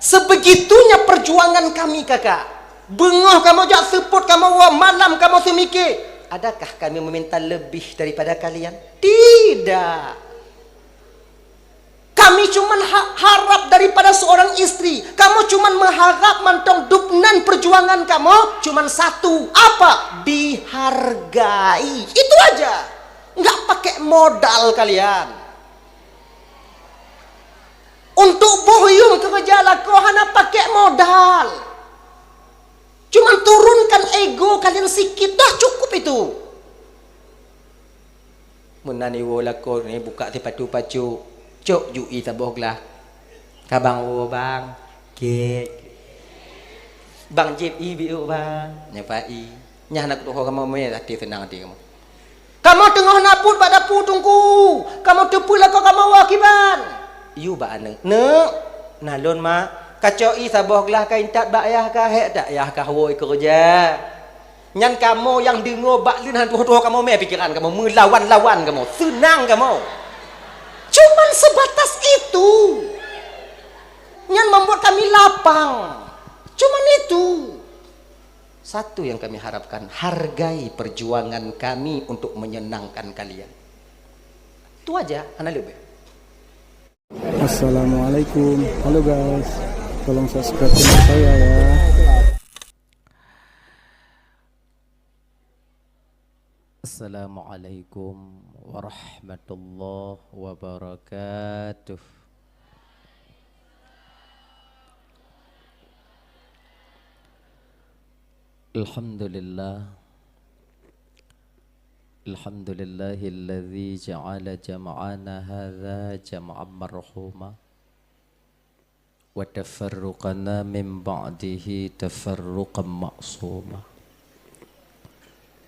Sebegitunya perjuangan kami kakak. Bengah kamu jak seput kamu malam kamu semikir. Adakah kami meminta lebih daripada kalian? Tidak. Kami cuma harap daripada seorang istri. Kamu cuma mengharap mantong dupnan perjuangan kamu cuma satu. Apa? Dihargai. Itu aja. Nggak pakai modal kalian. Untuk bohyung kerja kau hanya pakai modal. Cuma turunkan ego kalian sikit dah cukup itu. Menani wola kau ni buka tipatu pacu. Cok jui taboglah. Kabang wo bang. Ke. Bang jip biu bang. Nyapai. Nyah nak tuh kamu me hati tenang hati kamu. Kamu tengah naput pada putungku. Kamu tepul aku kamu wakiban. Yu ba ane. Ne. Nalon ma. Kacoi saboglah kain tak bayah kah hek tak yah kah wo kerja. Nyan kamu yang dengar baklin hantu-hantu kamu me pikiran kamu melawan-lawan kamu. Senang kamu. Cuman sebatas itu yang membuat kami lapang. Cuman itu. Satu yang kami harapkan, hargai perjuangan kami untuk menyenangkan kalian. Itu aja, anak lebih. Assalamualaikum. Halo guys, tolong subscribe channel saya ya. Assalamualaikum warahmatullahi wabarakatuh. Alhamdulillah. Alhamdulillahilladzi ja'ala jam'ana hadza jam'an marhuma wa tafarruqana min ba'dihi tafarruqan ma'suma.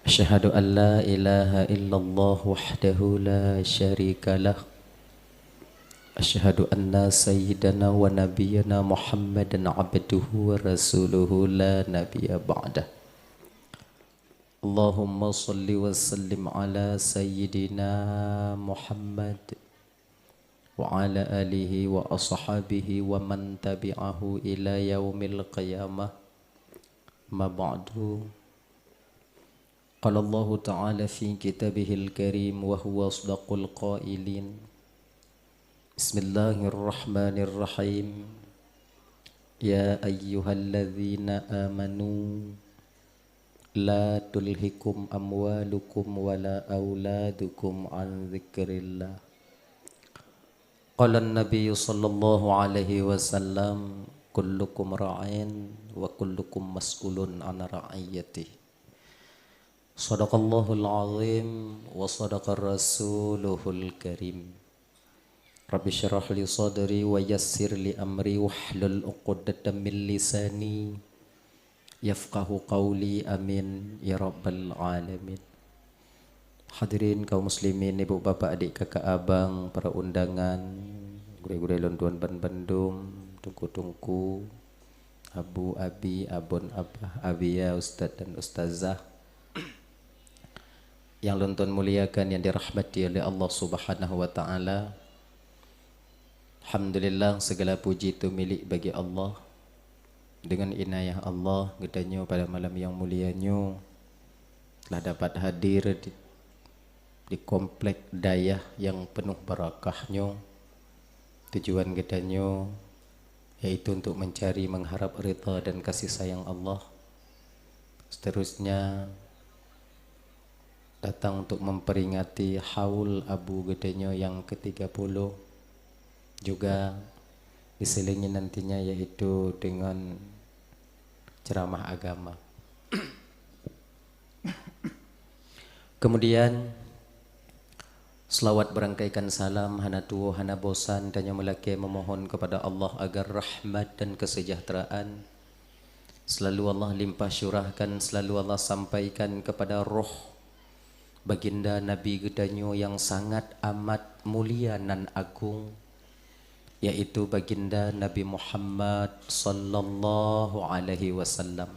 Asyhadu an la ilaha illallah wahdahu la syarika lah. Asyhadu anna sayyidana wa nabiyyana Muhammadan abduhu wa rasuluhu la nabiyya ba'dah. Allahumma salli wa sallim ala sayyidina Muhammad wa ala alihi wa ashabihi wa man tabi'ahu ila yaumil qiyamah. Ma ba'du. قال الله تعالى في كتابه الكريم وهو أصدق القائلين بسم الله الرحمن الرحيم يا أيها الذين آمنوا لا تلهكم أموالكم ولا أولادكم عن ذكر الله قال النبي صلى الله عليه وسلم كلكم راع وكلكم مسؤول عن رعيته. Sadaqallahul azim wa sadaqar rasuluhul karim. Rabbi syrah li sadri wa yassir li amri wahlul 'uqdatam min lisani yafqahu qawli amin ya rabbal alamin. Hadirin kaum muslimin, ibu bapak, adik kakak abang, para undangan, gure-gure lontuan ban Bandung, tungku-tungku, abu abi, abon abah, abia, ustadz dan ustazah yang lonton muliakan, yang dirahmati oleh Allah Subhanahu wa taala. Alhamdulillah, segala puji itu milik bagi Allah. Dengan inayah Allah gedanya pada malam yang mulianya telah dapat hadir di komplek dayah yang penuh barakahnya. Tujuan gedanya yaitu untuk mencari, mengharap ridha dan kasih sayang Allah. Seterusnya datang untuk memperingati haul Abu Gedenya yang ke-30, juga diselingi nantinya yaitu dengan ceramah agama. Kemudian selawat berangkaikan salam hana tuo hana bosan dan yang melaki memohon kepada Allah agar rahmat dan kesejahteraan selalu Allah limpah syurahkan, selalu Allah sampaikan kepada roh baginda Nabi Gedanyo yang sangat amat mulia nan agung, yaitu baginda Nabi Muhammad sallallahu alaihi wasallam.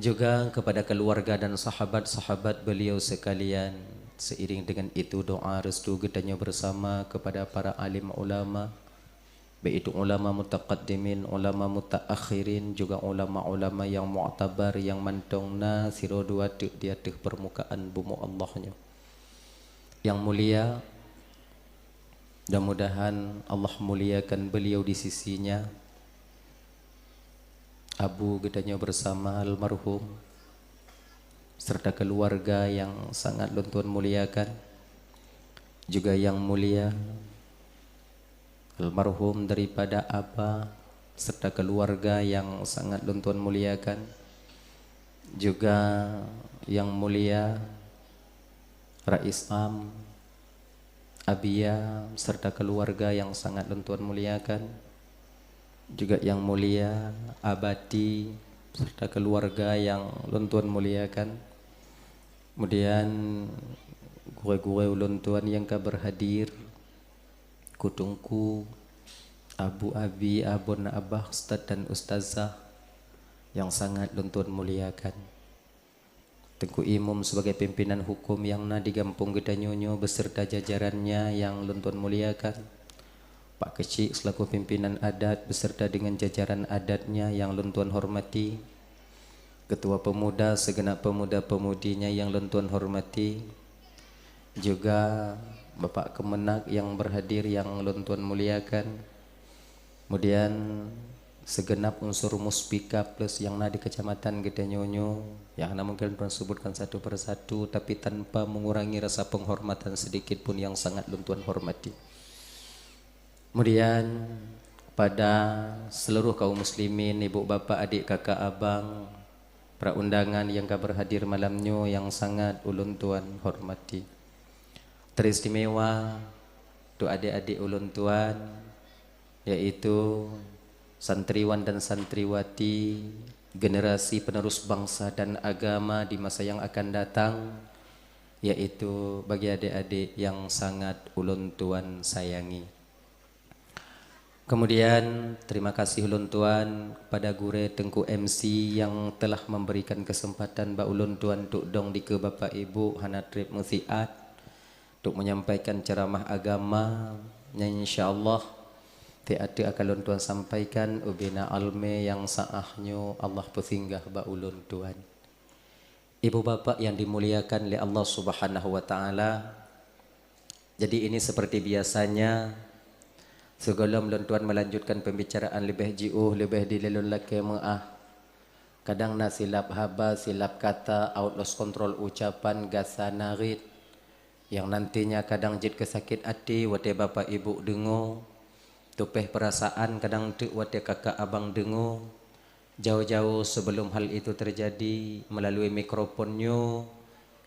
Juga kepada keluarga dan sahabat-sahabat beliau sekalian. Seiring dengan itu doa restu Gedanyo bersama kepada para alim ulama baik itu ulama mutaqaddimin, ulama mutaakhirin, juga ulama-ulama yang mu'tabar, yang mantongna sirodua di atas permukaan bumi Allahnya yang mulia. Mudah-mudahan Allah muliakan beliau di sisinya. Abu gedanya bersama almarhum serta keluarga yang sangat Tuhan muliakan, juga yang mulia almarhum daripada Aba serta keluarga yang sangat Tuhan muliakan, juga yang mulia Rais Am Abia serta keluarga yang sangat Tuhan muliakan, juga yang mulia Abati serta keluarga yang Tuhan muliakan. Kemudian gue ulun Tuhan yang berhadir, kutungku Abu Abi, Abun Abah, Ustadz dan Ustazah yang sangat Tuhan muliakan. Tengku Imam sebagai pimpinan hukum yang di Gampung Gedanyonyo beserta jajarannya yang Tuhan muliakan. Pak Kecik selaku pimpinan adat beserta dengan jajaran adatnya yang Tuhan hormati. Ketua pemuda segenap pemuda-pemudinya yang Tuhan hormati. Juga Bapak Kemenak yang berhadir yang Tuhan muliakan. Kemudian segenap unsur muspika plus yang di kecamatan Gedanyonyo yang mungkin Tuhan sebutkan satu persatu tapi tanpa mengurangi rasa penghormatan sedikit pun yang sangat Tuhan hormati. Kemudian pada seluruh kaum muslimin, ibu bapak, adik kakak abang, para undangan yang berhadir malamnya yang sangat ulun Tuhan hormati. Teristimewa tu adik-adik ulun Tuhan, yaitu santriwan dan santriwati generasi penerus bangsa dan agama di masa yang akan datang, yaitu bagi adik-adik yang sangat ulun Tuhan sayangi. Kemudian terima kasih ulun Tuhan kepada Gure Tengku MC yang telah memberikan kesempatan ba ulun Tuhan untuk dong di ke Bapak Ibu Hanatrip Musiat untuk menyampaikan ceramah agama yang insyaallah tiada akan ulun Tuhan sampaikan ubina alme yang saahnya Allah pesinggah ba ulun Tuhan. Ibu bapak yang dimuliakan oleh Allah Subhanahu wa taala. Jadi ini seperti biasanya sebelum ulun Tuhan melanjutkan pembicaraan lebih jauh, lebih dilelun laki maah. Kadang silap haba, silap kata, out lost control ucapan, gasa narit yang nantinya kadang jid kesakit hati wate bapak ibu dengo. Tupeh perasaan kadang tu wate kakak abang dengo. Jauh-jauh sebelum hal itu terjadi melalui mikrofonnya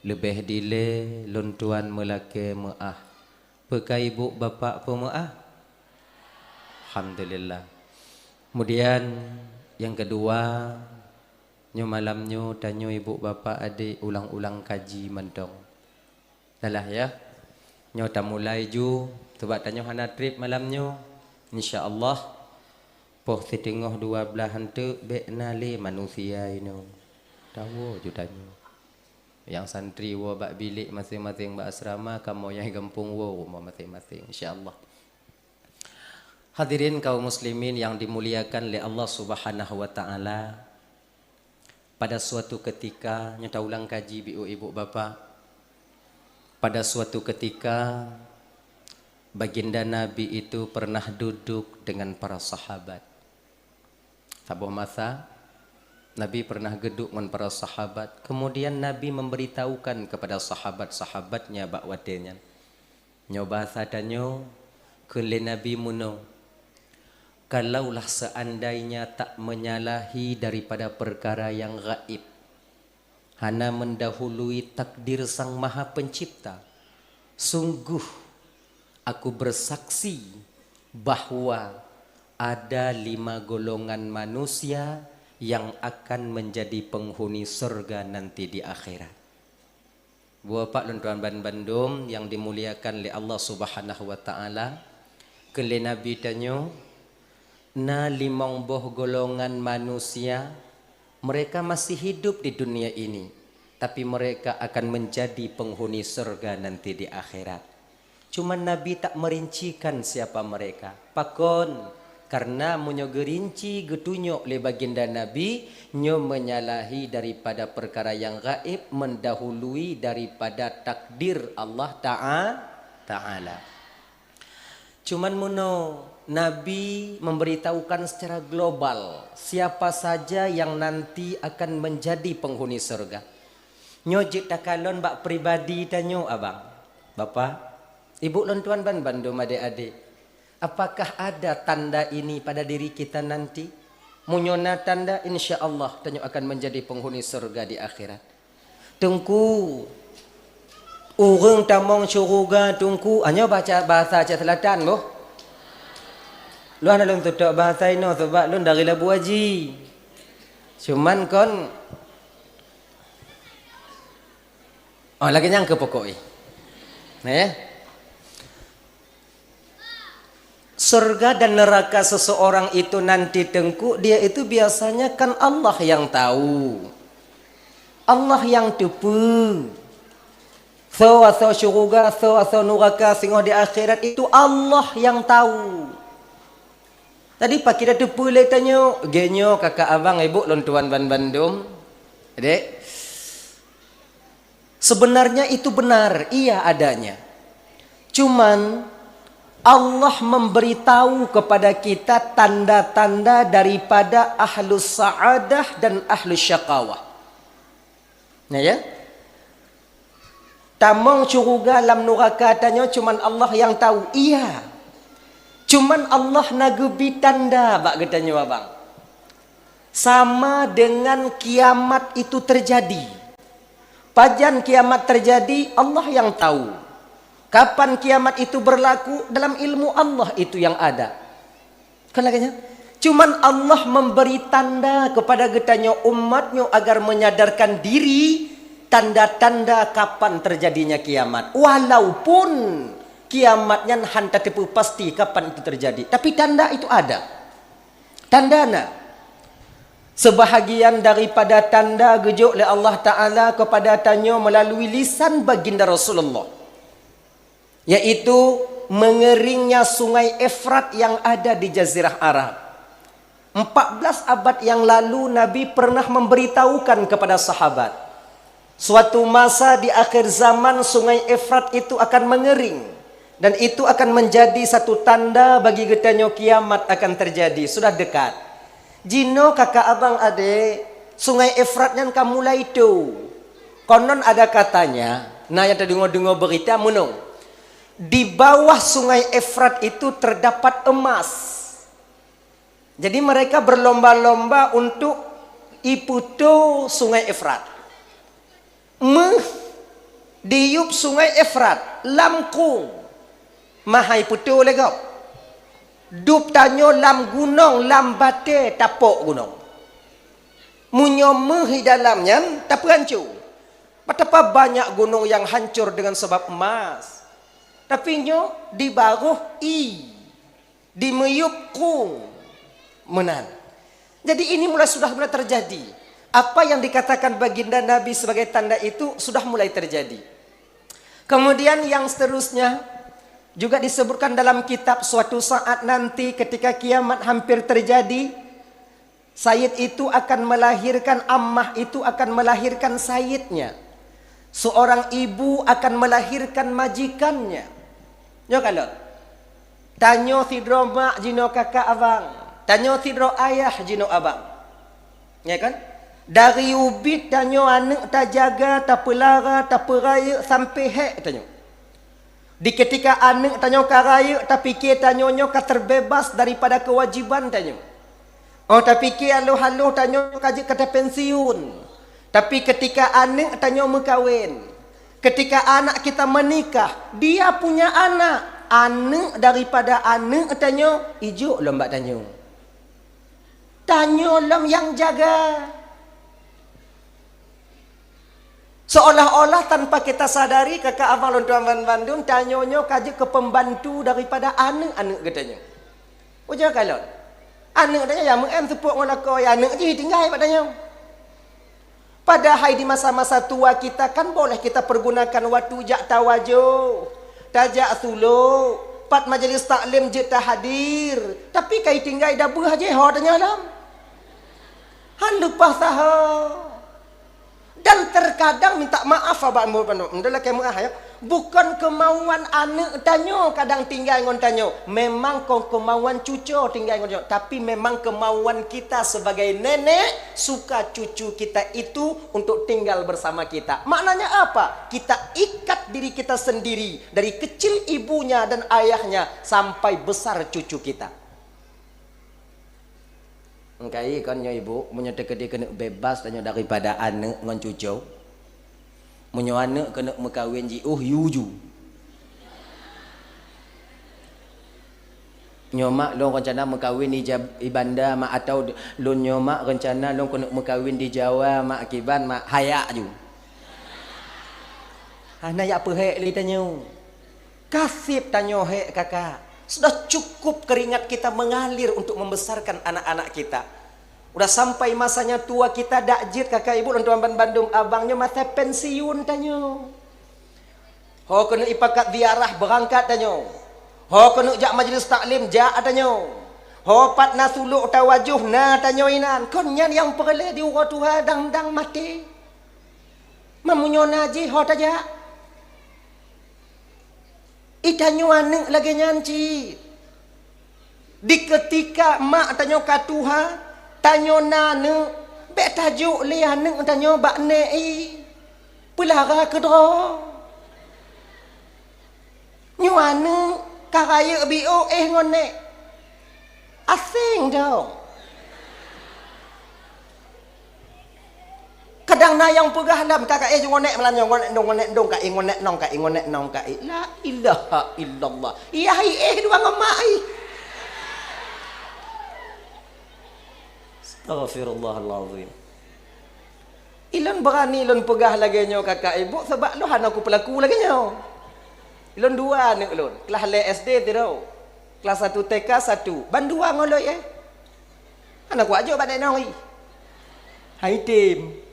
lebih dile luntuan melake maah. Pekai ibu bapak pemaah. Alhamdulillah. Kemudian yang kedua, nyo malamnyo tanyo ibu bapak adik ulang-ulang kaji mendong. Dalah ya. Nyo ta mulai ju sebab tanyo hanatrip malamnyo. InsyaAllah poh setengah 12 hantu beknali manusia ini. Tahu jutanyo. Yang santri wa bak bilik masing-masing bak asrama, kamu yang gampung wa rumah masing-masing insyaallah. Hadirin kaum muslimin yang dimuliakan oleh Allah Subhanahu wa taala. Pada suatu ketika nyata ulang kaji ibu bapak. Pada suatu ketika baginda Nabi itu pernah duduk dengan para sahabat. Sabuh masa Nabi pernah geduk dengan para sahabat. Kemudian Nabi memberitahukan kepada sahabat-sahabatnya bakwatenya. Nyo bahasa danyo kele Nabi muno. Kalaulah seandainya tak menyalahi daripada perkara yang gaib, hana mendahului takdir Sang Maha Pencipta, sungguh aku bersaksi bahwa ada 5 golongan manusia yang akan menjadi penghuni surga nanti di akhirat. Bapak dan tuan Bandung yang dimuliakan oleh Allah Subhanahu wa taala, kele Nabi tanyo na 5 boh golongan manusia mereka masih hidup di dunia ini, tapi mereka akan menjadi penghuni surga nanti di akhirat. Cuma Nabi tak merincikan siapa mereka. Pakon Karena munyo gerinci getunyo le baginda Nabi nyo menyalahi daripada perkara yang gaib, mendahului daripada takdir Allah Ta'ala. Cuman muno Nabi memberitahukan secara global siapa saja yang nanti akan menjadi penghuni surga. Nyo jik takalon bak pribadi tanyo abang, bapak, ibu lontuan ban bandum adik-adik. Apakah ada tanda ini pada diri kita nanti? Munyona tanda, insya Allah tanyo akan menjadi penghuni surga di akhirat. Tungku urung tamong syurga tungku. Hanya baca bahasa Aceh Selatan boh. Lu ana lung tutuk bahasa ino sebab lu dari Labu Haji. Cuman kon lagi nyangka pokoknya. Nah ya. Surga dan neraka seseorang itu nanti tengku, dia itu biasanya kan Allah yang tahu. Allah yang tepu. So atau syurga, so atau neraka singoh di akhirat itu Allah yang tahu. Tadi pak kita tepu le tanyo, genyo kakak abang ibu lontuan ban Bandung. Dek. Sebenarnya itu benar, iya adanya. Cuman Allah memberitahu kepada kita tanda-tanda daripada ahlus sa'adah dan ahlus syaqawah. Nah ya. Tamong syurga lam neraka tanya cuman Allah yang tahu. Iya. Cuman Allah nagebi tanda bak katanya abang. Sama dengan kiamat itu terjadi. Pajan kiamat terjadi Allah yang tahu. Kapan kiamat itu berlaku dalam ilmu Allah itu yang ada. Kan laganya? Cuman Allah memberi tanda kepada getanya umatnya agar menyadarkan diri tanda-tanda kapan terjadinya kiamat. Walaupun kiamatnya hanta tepu pasti kapan itu terjadi. Tapi tanda itu ada. Tandana. Sebahagian daripada tanda gejuk oleh Allah Ta'ala kepada tanya melalui lisan baginda Rasulullah. Yaitu mengeringnya sungai Efrat yang ada di Jazirah Arab. 14 abad yang lalu Nabi pernah memberitahukan kepada sahabat. Suatu masa di akhir zaman sungai Efrat itu akan mengering. Dan itu akan menjadi satu tanda bagi getanya kiamat akan terjadi. Sudah dekat. Jino kakak abang adik, sungai Efratnya kan mulai itu. Konon ada katanya, nah yang tadi dengar berita menung. Di bawah sungai Efrat itu terdapat emas. Jadi mereka berlomba-lomba untuk iputo sungai Efrat. Diup sungai Efrat. Lamkung. Mahai puto legap. Dup tanyo lam gunung, lam bate tapok gunung. Munyo di dalamnya tapi hancur. Betapa banyak gunung yang hancur dengan sebab emas. Tapi nyo di baruh di meyup kung menan. Jadi ini sudah mulai terjadi. Apa yang dikatakan baginda Nabi sebagai tanda itu sudah mulai terjadi. Kemudian yang seterusnya juga disebutkan dalam kitab suatu saat nanti ketika kiamat hampir terjadi, Sayyid itu akan melahirkan, ammah itu akan melahirkan sayyidnya. Seorang ibu akan melahirkan majikannya. Yo kalau tanyo sidro mak jino kakak abang, tanyo sidro ayah jino abang. Ya kan? Dari ubit tanyo anak tak jaga, tak pelara, tak peraya sampai hek tanyo. Di ketika anak tanyo karaya tapi ke tanyonyo ka terbebas daripada kewajiban tanyo. Oh tapi ke halu-halu tanyo kaji kata pensiun. Tapi ketika anak tanyo mengkawin, ketika anak kita menikah, dia punya anak. Anak daripada anak tanyo, ijuk lembak tanyo. Tanyo lem yang jaga. Seolah-olah tanpa kita sadari, kakak abang lontuan Bandung, tanyonyo kaji ke pembantu daripada anak-anak katanya. Ujar kalau anak tanya yang mengem sepuk ngelakoi, anak je tinggal katanya. Padahal di masa-masa tua kita kan boleh kita pergunakan waktu jak tawajuh, tajak suluk, pat majlis taklim je tak hadir. Tapi kai tinggal dah je ho tanya dalam. Han lupa saha. Dan terkadang minta maaf abang mu adalah kamu ya. Bukan kemauan anak tanyo kadang tinggal ngon tanyo. Memang kemauan cucu tinggal ngon tanyo. Tapi memang kemauan kita sebagai nenek suka cucu kita itu untuk tinggal bersama kita. Maknanya apa? Kita ikat diri kita sendiri dari kecil ibunya dan ayahnya sampai besar cucu kita. Engkai kan nyo ibu munyo dia kena bebas tanyo daripada anak ngon cucu. Munyo anak kena mekawin ji yuju. Nyo mak long rencana mekawin di Ibanda mak atau lon nyo mak rencana long kena mekawin di Jawa mak akiban mak hayak ju. Ana ya perhek li tanyo. Kasip tanyo hek kakak. Sudah cukup keringat kita mengalir untuk membesarkan anak-anak kita. Udah sampai masanya tua kita dakjit kakak ibu dan tuan Bandung abangnya masa pensiun tanyo. Ho kena ipakat ziarah berangkat tanyo. Ho kena jak majlis taklim jak tanyo. Ho pat nasuluk tawajuh na tanyo inan. Konyan yang perle di urut Tuhan dang mati. Mamunyo naji ho tajak. Itanyo anak lagi nyanci. Di ketika mak tanyo katuha, tanyo nane, bek tajuk li anak tanyo bak nei. Pelara kedro. Nyo anak karaya bio ngonek. Asing dong. Kadang na yang pegah dalam kakak ngonek melan ngonek dong kak ngonek nong kak la ilaha illallah iya dua ngemai Astaghfirullahalazim. Ilon berani ilon pegah lagi nyo kakak ibu sebab lo han aku pelaku lagi nyo. Ilon dua nek ilon kelas le SD tiro kelas 1 TK 1 bandua ngoloi anak aku aja badai nong hai tim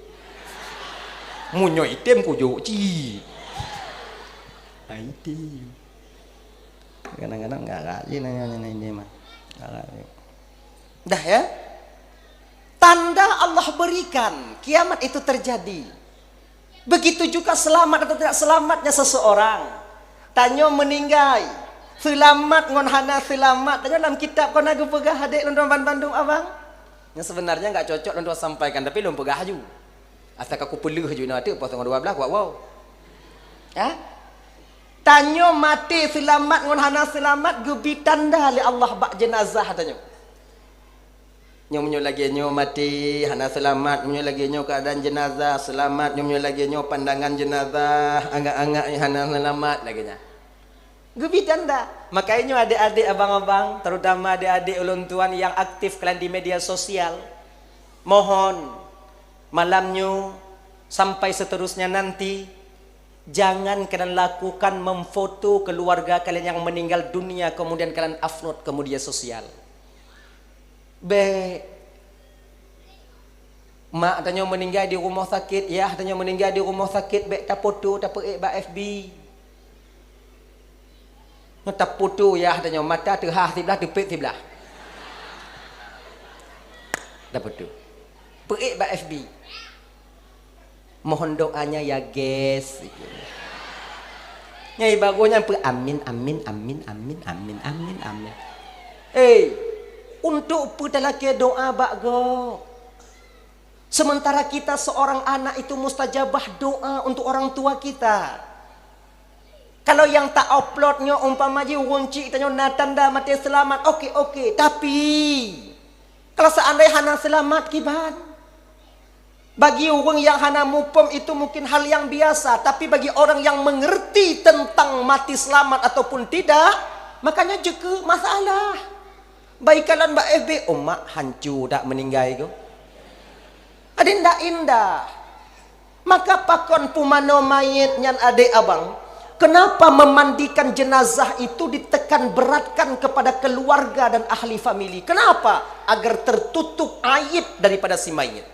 munyo item ku jo ci. Item. Kadang-kadang enggak gaji nanya ini mah. Dah ya. Tanda Allah berikan kiamat itu terjadi. Begitu juga selamat atau tidak selamatnya seseorang. Tanyo meninggal. Selamat ngon hana selamat. Tanyo dalam kitab kau nagu pegah adik londoan Bandung abang. Yang sebenarnya enggak cocok londoan sampaikan tapi lom pegah aju. Asal aku peluh je nak ada potong 12 wow. Ya? Tanyo mati selamat ngon hana selamat gebi tanda li Allah bak jenazah tanyo. Nyo lagi nyo mati hana selamat, nyo lagi nyo keadaan jenazah selamat, nyo lagi nyo pandangan jenazah angak-angak hana selamat lagi nya. Gebi tanda. Makanya adik-adik abang-abang, terutama adik-adik ulun tuan yang aktif kalian di media sosial, mohon malamnya sampai seterusnya nanti jangan kalian lakukan memfoto keluarga kalian yang meninggal dunia kemudian kalian upload ke media sosial. Mak tanya meninggal di rumah sakit, ya tanya meninggal di rumah sakit, tak foto tak FB. Tak foto ya tanya mata terhah sebelah tepik sebelah. Tak foto. Peik FB. Mohon doanya ya guys. Nyai bagusnya amin. Untuk petalaki doa bago. Sementara kita seorang anak itu mustajabah doa untuk orang tua kita. Kalau yang tak uploadnya umpama je wunci tanya natanda mati selamat. Okey. Tapi kalau seandainya hana selamat kiban. Bagi orang yang hana mupom itu mungkin hal yang biasa. Tapi bagi orang yang mengerti tentang mati selamat ataupun tidak, makanya juga masalah. Baikalan Mbak FB, mak hancur tak meninggal itu. Ada indah. Maka pakon pumano mayit nyan adik abang. Kenapa memandikan jenazah itu ditekan beratkan kepada keluarga dan ahli famili? Kenapa? Agar tertutup aib daripada si mayit.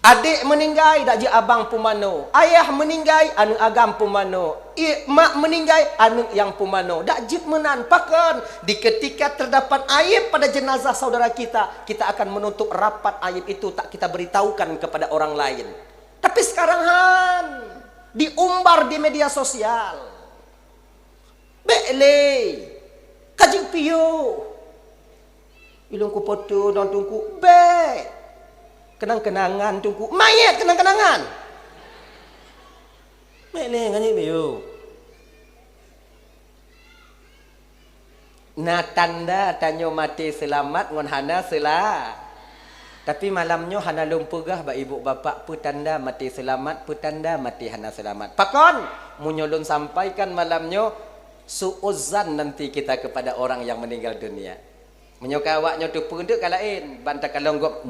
Adik meninggal dak je abang pumano. Ayah meninggal anu agam pumano. Mak meninggal anu yang pumano. Dak je menan pakan. Di ketika terdapat aib pada jenazah saudara kita, kita akan menutup rapat aib itu, tak kita beritahukan kepada orang lain. Tapi sekarang han diumbar di media sosial. Bekle kajing piyo. Ilung ku foto dan tungku bek. Kenang-kenangan tungku mayat kenang-kenangan. Mele ngani biyo. Na tanda tanyo mati selamat ngon hana sela. Tapi malamnya hana lumpugah ba ibu bapa petanda mati selamat, petanda mati hana selamat. Pakon munyolun sampaikan malamnya suuzan nanti kita kepada orang yang meninggal dunia. Menyoka awaknya tu pendek kalain bantah kalonggok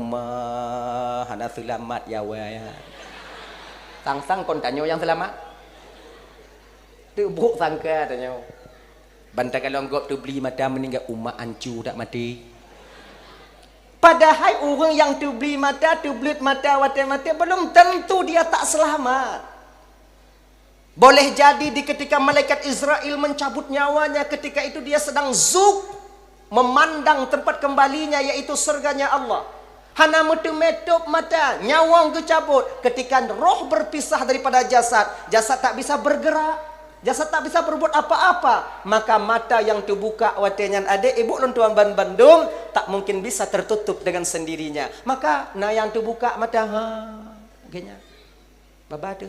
hana selamat ya waya. Sang-sang kon tanyo yang selamat. Tu buruk sangka tanyo. Bantah kalonggok tu beli mata meninggal umat ancu tak mati. Padahal orang yang tu beli mata, tu belit mata, mati belum tentu dia tak selamat. Boleh jadi di ketika malaikat Israel mencabut nyawanya, ketika itu dia sedang zuk memandang tempat kembalinya, yaitu surganya Allah. Hana metup mata, nyawang kecabut. Ketika roh berpisah daripada jasad, jasad tak bisa bergerak, jasad tak bisa berbuat apa-apa, maka mata yang terbuka watenyan adik ibu lontuan Bandung tak mungkin bisa tertutup dengan sendirinya. Maka nah yang terbuka mata genya babada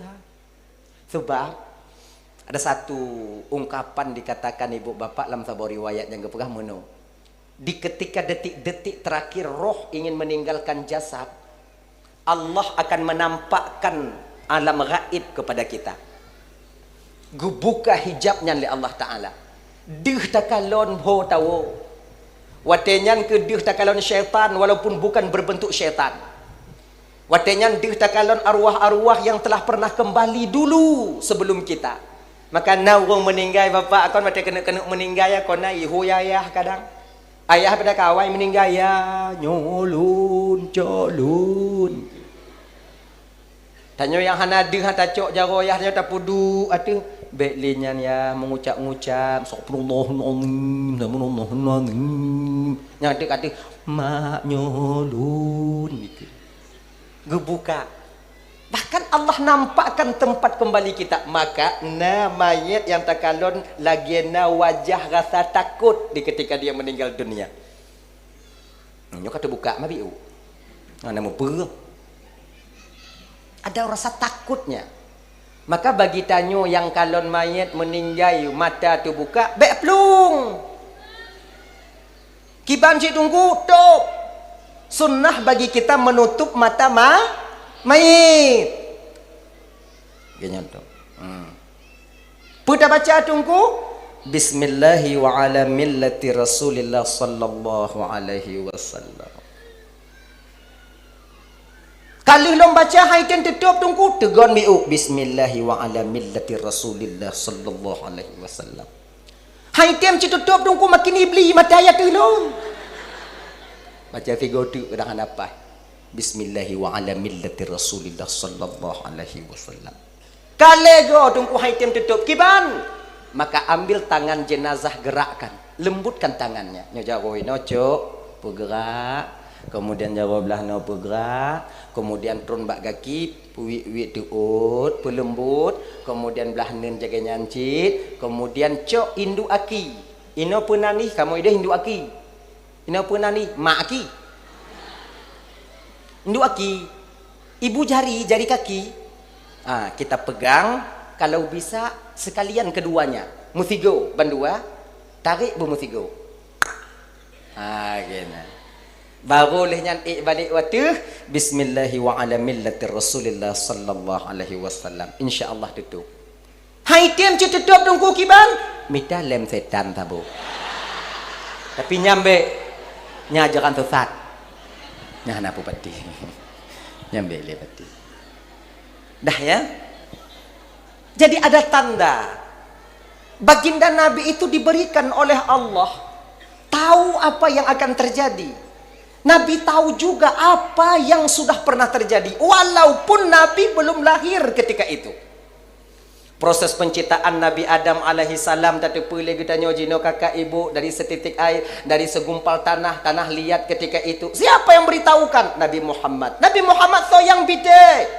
sebab ada satu ungkapan dikatakan ibu bapak dalam sebuah riwayat yang kepegah meno. Di ketika detik-detik terakhir roh ingin meninggalkan jasad, Allah akan menampakkan alam gaib kepada kita. Gubuka hijabnya oleh Allah Ta'ala. Dih takalon ho tawo. Watenyan ke dih takalon syaitan walaupun bukan berbentuk syaitan. Watenyan dih takalon arwah-arwah yang telah pernah kembali dulu sebelum kita. Maka nawang meninggal bapak akon mati kena meninggal ya kona ihu yayah kadang. Ayah pada kawai meninggal ya nyolun colun. Tanyo yang hana deh hata cok jaroyah nya tapudu atuh beklinyan ya mengucap-ngucap subhanallah nya kata mak nyolun gitu. Gebuka. Bahkan Allah nampakkan tempat kembali kita. Maka mayat yang takalon lagiana wajah rasa takut di ketika dia meninggal dunia. Nyo kata buka mabiu. Ana mau perang. Ada rasa takutnya. Maka bagi tanyo yang kalon mayat meninggal mata tu buka bek plung. Kiban cik tunggu top. Sunnah bagi kita menutup mata mayit. Ganyan tu. Pudah baca tunggu. Bismillahi wa ala millati Rasulillah sallallahu alaihi wasallam. Kali lom baca haikan tutup tunggu tegon miu. Bismillahi wa ala millati Rasulillah sallallahu alaihi wasallam. Haikan tutup tunggu makin ibli mata ayat tulung. Baca figur tu dah apa? Bismillahi wa ala millati Rasulillah sallallahu alaihi wasallam. Kalego tungku haitim tutup kiban, maka ambil tangan jenazah gerakkan, lembutkan tangannya. Nya jawoi noco bergerak, kemudian jawab belah no bergerak, kemudian turun bak kaki, wi tuut, pelembut, kemudian belah nen jaga nyancit, kemudian cok indu aki. Ino punani kamu ide indu aki. Ino punani mak aki. Indu aki, ibu jari kaki. Kita pegang, kalau bisa sekalian keduanya. Musigo, bandua, tarik musigo. Gini. Baru lehnya balik waktu. Bismillahi wa ala millati Rasulillah sallallahu alaihi wasallam. InsyaAllah tutup. Hai tiam tutup tunggu kiban. Mita lem setan tabu. Tapi nyambe nyajakan sesat. Nyana pu pati. Nyambe le pati. Dah ya. Jadi ada tanda. Baginda Nabi itu diberikan oleh Allah tahu apa yang akan terjadi. Nabi tahu juga apa yang sudah pernah terjadi, walaupun Nabi belum lahir ketika itu. Proses penciptaan Nabi Adam alaihi salam tak terpilih kita nyojino kakak ibu dari setitik air, dari segumpal tanah liat ketika itu. Siapa yang beritahukan? Nabi Muhammad. Nabi Muhammad so yang bide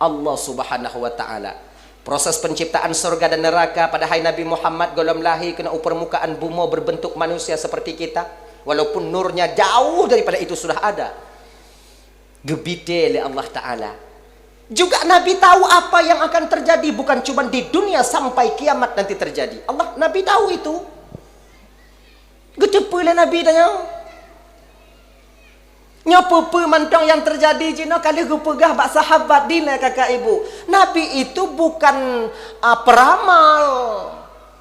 Allah Subhanahu wa taala. Proses penciptaan surga dan neraka pada hari Nabi Muhammad golom lahir kena permukaan bumi berbentuk manusia seperti kita, walaupun nurnya jauh daripada itu sudah ada. Gebide oleh Allah taala. Juga Nabi tahu apa yang akan terjadi, bukan cuma di dunia, sampai kiamat nanti terjadi. Nabi tahu itu. Gedepelah Nabi tanya. Nyopo mantong yang terjadi jino kali gue pegah bak sahabat dina kakak ibu. Nabi itu bukan peramal,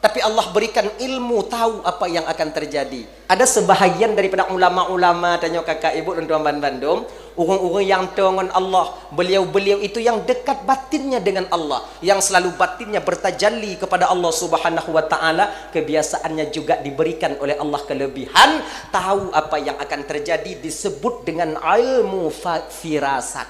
tapi Allah berikan ilmu, tahu apa yang akan terjadi. Ada sebahagian daripada ulama-ulama tanya kakak ibu dan tuan Bandung, orang-orang yang dengan Allah, beliau-beliau itu yang dekat batinnya dengan Allah, yang selalu batinnya bertajalli kepada Allah Subhanahu wa taala, kebiasaannya juga diberikan oleh Allah kelebihan, tahu apa yang akan terjadi, disebut dengan ilmu firasat.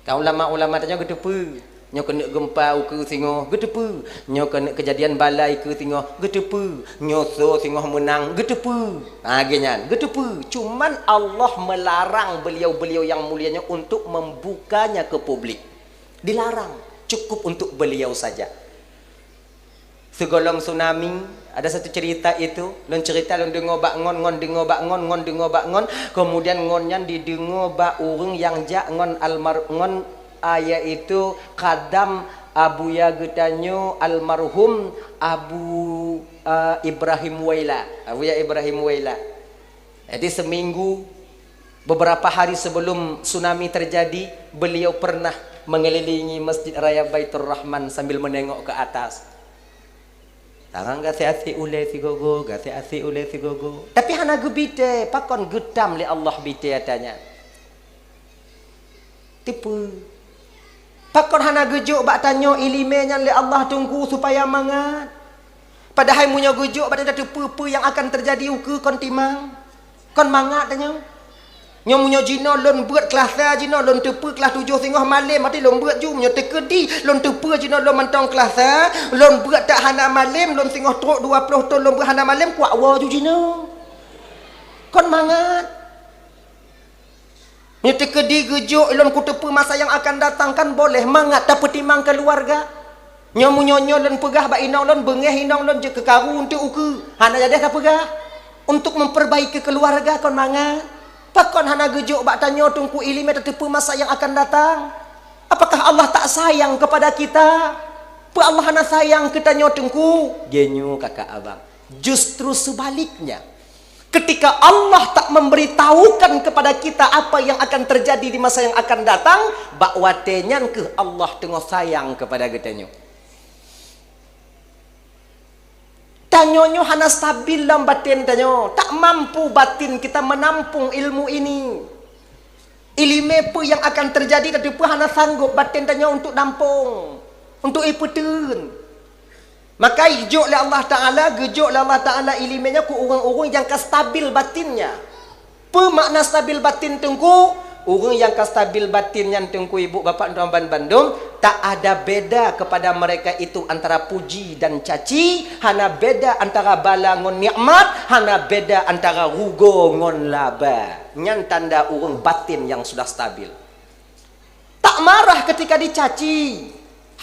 Kau ulama-ulama tanya gedepe, nyo kena gempa ke singo gedepe, nyo kena kejadian balai ke singo gedepe, nyo so singo menang gedepe. Genyan gedepe. Cuman Allah melarang beliau-beliau yang mulianya untuk membukanya ke publik. Dilarang, cukup untuk beliau saja. Segolong tsunami, ada satu cerita itu, lon cerita lon dengo bak ngon dengo bak ngon, kemudian ngonnya didengo bak urang yang jak ngon almarhum ayat itu kadam Abu ya getanyo almarhum Abu Ibrahim Waila. Abu ya Ibrahim Waila. Jadi seminggu beberapa hari sebelum tsunami terjadi, beliau pernah mengelilingi Masjid Raya Baitur Rahman sambil menengok ke atas. Tangan gak asi ule si gogo, gak asi ule si gogo. Tapi hana gebite, pakon getam li Allah bite atanya. Tipu. Pakon hana gejuk bak tanyo ilimenya li Allah tunggu supaya mangat. Padahal munyo gejuk bak ada apa yang akan terjadi uke kon timang. Kon mangat tanyo. Nyo munyo jino lon buat kelas jino lon tepe kelas 7.30 malam mati lon buat ju munyo tekedi lon tepe jino lon mantong kelas lon buat tak hana malam lon 30 truk 20 ton lon buat hana malam kuat wa ju jino. Kon mangat. Nyo tekedi gejuk lon ku tepe masa yang akan datang kan boleh mangat tapi timang keluarga. Nyo munyo lon pegah bak inong lon bengeh inong lon je kekaru untuk uke. Hana jadi ka pegah untuk memperbaiki keluarga kon mangat. Pakon hana gejuk bak tanyo tungku ilmu tetepu masa yang akan datang. Apakah Allah tak sayang kepada kita? Pa Allah hana sayang kita nyo tungku? Genyo kakak abang. Justru sebaliknya. Ketika Allah tak memberitahukan kepada kita apa yang akan terjadi di masa yang akan datang, bak watenyan ke Allah tengah sayang kepada kita nyo. Tanyonyo hana stabil dalam batin tanyo. Tak mampu batin kita menampung ilmu ini. Ilmu apa yang akan terjadi tapi hana sanggup batin tanyo untuk nampung, untuk iputun. Maka gejuk oleh Allah Ta'ala, gejuk oleh Allah Ta'ala ilmunya ku orang-orang yang stabil batinnya. Apa makna stabil batin tengku? Orang yang stabil batin yang tengku ibu bapa tuan Bandung, tak ada beda kepada mereka itu antara puji dan caci, hana beda antara bala ngon nikmat, hana beda antara rugo ngon laba. Nyan tanda orang batin yang sudah stabil. Tak marah ketika dicaci,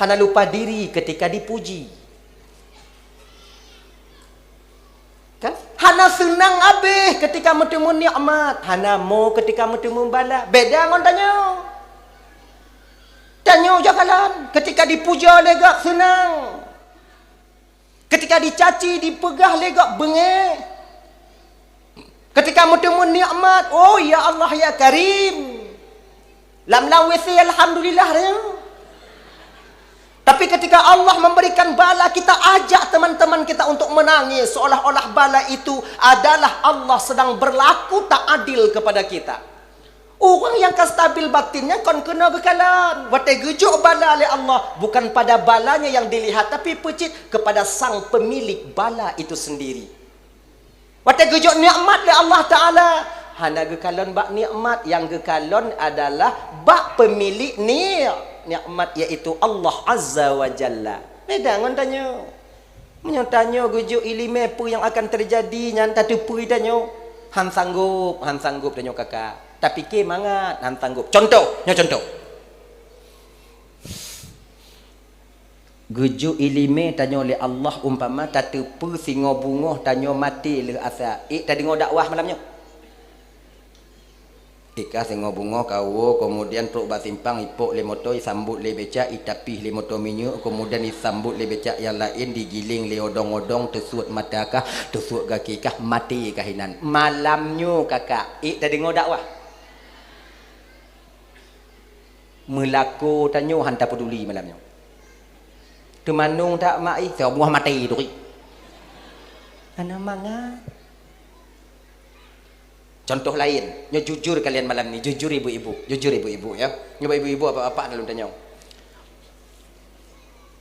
hana lupa diri ketika dipuji. Kan? Hana senang habis ketika bertemu nikmat, hana mau ketika bertemu bala. Beda ngon tanyo. Tanyo jakalan ketika dipuja legak senang. Ketika dicaci dipegah legak bengeh. Ketika bertemu nikmat, oh ya Allah ya Karim. Lam WC alhamdulillah tanyo. Tapi ketika Allah memberikan bala, kita ajak teman-teman kita untuk menangis seolah-olah bala itu adalah Allah sedang berlaku tak adil kepada kita. Orang yang stabil batinnya kon kena kekalan. Wate gejuk bala oleh Allah, bukan pada balanya yang dilihat tapi pecit kepada sang pemilik bala itu sendiri. Wate gejuk nikmat oleh Allah Taala, hana gekalon bak nikmat, yang gekalon adalah bak pemilik nikmat iaitu Allah Azza wa Jalla. Beda ngon tanya. Menyotanya gujuk ilime apa yang akan terjadi nyan tak tepui tanya. Han sanggup tanya kakak. Tapi ke mangat han sanggup. Contoh. Gujuk ilime tanya oleh Allah umpama tak tepu singo bungoh tanya mati le asa. Tadi ngo dakwah malamnya. Ika singo bungo kau kemudian truk basimpang ipok le motor sambut le becak itapih le motor minyak kemudian disambut le becak yang lain digiling le odong-odong tersuat matakah tersuat kakikah mati kahinan malamnya kakak tadi ngo dakwah melaku tanyo hantar peduli malamnya tu manung tak mai semua mati tu ana mangat. Contoh lain, jujur kalian malam ni, jujur ibu-ibu ya. Nyoba ibu-ibu apa-apa dalam tanya.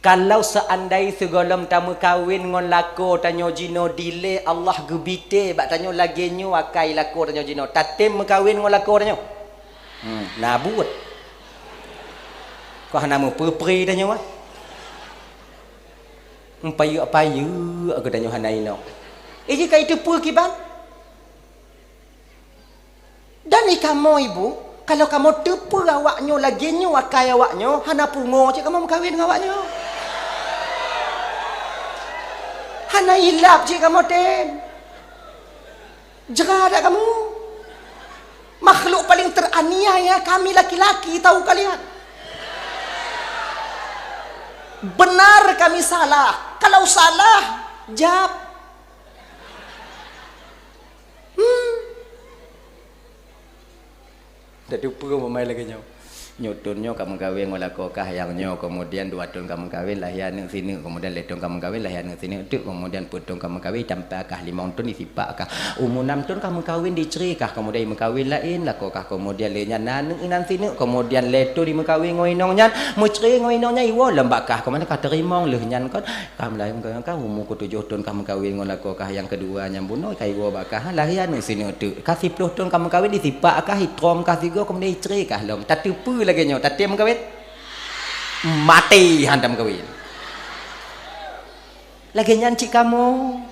Kalau seandai segolom tamu kawin ngon lako tanyo jino dile Allah gebite bak tanyo lagi nyu akai lako tanyo jino. Tatim kawin ngon lako tanyo. Nabut. Kau hana mu pepri tanyo ah. Payu aku tanyo hanai no. Jika itu pu kiban. Dan kamu ibu, kalau kamu tepu awaknya lagi nyu akai awaknya, hana pungo je kamu kawin dengan awaknya. Hana hilap je kamu ten. Jerah tak kamu. Makhluk paling teraniaya kami laki-laki tahu kalian. Benar kami salah. Kalau salah, jawab. Jadi pun memai lagi nyutunnya kamu kawin wala kokah yang nyo kemudian 2 tahun kamu kawin lahian nang sini kemudian 2 tahun kamu kawin lahian nang sini itu kemudian putung kamu kawin sampai akah 5 tahun disipak akah umur 6 tahun kamu kawin diceri kah kemudian kawin lain lah kokah kemudian lenya nanung inan sini kemudian leto di kawin ngoinong nyan muceri ngoinongnya iwo lembak kah kemudian kah terimong leh nyan kan kamu lain kau umur 7 tahun kamu kawin ngola kokah yang kedua nyambuno kai wo bakah lahian nang sini itu kasih 10 tahun kamu kawin disipak akah hitrom kasih go kemudian diceri kah lom tatipu lagi nyo tadi kawin mati hantam kawin lagi nyanci kamu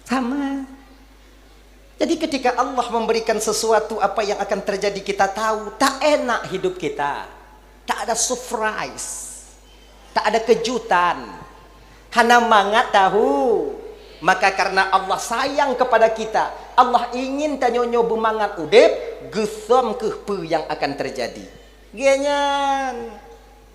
sama. Jadi ketika Allah memberikan sesuatu apa yang akan terjadi kita tahu tak enak hidup kita, tak ada surprise, tak ada kejutan, hana mangat tahu. Maka karena Allah sayang kepada kita, Allah ingin tanyonyo bermangat udip, gesom kepe yang akan terjadi. Genyan.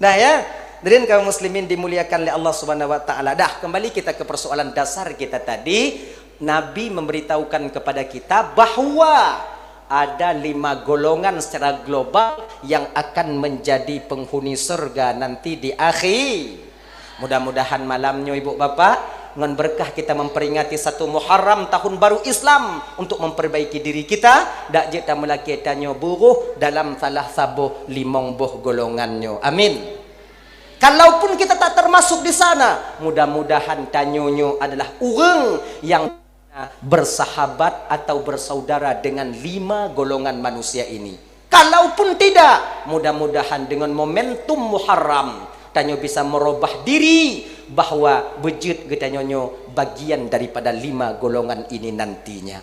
Nah ya, hadirin kaum muslimin dimuliakan oleh Allah Subhanahu wa taala. Dah, kembali kita ke persoalan dasar kita tadi. Nabi memberitahukan kepada kita bahwa ada 5 golongan secara global yang akan menjadi penghuni surga nanti di akhir. Mudah-mudahan malamnya ibu bapak dengan berkah kita memperingati 1 Muharram tahun baru Islam untuk memperbaiki diri kita dak je ta melaki tanyo buruh dalam salah sabuh 5 buh golongannya. Amin. Kalaupun kita tak termasuk di sana, mudah-mudahan tanyonyo adalah orang yang bersahabat atau bersaudara dengan 5 golongan manusia ini. Kalaupun tidak, mudah-mudahan dengan momentum Muharram tanyo bisa merubah diri bahwa bejut getanyonyo bagian daripada 5 golongan ini nantinya.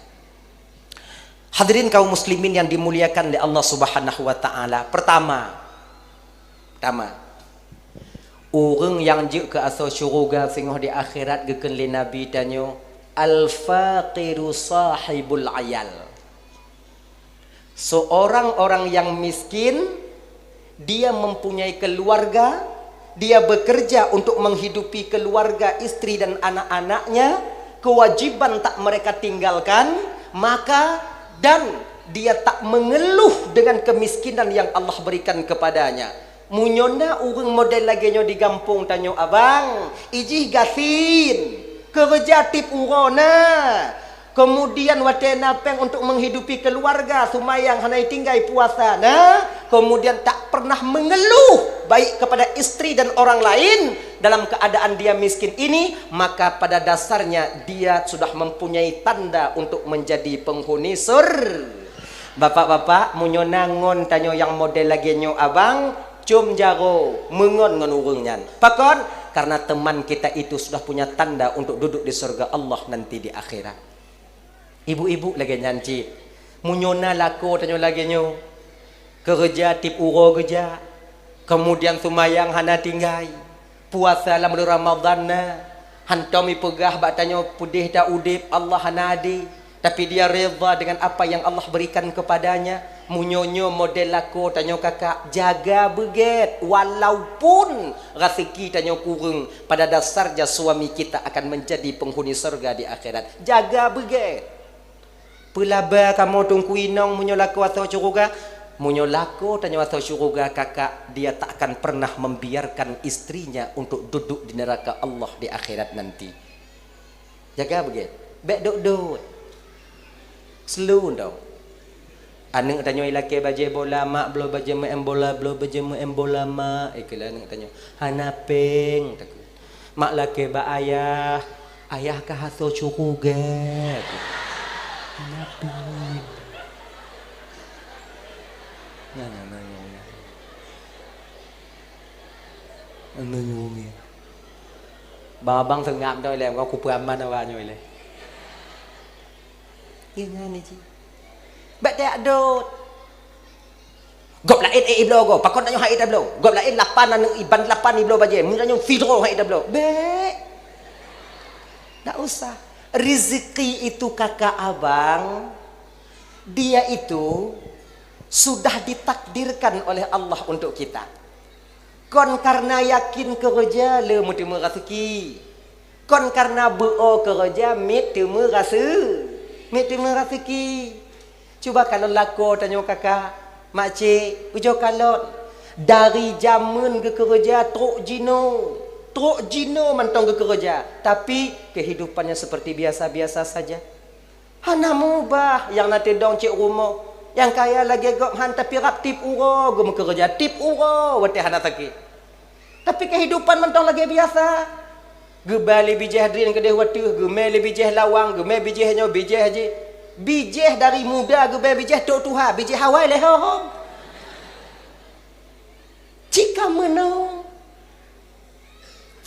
Hadirin kaum muslimin yang dimuliakan oleh Allah Subhanahu wa taala. Pertama, orang yang je ke asal syurga singoh di akhirat geken le nabi tanyo al-faqiru sahibul ayal. Seorang orang yang miskin, dia mempunyai keluarga, dia bekerja untuk menghidupi keluarga, istri dan anak-anaknya, kewajiban tak mereka tinggalkan, maka dan dia tak mengeluh dengan kemiskinan yang Allah berikan kepadanya. Munyona urang model lagi nyo di kampung tanyo abang, ijih gasin kerja tip urona Kemudian watena peng untuk menghidupi keluarga, sumayang hanai tinggai puasa. Nah, kemudian tak pernah mengeluh baik kepada istri dan orang lain dalam keadaan dia miskin ini, maka pada dasarnya dia sudah mempunyai tanda untuk menjadi penghuni surga. Bapak-bapak munyo nangon tanyo yang model lagi nyo abang cum jaro mengon ngon urungnya. Pakon karena teman kita itu sudah punya tanda untuk duduk di surga Allah nanti di akhirat. Ibu-ibu lagi nyanci munyona lako tanyo lagi nyo kerja tip uro kerja, kemudian sumayang hana tinggai puasa dalam bulan Ramadan hantomi pegah bak tanyo pudih da udip Allah hana adi, tapi dia reda dengan apa yang Allah berikan kepadanya. Munyonyo model lako tanyo kakak jaga beget walaupun rezeki tanyo kurang, pada dasarnya suami kita akan menjadi penghuni surga di akhirat. Jaga beget pelaba kamu tungku inong munyo lako atau syurga, munyo lako tanyo atau syurga kakak, dia tak akan pernah membiarkan istrinya untuk duduk di neraka Allah di akhirat nanti. Jaga beget bek duk slow dong. Anak tanyo ilake baje bola mak belo baje me bola belo baje me bola mak iklan anak tanyo hanapeng takut mak lake ba ayah ayah ka haso syurga hanapeng nanya babang sengap doi lem kau kupu aman awak nyoi le ingat ni ji bak tak dot gop lain iblo go pakon nanyo hai iblo gop lain 8 nang iban 8 iblo baje mun nanyo fidro hai iblo be tak usah. Rezeki itu kakak abang dia itu sudah ditakdirkan oleh Allah untuk kita. Kon karena yakin kerja le muti rezeki, kon karena beo kerja mit temu rezeki. Coba kalau lako tanya kakak makcik ujo kalau dari zaman ke kerja truk jino mantong ke kerja, tapi kehidupannya seperti biasa-biasa saja. Hana mubah yang nanti dong cik rumah yang kaya lagi gophan tapi rap tip uro gum kerja tip uro wate hana sakit. Tapi kehidupan mantong lagi biasa. Gebali bijih drin ke deh watu, gemeli bijih lawang, gemeli bijihnya bijih haji. Bijih dari muda gebali bijih tok tuha, bijih hawai leh ho. Jika menang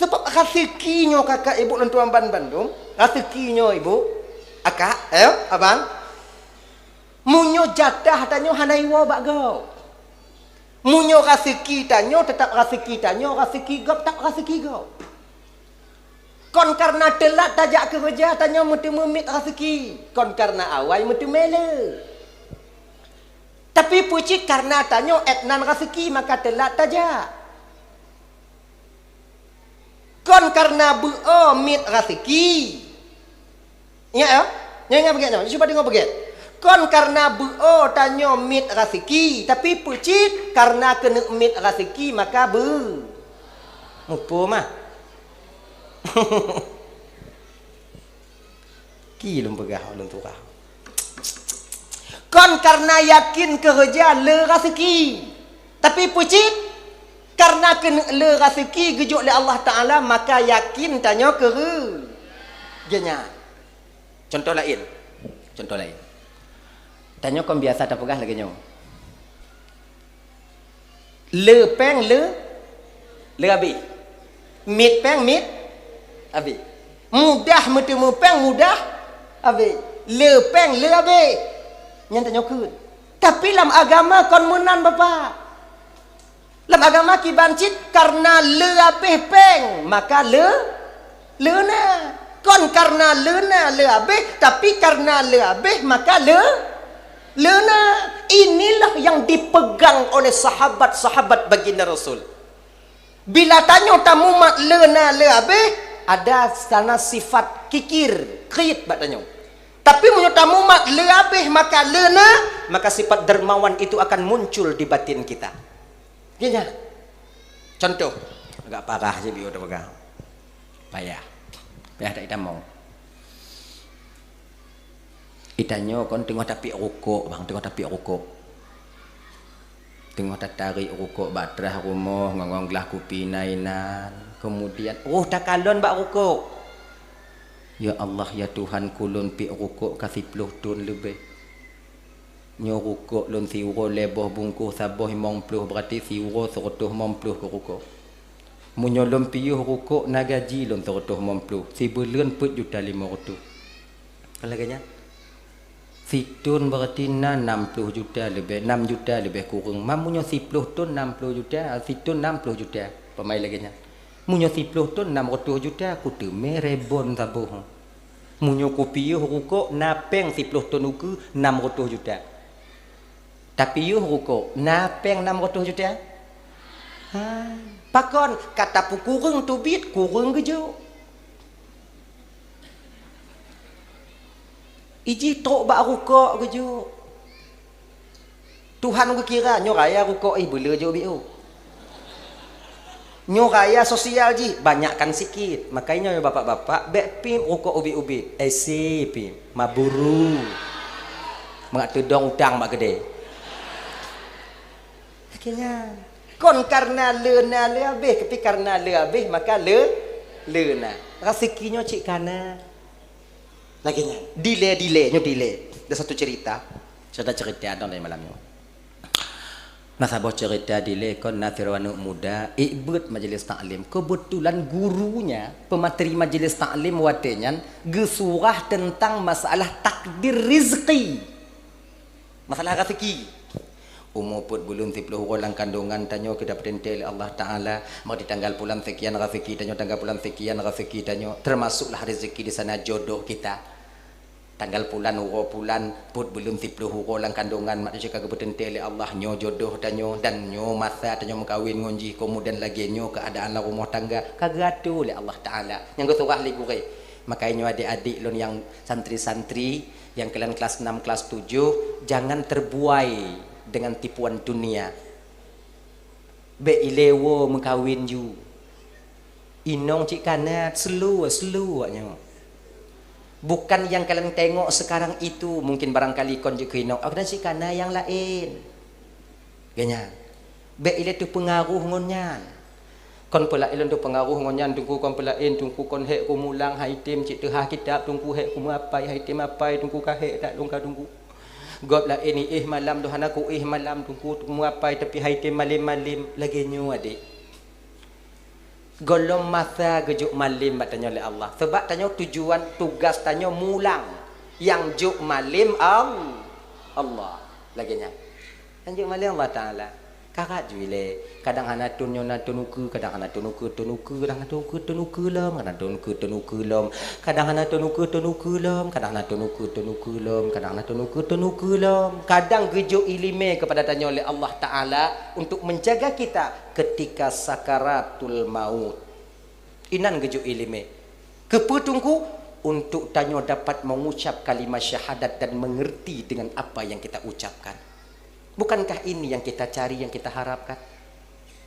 sebab rezekinya kakak ibu dan tuan Bandung, rezekinya ibu, akak, abang, munyo jatah tanyo hanai wa bak go. Munyo rezeki tanyo tetap rezeki tanyo, rezeki gop tak rezeki go. Kon karena telat tajak kerja tanyo mutu memit rezeki, kon karena awai mutu mele. Tapi pucik karena tanyo etnan rezeki maka telat tajak. Kon karena beo mit rezeki. Ya, ya begitu. Coba dengar begitu. Kon karena beo tanyo mit rezeki, tapi pucit karena kena mit rezeki maka mupo mah. Ki lum pegah lum turah. Kon karena yakin kerja le rezeki, tapi pucit karena kena le rezeki gejuk oleh Allah Ta'ala maka yakin tanya kerjanya. Contoh lain. Tanya kon biasa tak pegah lagi nyo. Le peng le abi. Mit peng mit abi. Mudah metemu peng mudah abi. Le peng le abi. Yang tanya kun. Tapi dalam agama kon menan bapak. Dalam agama kibancit karena le abeh peng maka le na. Kon karena le na le abeh tapi karena le abeh maka le na. Inilah yang dipegang oleh sahabat-sahabat baginda Rasul. Bila tanya tamu mak le na le abeh ada sana sifat kikir krit bak tanya. Tapi menurut tamu mak le abeh maka le na maka sifat dermawan itu akan muncul di batin kita. Gini, contoh agak parah je bio dah pegang. Payah tak kita mau. Itanyo kon tengok tapi rokok bang, tengok tapi rokok. Tengok tarik rokok batrah rumah ngong gelas kopi nainan. Kemudian tak kalon bak rokok. Ya Allah ya Tuhan kulun pi rokok kasih 10 tun lebih. Nyo rokok lun siuro lebih bungkus sabah 50 berarti siuro 150 ke rokok. Munyo lun piuh rokok na gaji lun 150. Sebulan put juta 500. Kalau kanya Situn berarti 60 juta lebih, 6 juta lebih kurang. Mamunyo 10 tun 60 juta, situn 60 juta. Pemain lagi nya. Munyo 10 tun 600 juta, aku tu merebon tabuh. Munyo kopi rokok napeng 10 tun uku 600 juta. Tapi yuh rokok napeng 600 juta. Pakon kata pu kurang tu bit kurang gejo. Iji tok bak rukuk ke jo. Tuhan ku kira nyo raya rukuk bela jo biu. Nyo raya sosial ji banyakkan sikit. Makanya yo bapak-bapak bek pim rukuk ubi-ubi. Pim maburu. Mak tudong utang mak gede. Akhirnya kon karena leuna le habis tapi karena le habis maka leuna. Rezekinyo cik kana. Lagi nya delay ada satu cerita ada dari malamnya masa bos cerita delay kon nasirwanu muda ikut majelis taklim kebetulan gurunya pemateri majelis taklim watenyan gesurah tentang masalah takdir rizki masalah rezeki umur put bulun 10 orang kandungan tanyo kita perintah Allah Ta'ala mau di tanggal bulan sekian rezeki tanyo tanggal bulan sekian rezeki tanyo termasuklah rezeki di sana jodoh kita tanggal bulan put bulun 10 orang kandungan manusia kagak perintah Allah nyo jodoh tanyo dan nyo masa tanyo mengkawin ngonji kemudian lagi nyo keadaan rumah tangga kagak tu oleh Allah Ta'ala yang kesurah ligure makanya adik-adik lon yang santri-santri yang kalian kelas 6 kelas 7 jangan terbuai dengan tipuan dunia. Be ilewo mengkawin ju. Inong cik kanat selu nya. Bukan yang kalian tengok sekarang itu, mungkin barangkali kon juga inong. Aku dan cik kana yang lain. Ganya. Be ile tu pengaruh ngonyan. Kon pula ilon tu pengaruh ngonyan tungku kon pelain tungku kon hek ku mulang haitim cik tehah kitab tungku hek ku apai haitim apai tungku ka hek tak lungka tungku. Gop lah ini malam Tuhan aku malam tungku muapai tapi haitim malim lagi nyu adik. Golom masa gejuk malim batanya oleh Allah. Sebab tanya tujuan tugas tanya mulang yang juk malim Allah. Lagi nya. Yang juk malim Allah Taala. Kakak juile kadang hana tunyo na tunuku kadang hana tunuku kadang hana tunuku lom kadang tunuku lom kadang hana tunuku lom kadang hana tunuku lom kadang hana tunuku lom kadang gejo ilime kepada tanya oleh Allah Taala untuk menjaga kita ketika sakaratul maut inan gejo ilime kepetungku untuk tanya dapat mengucap kalimat syahadat dan mengerti dengan apa yang kita ucapkan. Bukankah ini yang kita cari, yang kita harapkan?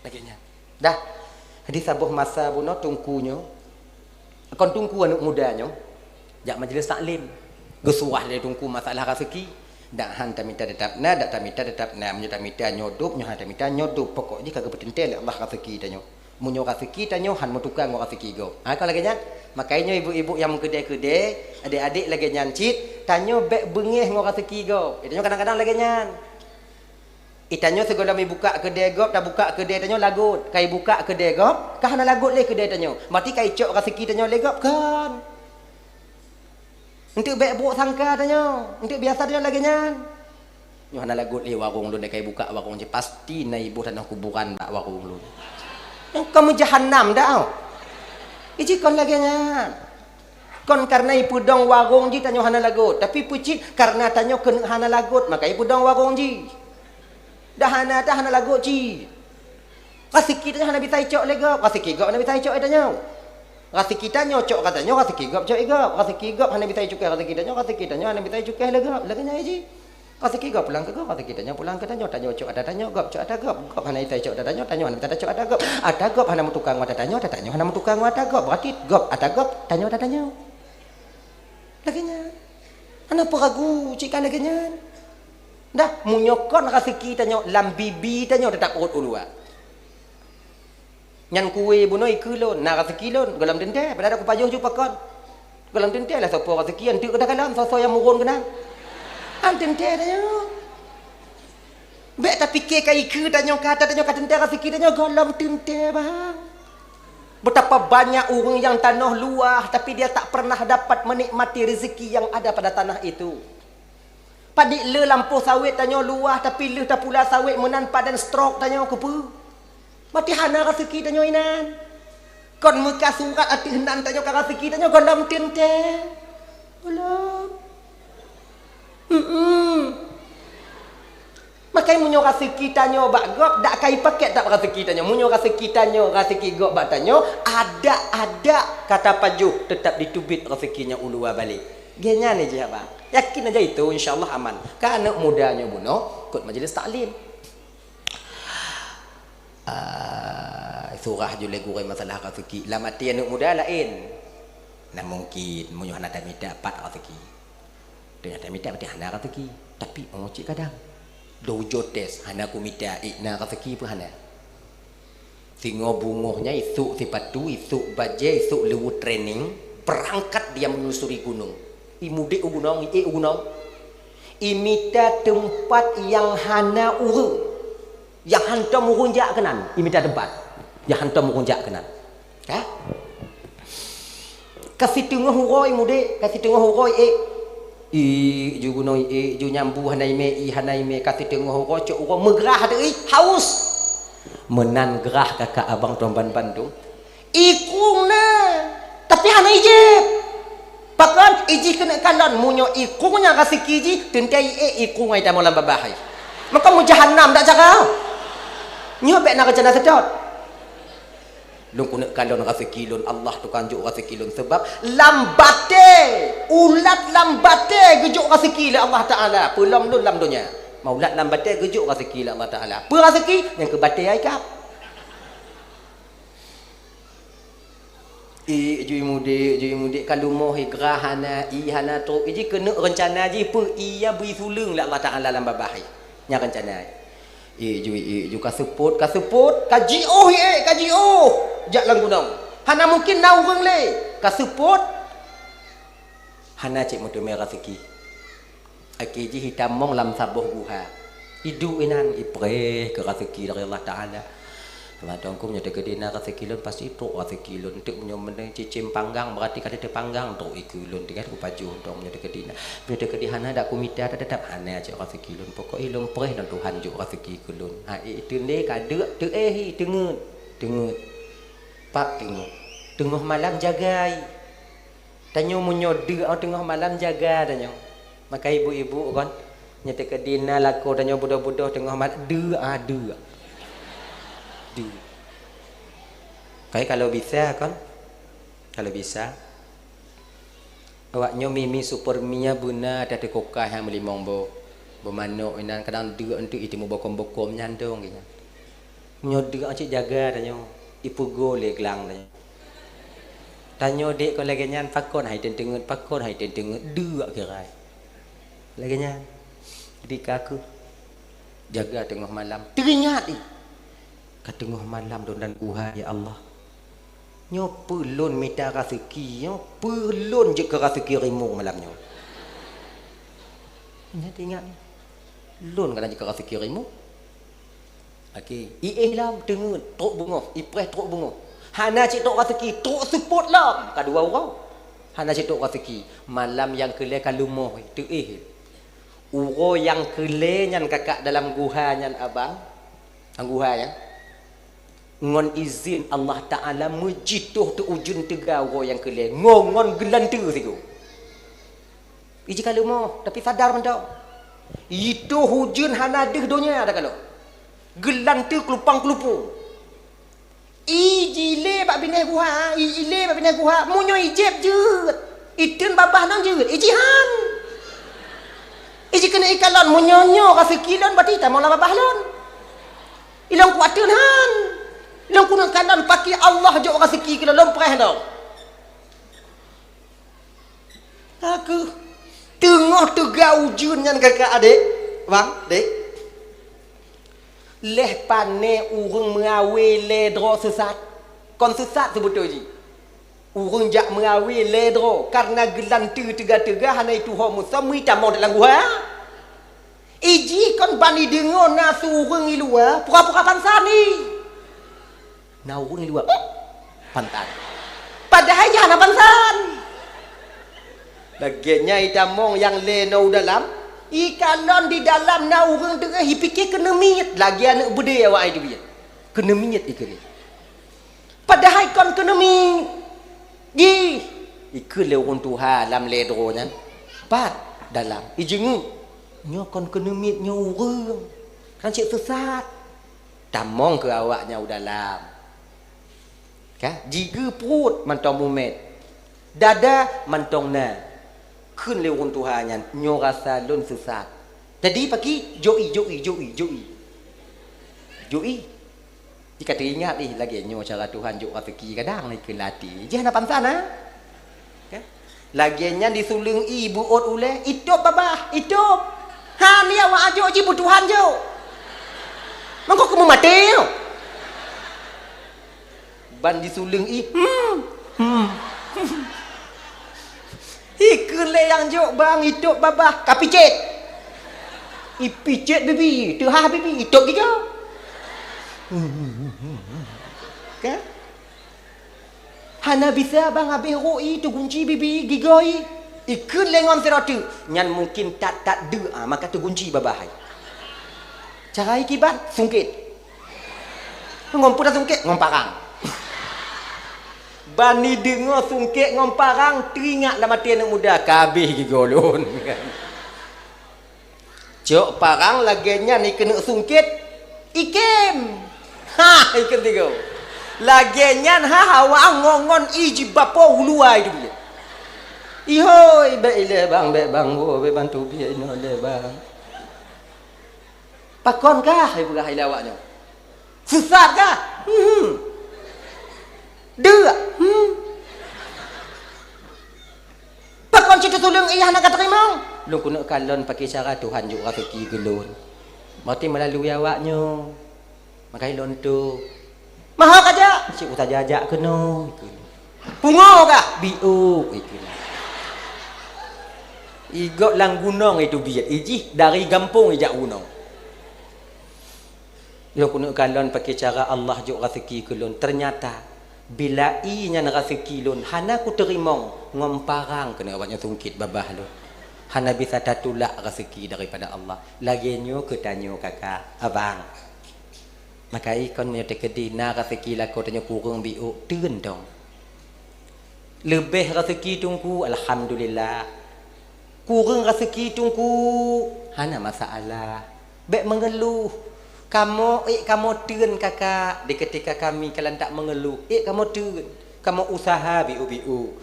Laginya. Dah. Di sabuh masa buno tungkunyo. Kon tungku anak mudanya. Jak majlis taklim. Gesuah dia tungku masalah rezeki. Dak han tamita tetap na, dak tamita tetap na, menyo tamita nyodup, nyo han tamita nyodup. Pokoknya kagak bertentel Allah rezeki tanyo. Munyo rezeki tanyo han mutukang rezeki go. Ha kalau laginya. Makanya ibu-ibu yang kedai-kedai, adik-adik lagi nyancit, tanyo bek bengih ngo rezeki go. Itanyo kadang-kadang lagi nyan. Itanyo segala mi buka kedai gop dah buka kedai tanyo lagut. Kai buka kedai gop, kah na lagut le kedai tanyo. Mati kai cok rezeki tanyo le gop kan. Untuk bek buruk sangka tanyo. Untuk biasa tanyo lagi nyan. Nyo hana lagut le warung lu kai buka warung je pasti na ibu tanah kuburan bak warung lu. Kamu jahanam dah. Iji kon lagi nyan. Kon karena ipu dong warung ji tanyo hana lagut. Tapi pucit karena tanyo kena hana lagut maka ipu dong warung ji. Dah hana lagu ci. Rasiki tanya hana bisa icok lega. Rasiki gop hana bisa icok tanya. Rasiki tanya cok katanya rasiki gop cok gop. Rasiki gop hana bisa icok rasiki tanya hana bisa icok lega. Leganya ji. Rasiki gop pulang ke gop rasiki tanya pulang ke tanya cok ada tanya gop cok ada gop. Gop hana bisa icok tanya hana bisa cok ada gop. Ada gop hana mutukang ada tanya hana mutukang ada gop. Berarti gop ada gop tanya ada tanya. Leganya. Ana peragu cik kana ganyan. Dah munyokon rezeki tanyo lam bibi tanyo tetap urut ulua. Nyan kuwe bunoi kulon na rezeki lon golam dende pada aku pajuh jumpa kon. Golam dende lah sapa rezeki antu kada kalam so yang murun kena. An dende tanyo. Bek tapi ke kai ke tanyo kata dende rezeki tanyo golam dende bang. Betapa banyak orang yang tanah luah tapi dia tak pernah dapat menikmati rezeki yang ada pada tanah itu. Padik le lampu sawit tanyo luah tapi le tak pula sawit menan padan stroke tanyo kepu. Mati hana rezeki tanyo inan. Kon muka surat ati henan tanyo ka rezeki tanyo golam tente. Golam. Makai munyo rezeki tanyo bak gok dak kai paket tak rezeki tanyo. Munyo rezeki tanyo rezeki gok bak tanyo ada kata paju tetap ditubit rezekinya ulua balik. Genya ni je abang. Yakin aja itu insyaallah aman. Ka anak mudanya buno ikut majlis taklim. Surah jule gurau masalah rezeki. La mati anak muda lain. Nah mungkin munyo hana dapat rezeki. Dengan dapat berarti hana rezeki. Tapi cik kadang dojo tes hana kumita ikna rezeki pun hana. Singo bungohnya isu sipatu isu baje isu lewu training berangkat dia menyusuri gunung. Imudik gunung gunung. Imita tempat yang hana urung. Yang hantam urunjak kenan. Imita tempat yang hantam urunjak kenan. Ha? Kasih tengah huroi mudik, kasih tengah huroi ju gunoi ju nyambu hanai me kasih tengah huroi cok urang megerah deui haus. Menan gerah kakak abang Tomban Bandung. Ikungna tapi hana ijib. Pakan iji kena kalon munyo ikungnya kasih kiji tentai ikung ai tamu lam babahai. Maka mu jahannam dak cara. Nyo bek nak rencana sedot. Lung kuna kalon rezeki lun Allah tu kanjuk rezeki lun sebab lambate ulat lambate gejuk rezeki la Allah Taala pulam lun lam dunia. Maulat lambate gejuk rezeki la Allah Taala. Pe rezeki yang ke batai ai kap. Ju mudik kalau moh gerahana hana tu iji kena rencana ji pe ia beri sulung la Allah Taala lam babahai. Nya rencana. Ju kasuput kaji jak lang gunung hana mungkin naurang le kasuput hana cik mutu merah rezeki akiji hitam mong lam sabuh guha idu inan ipre ke rezeki dari Allah Taala Allah dongkum nya degedina rezeki lun pasti itu rezeki lun untuk menyomen cicim panggang berarti kata te panggang tu ikulun dengan ku paju dong nya degedina bila degedi hana dak kumita tetap hana cik rezeki lun pokok ilung preh dan Tuhan juk rezeki kulun ha itu ne kadek tu dengut pak tengah malam jagai tanyo munyo de tengah malam jaga tanyo maka ibu-ibu kan nyete kedina lako tanyo budak-budak tengah malam de kayak kalau bisa kan kalau bisa awaknya mimi supermia buna ada kokah yang melimong bo bermanuk inan kadang de untuk itu mau bokom-bokom nyandong gitu nyo de cik jaga tanyo ipu gole gelang tanyo tanyo dek ko lagi nyan pakon hai tentengut pakon hai tentengut dua gerai lagi nyan dikaku jaga tengah malam teringat kat tengah malam dan kuha ya Allah nyo pelun minta rezeki nyo pelun je ke rezeki rimung malam nyo ingat ingat lun kan je ke rezeki rimung okey lam tengut truk bunga ipres truk bunga hana cik tok rezeki truk support lam kadua orang hana cik tok rezeki malam yang kele kalumoh tu uro yang kele nyan kakak dalam guha nyan abang angguha ya ngon izin Allah Taala mejituh tu ujun tegau yang kele ngon gelantu siku iji kalau mau tapi sadar mentau itu hujun hana deh donya ada kalau gelantu kelupang kelupung iji le bak binai guha ile bak binai guha munyo ijeb jeut itun babah nang jeut ijihan iji kena ikalon munyonyo kafikilon berarti tak mau babah lon ilang kuatun han ilang kunang kanan paki Allah jauh rezeki kita lompreh tau aku Tengah tegak ujun yang kakak adik. Bang, dek. Leh pane urang mengawe ledro sesat. Kon sesat sebetulnya. Urang jak mengawe ledro karena gelantu tega-tega hana itu homo samui tamau dalam gua. Iji kon bani dengar nasu urang ilua pura-pura pansan ni. Na urang ilua pantan. Padahal jangan pansan. Bagiannya itamong yang lenau dalam ikanon di dalam na urang tengah hipikir kena miyat lagi anak budaya awak itu biar kena miyat ikan ni padahal kon kena miyat gi ikan le urang Tuhan dalam ledronya pat dalam ijengu nyo kon kena miyat nyo urang kan cik sesat tamong ke awaknya dalam kan jika perut mantong mumet dada mantong naขึ้นเร็วคนTuhannya nyo rasa lon sesat jadi pagi joi jika teringat ni lagi nyo cara Tuhan jok rezeki kadang ni ke lati jangan apa sana kan laginya disulung ibu ot ule hidup babah hidup ha ni awak ajo ji Tuhan jo mangko kamu mati ban disulung Ikun le yang jok bang hidup babah kapicet. Ipicet bibi, tuhah bibi hidup juga. Kan? Hana bisa bang habis roi tu kunci bibi gigoi. Ikun le ngam seratu. Nyan mungkin tak dua maka tu kunci babah. Cara ikibat sungkit. Ngompu dah sungkit ngomparang. Bani dengar sungkit ngomparang teringatlah mati anak muda kabeh gigolon kan. Cok parang laginya ni kena sungkit ikem. Ha ikem tiga. Laginya hawa ngongon iji bapa huluai tu dia. Ihoi be bang wo be bantu biar ino le bang. Pakon kah ibu kah ilawaknya? Susah kah? Dua. Pakon cerita tolong iya nak terima. Lu kena kalon pakai cara Tuhan juga rezeki gelun. Mati melalui awaknya. Makai lon tu. Mahak aja. Si uta jajak kena. Pungo kah? Biu itu. Igot lang gunung itu biat. Iji dari gampung ijak gunung. Lu kena kalon pakai cara Allah juga rezeki gelun. Ternyata bila inya rezeki lun hana ku terimong ngomparang kena awaknya tungkit babah lu hana bisa tatulak rezeki daripada Allah lagianyo ketanyo kakak abang maka ikon nyo tekedi na rezeki lako tanyo kurang biu teun dong lebih rezeki tungku alhamdulillah kurang rezeki tungku hana masalah bek mengeluh kamu teun kakak di ketika kami kalian tak mengeluh kamu teun kamu usaha biu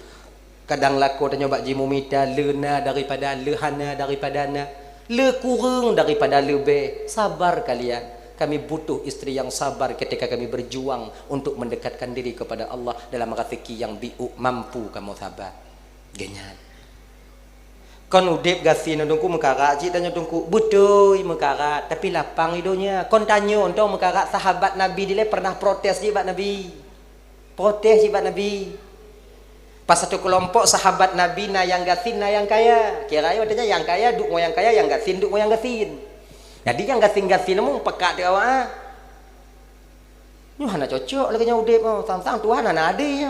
kadang laku tanya bak jimu mita lena daripada lehana daripada na le kurang daripada lebih sabar kalian kami butuh isteri yang sabar ketika kami berjuang untuk mendekatkan diri kepada Allah dalam rezeki yang biu mampu kamu sabar genyan kon udip gasi nundungku mekarat cik tanya tungku betul mekarat tapi lapang hidupnya kon tanya untuk mekarat sahabat Nabi dia pernah protes je bak Nabi pas satu kelompok sahabat Nabi na yang gasin na yang kaya kira katanya yang kaya duk mo yang kaya yang gasin duk mo yang gasin jadi yang gasin mu pekat dia awak nyu hana cocok lagi nya udip sang-sang Tuhan hana ade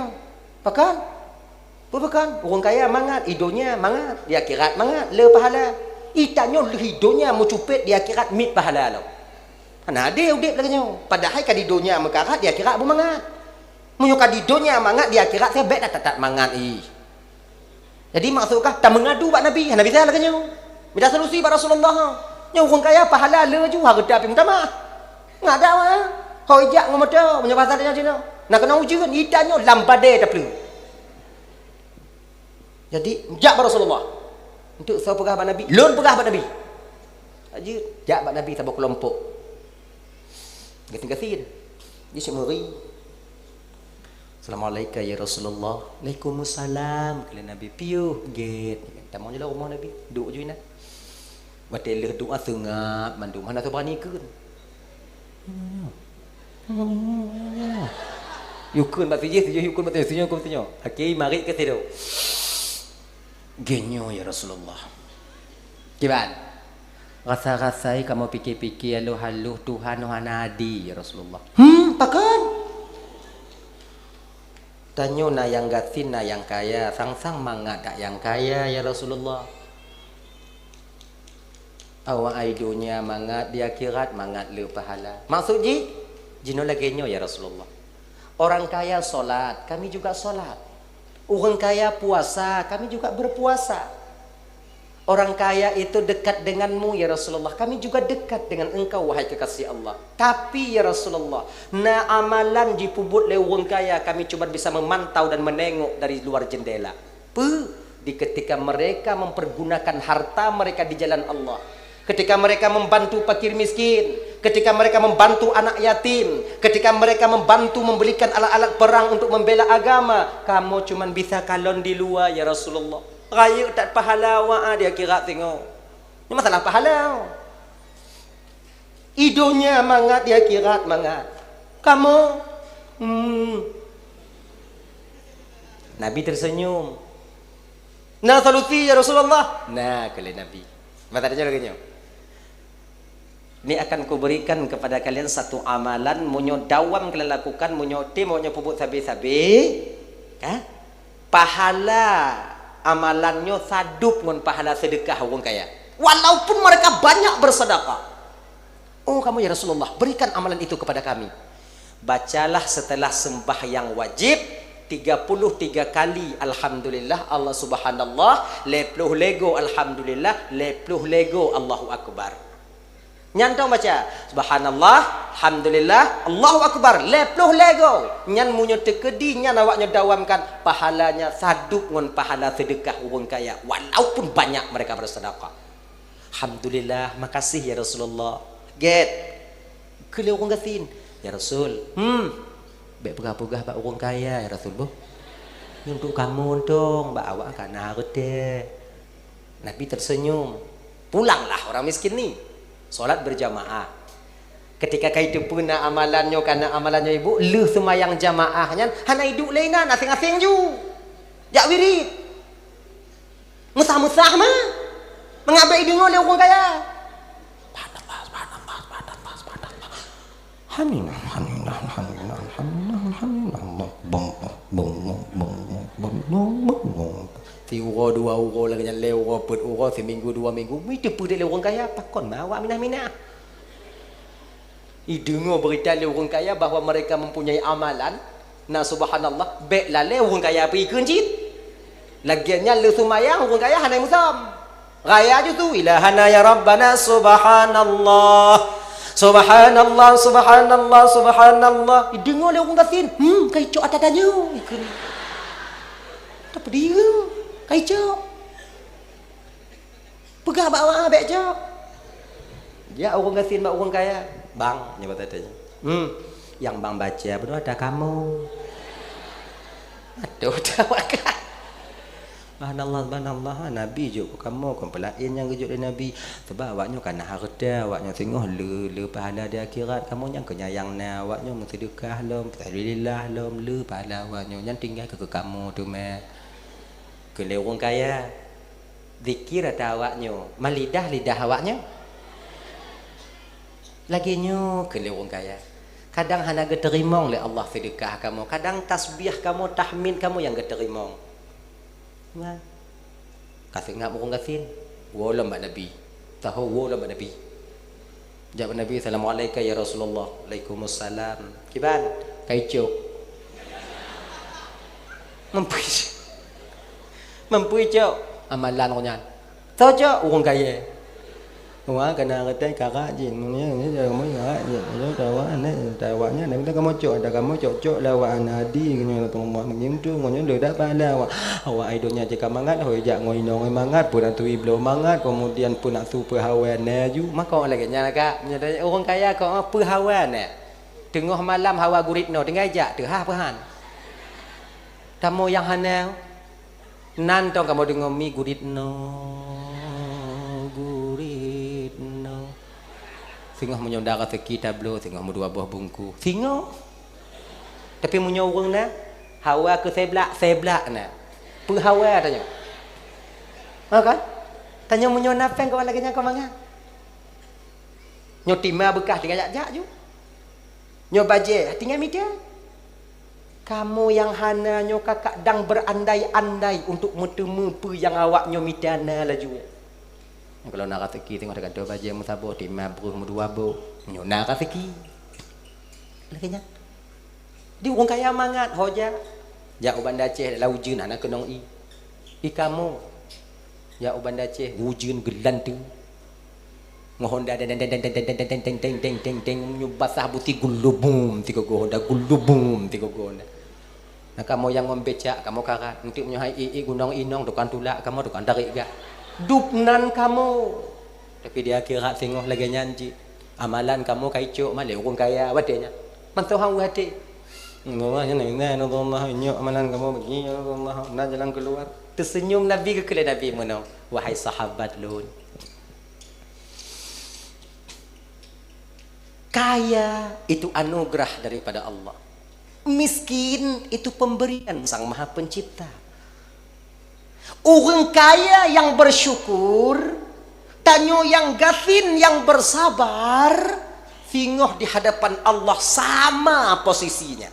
pakan bukan orang kaya mangat hidupnya mangat di akhirat mangat le pahala itanyo hidupnya mu cupet di akhirat mit pahala lo ana ade udip lagi nyo padahal ka di dunia mekarat di akhirat bu mangat munyo ka di dunia mangat di akhirat saya bet tak mangat jadi maksudkah tak mengadu bak Nabi Nabi saya lagi nyo minta solusi bak Rasulullah nyo orang kaya pahala le ju harga tapi minta maaf ngada wa hojak ngomoto munyo pasal nya cino nak kena ujian itanyo lampade tapi jadi jak Rasulullah untuk saya pegah pada Nabi lon pegah pada Nabi aja jak pada Nabi tabak kelompok gasin dia semuri Assalamualaikum ya Rasulullah. Waalaikumsalam. Kala Nabi piuh get. Tamu je lah rumah Nabi. Duk je nak. Batelah doa sengap mandum mana tu berani keun. Yukun bat sijih yukun bat sijih yukun sijih. Okey mari ke tidur. Genyo ya Rasulullah. Gimana? Rasa-rasai kamu fikir-fikir haluh Tuhan Hanadi ya Rasulullah. Takkan? Tanyo na yang gatin na yang kaya, sang-sang mangat tak yang kaya ya Rasulullah. Awak aidunya mangat di akhirat, mangat le pahala. Maksud jino lagi nyo ya Rasulullah. Orang kaya solat, kami juga solat. Orang kaya puasa, kami juga berpuasa. Orang kaya itu dekat denganmu ya Rasulullah. Kami juga dekat dengan engkau wahai kekasih Allah. Tapi ya Rasulullah, na amalan dipubut oleh orang kaya kami cuma bisa memantau dan menengok dari luar jendela. Di ketika mereka mempergunakan harta mereka di jalan Allah. Ketika mereka membantu fakir miskin, ketika mereka membantu anak yatim, ketika mereka membantu membelikan alat-alat perang untuk membela agama, kamu cuma bisa kalon di luar ya Rasulullah. Raya tak pahala awak dia kira tengok. Ini masalah pahala. Idonya mangat dia kira mangat. Kamu Nabi tersenyum. Nah solusi ya Rasulullah. Nah kali Nabi. Mata dia lagi. Ini akan kuberikan kepada kalian satu amalan munyo dawam kalian lakukan munyo tim munyo puput sabi-sabi. Pahala amalannya sadup dengan pahala sedekah orang kaya. Walaupun mereka banyak bersedekah. Oh kamu ya Rasulullah, berikan amalan itu kepada kami. Bacalah setelah sembahyang wajib 33 kali alhamdulillah Allah subhanallah, 10 lego alhamdulillah, 10 lego Allahu akbar. Nyantong baca subhanallah, alhamdulillah, Allahu akbar, 10 lego. Nyan munyo tekedi nyan awaknya dawamkan pahalanya saduk ngon pahala sedekah orang kaya walaupun banyak mereka bersedekah. Alhamdulillah, makasih ya Rasulullah. Get. Kele orang gatin. Ya Rasul. Baik pegah-pegah bak orang kaya ya Rasul boh. Untuk kamu dong, bak awak kana harta. Nabi tersenyum. Pulanglah orang miskin ni. Solat berjamaah. Ketika kaitu puna amalannya karena amalannya ibu, lu semayang jamaahnya, hana hidup lain asing-asing ju. Jak wirid. Musah-musah mah. Mengambil hidung oleh orang kaya. Si uro 2 uro lagi yang lewo put uro seminggu 2 minggu itu pun dia orang kaya pakon mawa minah-minah. Dengar berita le orang kaya bahawa mereka mempunyai amalan. Nah subhanallah, baiklah le orang kaya pergi kencit. Lagiannya le sumayang orang kaya hanai musam. Raya je tu ilahana ya rabbana subhanallah. Subhanallah subhanallah subhanallah. Dengar le orang kasin, kai cok atatanya ikun. Tak dia. Kai cok. Pegah bawa abek cok. Dia orang kasin bak orang kaya. Bang, nyebut tadi. Yang bang baca benar ada kamu. Aduh, tawakan. Subhanallah, Nabi je kamu kompelain yang kejut dari Nabi. Sebab awaknya kan harta, awaknya tengok le pahala di akhirat. Kamu yang kenyayang na, awaknya bersedekah lom, alhamdulillah lom le pahala awaknya. Yang tinggal ke kamu tu meh. Ke orang kaya. Zikir ada awaknya, malidah awaknya. Laginya ke orang kaya. Kadang hana geterima oleh Allah sedekah kamu, kadang tasbih kamu, tahmid kamu yang geterima. Nah, kasih ngap orang kasin, wala mbak Nabi, tahu wala mbak Nabi. Jawab Nabi, Assalamualaikum ya Rasulullah. Waalaikumsalam. Kiban, kaicuk. Mempuicuk amalan orangnya. Tahu cok orang kaya. Wah kena kata kakak jin ni kamu kakak jin tawaknya nanti kamu cok ada kamu cok lawak anadi kena tunggu menyentuh ngonya dah pada awak idolnya jika mangat hoi jak ngoi nong mangat pun atu iblo mangat kemudian pun atu perhawan ju maka lagi nya kak orang kaya kau perhawan tengah malam hawa guritno tinggal jak teh ha pahan Tamu yang hanau. Nan tong kamu dengar mi gurit no. Gurit no. Singoh menyonda kata kita blo, singoh mu 2 buah bungku. Singoh. Tapi munyo urang na hawa ke seblak na. Pu hawa tanya. Ha kan? Tanya munyo napeng kau lagi nya kau manga. Nyo timah bekas tinggal jak ju. Nyo baje tinggal media. Kamu yang hana nyo kakak dang berandai-andai untuk bertemu pu yang awak nyo midana laju. Kalau nak rezeki tengok dekat dua baje mu sabo timah bruh mu 2 bo. Nyo nak rezeki. Lagi nya. Di orang kaya mangat hoja. Ya uban Aceh la wujun anak kenong i kamu. Ya uban Aceh wujun gelan tu. Ngohonda deng nyubasah buti gulubum tiga gohonda gulubum tiga gohonda. Nah kamu yang membecak kamu karat nanti menyohai gunong inong dukan tulak kamu dukan tarik gak. Dupnan kamu. Tapi dia kira tengok lagi nyanji. Amalan kamu kaico male orang kaya wadenya. Mantuhang wadi. Allah yang Allah nyok amalan kamu begini Allah nak jalan keluar. Tersenyum Nabi ke Nabi mana? Wahai sahabat lun. Kaya itu anugerah daripada Allah. Miskin itu pemberian Sang Maha Pencipta. Orang kaya yang bersyukur, tanyo yang gafin yang bersabar, singoh di hadapan Allah sama posisinya.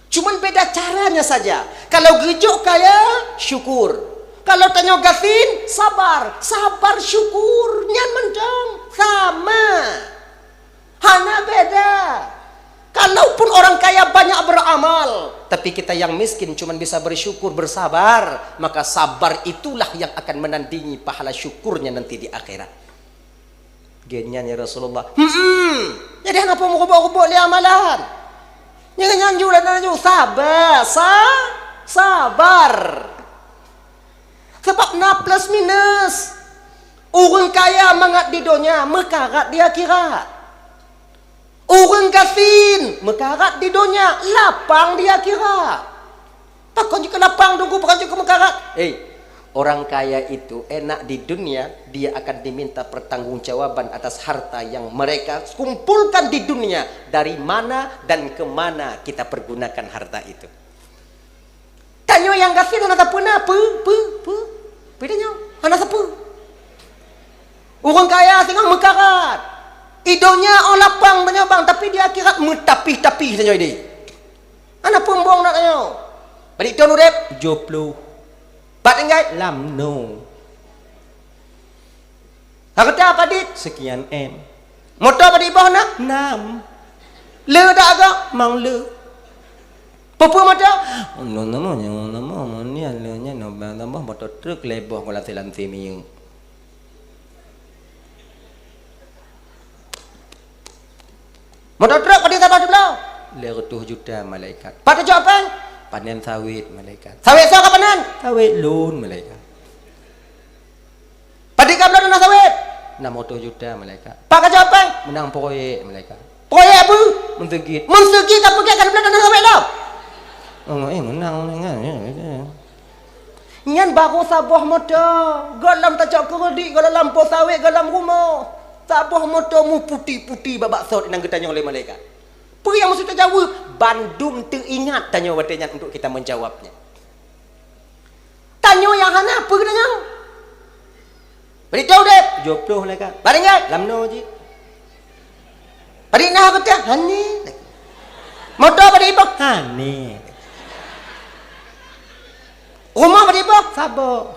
Cuman beda caranya saja. Kalau gejuk kaya, syukur. Kalau tanyo gafin, sabar. Sabar syukur. Nyan mendang. Sama. Hanya beda. Kalaupun orang kaya banyak beramal, tapi kita yang miskin cuman bisa bersyukur, bersabar, maka sabar itulah yang akan menandingi pahala syukurnya nanti di akhirat. Genyan ya Rasulullah. Jadi kenapa mau kubur-kubur li amalan? Jangan jualan aja sabar, sabar. Sebab na plus minus. Orang kaya mangat di dunia, mekarat di akhirat. Orang kafir mekarat di dunia, lapang di akhirat. Takkan juga lapang tunggu bukan juga mekarat. Orang kaya itu enak di dunia, dia akan diminta pertanggungjawaban atas harta yang mereka kumpulkan di dunia. Dari mana dan kemana kita pergunakan harta itu. Tanya yang kafir anak apa? Bedanya anak apa? Orang kaya tinggal mekarat. Idonya lapang tanya bang, tapi di akhirat metapih-tapih tanya dia. Anak pembuang nak tanya. Balik tahun urip joplo. Pak tinggal lamno. Harta apa dit? Sekian M. Motor apa di bawah nak? 6. Le tak agak? Mang le. Pupuk motor? Nama ni alanya nama motor truk leboh kalau telan temiu. Motor truk pada apa sebelah? Le 2 juta malaikat. Pada jawapan? Panen sawit malaikat. Sawit so kapanan? Sawit lun malaikat. Padik kabla na sawit? 600 juta malaikat. Pak kerja apa? Menang proyek malaikat. Proyek apa? Mensegit. Mensegit apa ke kabla na sawit dah? Menang nyan baru sabuh motor. Galam tajak keredik, galam lampu sawit, galam rumah. Sabuh motor mu putih-putih babak sot nang ketanya oleh malaikat. Apa yang mesti terjawab? Bandung teringat tanya watanya untuk kita menjawabnya. Tanya yang hana apa tanya? Beritahu deh. 20 mereka. Barang enggak? Lamno je. Bari nah kata hani. Motor bari ibak hani. Rumah bari ibak sabo.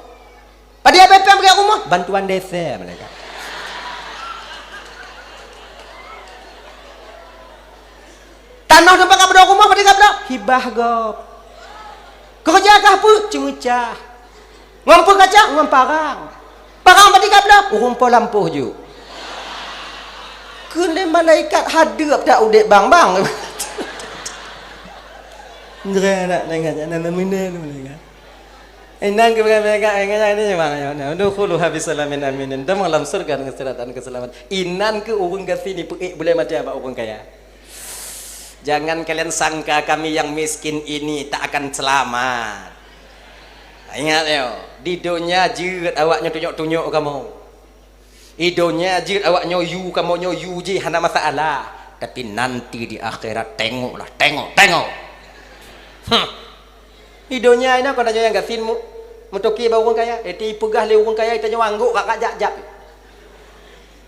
Bari apa bagi rumah? Bantuan desa mereka. Tanah tempat kamu ada rumah pada kamu hibah gop. Kerja kah apa? Cemecah. Ngampu kaca, ngamparang. Parang pada kamu rumpah lampuh je. Kena malaikat hadap tak udik bang. Ngera nak dengar jangan mina malaikat. Inang keberapa ini cuma dukhulu habis salamin aminin. Dah malam surga dengan keselamatan. Inan ke orang kasih ni boleh mati apa orang kaya. Jangan kalian sangka kami yang miskin ini tak akan selamat. Ingat yo, di dunia jeut awaknya tunjuk-tunjuk kamu. Idonya jeut awaknya you kamu nyo you je hana masalah. Tapi nanti di akhirat tengoklah, tengok. Idonya ini kau nanya yang gasin mu mutoki ba orang kaya, eti pegah le orang kaya tanya wangguk kak jap.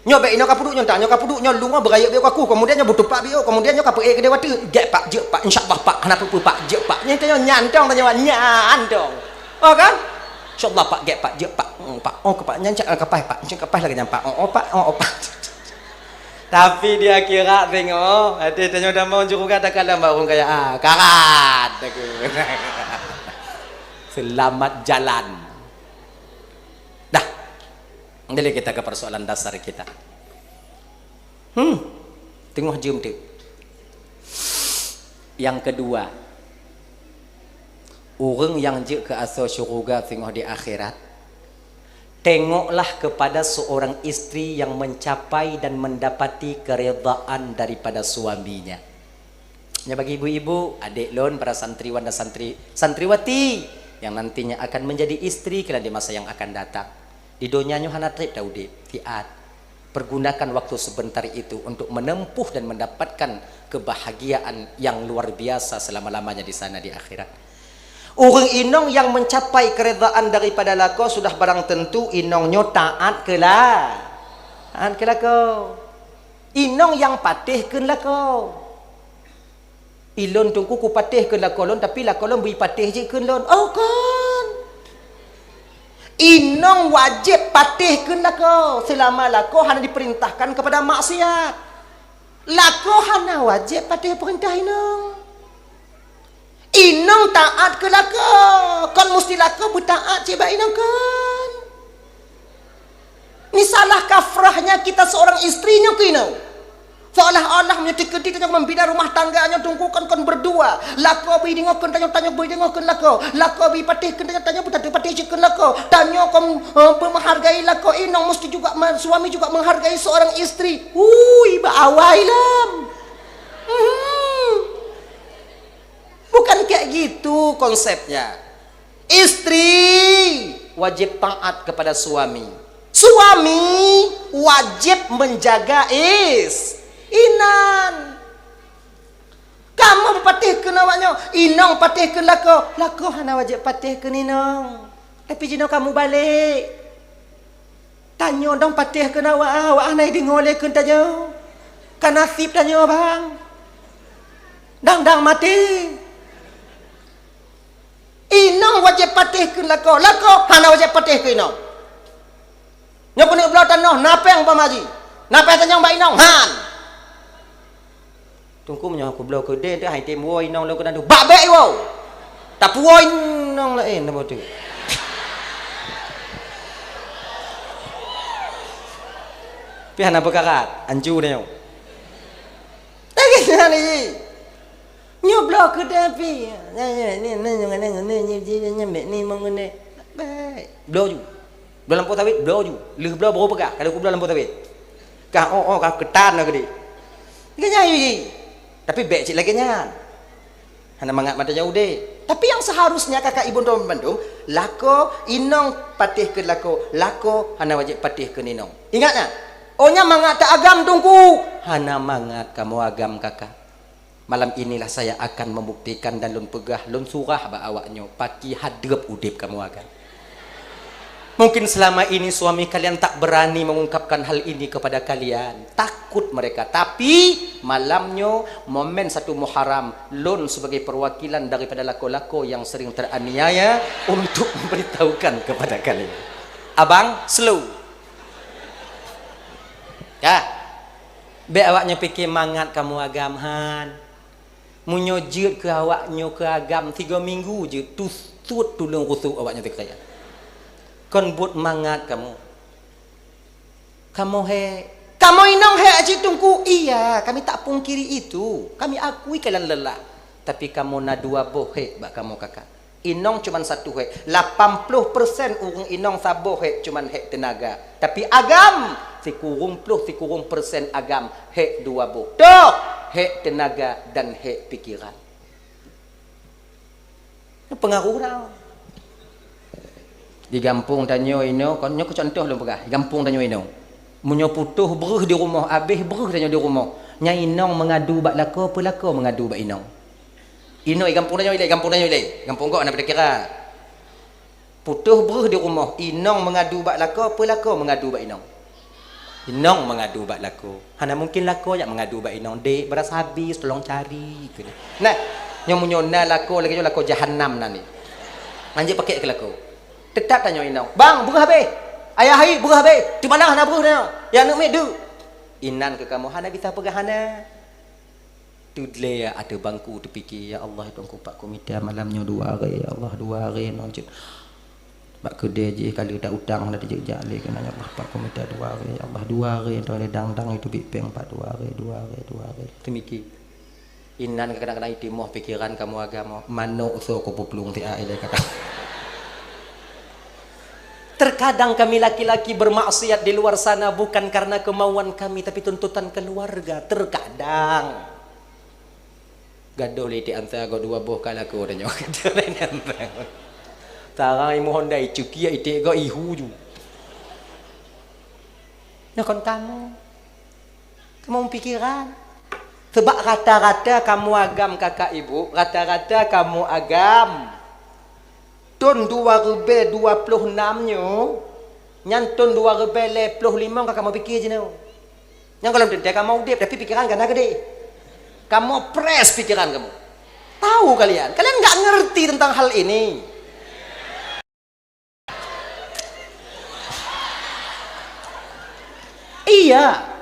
Nyo be ino kapuduk nyo tanya kapuduk nyo lunga berayak be aku, kemudian nyo butuh pak bio, kemudian nyo kape ke dewata, gek pak je pak insyaallah pak, kenapa pak je pak. Nyo tanya nyantong tanya nyantong. Oh kan? InsyaAllah pak, get pak, je pak, pak, oh ke pak, nyancak kapai pak, nyancak kapai lagi nyampak, oh pak. Tapi di akhirat tengok, ada tanya dah mau juru kata kalau orang kaya, karat, selamat jalan. Dah, jadi kita ke persoalan dasar kita. Tengok jom tu. Yang kedua, orang yang je ke asal syurga tengok di akhirat, tengoklah kepada seorang istri yang mencapai dan mendapati keredaan daripada suaminya. Ya bagi ibu-ibu, adik lon, para santriwan dan santriwati yang nantinya akan menjadi istri kalian di masa yang akan datang. Di dunianya hana trip Daudi, fiat. Pergunakan waktu sebentar itu untuk menempuh dan mendapatkan kebahagiaan yang luar biasa selama-lamanya di sana di akhirat. Orang inong yang mencapai keredaan daripada lako sudah barang tentu inongnya taat ke lako. Inong yang patih ke lako. Ilon tungku ku patih ke lako lon, tapi lako lon beri patih je ke lon. Oh kan. Inong wajib patih ke lako selama lako hanya diperintahkan kepada maksiat. Lako hanya wajib patih perintah inong. Inong taat ke lako, kan mesti lako bertaat ceba inong kan. Ini salah kafrahnya kita seorang istrinya ke inong. Seolah-olah menyetik-ketik tanya membina rumah tangganya tungkukan kon berdua. Lako bi dengokan tanya bi dengokan lako. Lako bi patihkan tanya patihkan lako. Tanya kon menghargai lako inong mesti juga suami juga menghargai seorang istri. Ba awailam. Bukan kayak gitu konsepnya. Istri wajib taat kepada suami. Suami wajib menjaga inan. Kamu patihkan awaknya, inong patihkan lako. Lako hana wajib patihkan inong. Tapi jino kamu balik. Tanya dong patihkan awak hanai dingolehkan tanya. Kan nasib tanya bang. Dang mati. Inong wajib patih ke lako. Lako hana wajib patih ke inong. Nyo punya belau tanah napeng pamaji. Napeng tanyang ba inong han. Tungku menyo aku belau ke de hai tem wo inong lo kenan tu. Ba be wo. Tak puo inong lain namo tu. Pi hana bekarat anju ne yo. Lagi ni. Nyo blok ke tapi ni mengene baik blow ju blow lampu tawit blow ju leh blow berapa kah kalau aku blow lampu tawit kah kah ketan lah gede kenya tapi baik cik lagi nya hana mangat mata jauh deh. Tapi yang seharusnya kakak ibu dan membantu lako inong patih ke lako hana wajib patih ke ninong. Ingatnya ohnya mangat tak agam tungku hana mangat kamu agam kakak. Malam inilah saya akan membuktikan dan lun pegah lun surah ba awaknya paki hadrep udip kamu akan. Mungkin selama ini suami kalian tak berani mengungkapkan hal ini kepada kalian, takut mereka. Tapi malamnya momen 1 Muharram lun sebagai perwakilan daripada lako-lako yang sering teraniaya untuk memberitahukan kepada kalian. Abang slow. Ya. Be awaknya fikir mangat kamu agamhan. Munyo jeut ke awaknya ke agam 3 minggu je tut tulung rusuk awaknya tak kaya. Kon but mangat kamu. Kamu inong he aji tungku. Iya, kami tak pungkiri itu. Kami akui kalian lelah. Tapi kamu na 2 boh he bak kamu kakak. Inong cuma 1 he. 80% orang inong saboh he cuma he tenaga. Tapi agam si kurung persen agam he 2 boh. Tuh. hek tenaga dan hek pikiran. Pengaruh dah. Di kampung tanyo ino, kon nyo contoh lu pegah. Di kampung tanyo ino. Munyo putuh beruh di rumah, habis beruh tanyo di rumah. Nyai inong mengadu bak lako, pelako mengadu bak inong. Ino di kampung tanyo ile, kampung tanyo ile. Kampung kok nak kira. Putuh beruh di rumah, inong mengadu bak lako, pelako mengadu bak inong. Inong mengadu bak lako. Hana mungkin lako yang mengadu bak inong. Dek berasa habis, tolong cari. Nah, yang munyona lako lagi lako jahannam nani. Anjir pakai ke lako. Tetap tanya inong. Bang, beruh habis. Ayah hai beruh habis. Di mana hana beruh dah? Ya nak medu. Inan ke kamu hana bisa pegah hana. Tudle ya ada bangku terfikir ya Allah itu aku pak komite malamnya 2 hari ya Allah 2 hari nonjut. Pak kedai je kalau tak utang dah dijak le kena ya Allah pak komite 2 hari ya Allah 2 hari tu ada dang-dang itu bipeng pak 2 hari 2 hari 2 hari. Temiki. Inan kadang-kadang itimoh pikiran kamu agama. Mano so ko puplung ti ai kata. Terkadang kami laki-laki bermaksiat di luar sana bukan karena kemauan kami tapi tuntutan keluarga. Terkadang gaduh li di antara go 2 boh kalaku dan nyo. Tarang imo hondai cukia ite go ihu ju. Nah kon kamu pikiran. Sebab rata-rata kamu agam kakak ibu, rata-rata kamu agam. Tahun 2026 nyo, nyantun 2025 kakak mau pikir je no. Yang kalau tentu kamu mau dip, tapi pikiran kan gede. Kamu press pikiran kamu. Tahu kalian nggak ngerti tentang hal ini. Iya.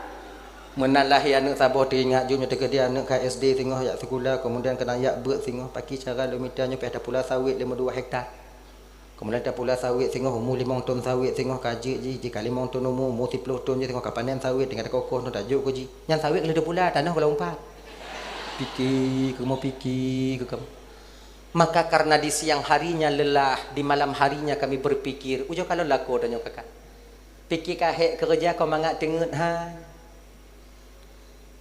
Menalahi anak sabar teringat jumnya dekat dia anak KSD tengah yak sekolah kemudian kena yak ber tengah pagi cara lomitanya pi ada pula sawit 52 hektar. Kemudian ada pula sawit tengah umur 5 ton sawit tengah kaji ji jika 5 ton umur 10 ton je tengah kapanen sawit dengan kokoh tu tajuk ko ji. Yang sawit ada pula tanah kalau umpat. Fikir ke kamu. Maka karena di siang harinya lelah, di malam harinya kami berpikir, ujo kalau laku tanya kakak. Fikir kahek kerja kau mangat tengut ha.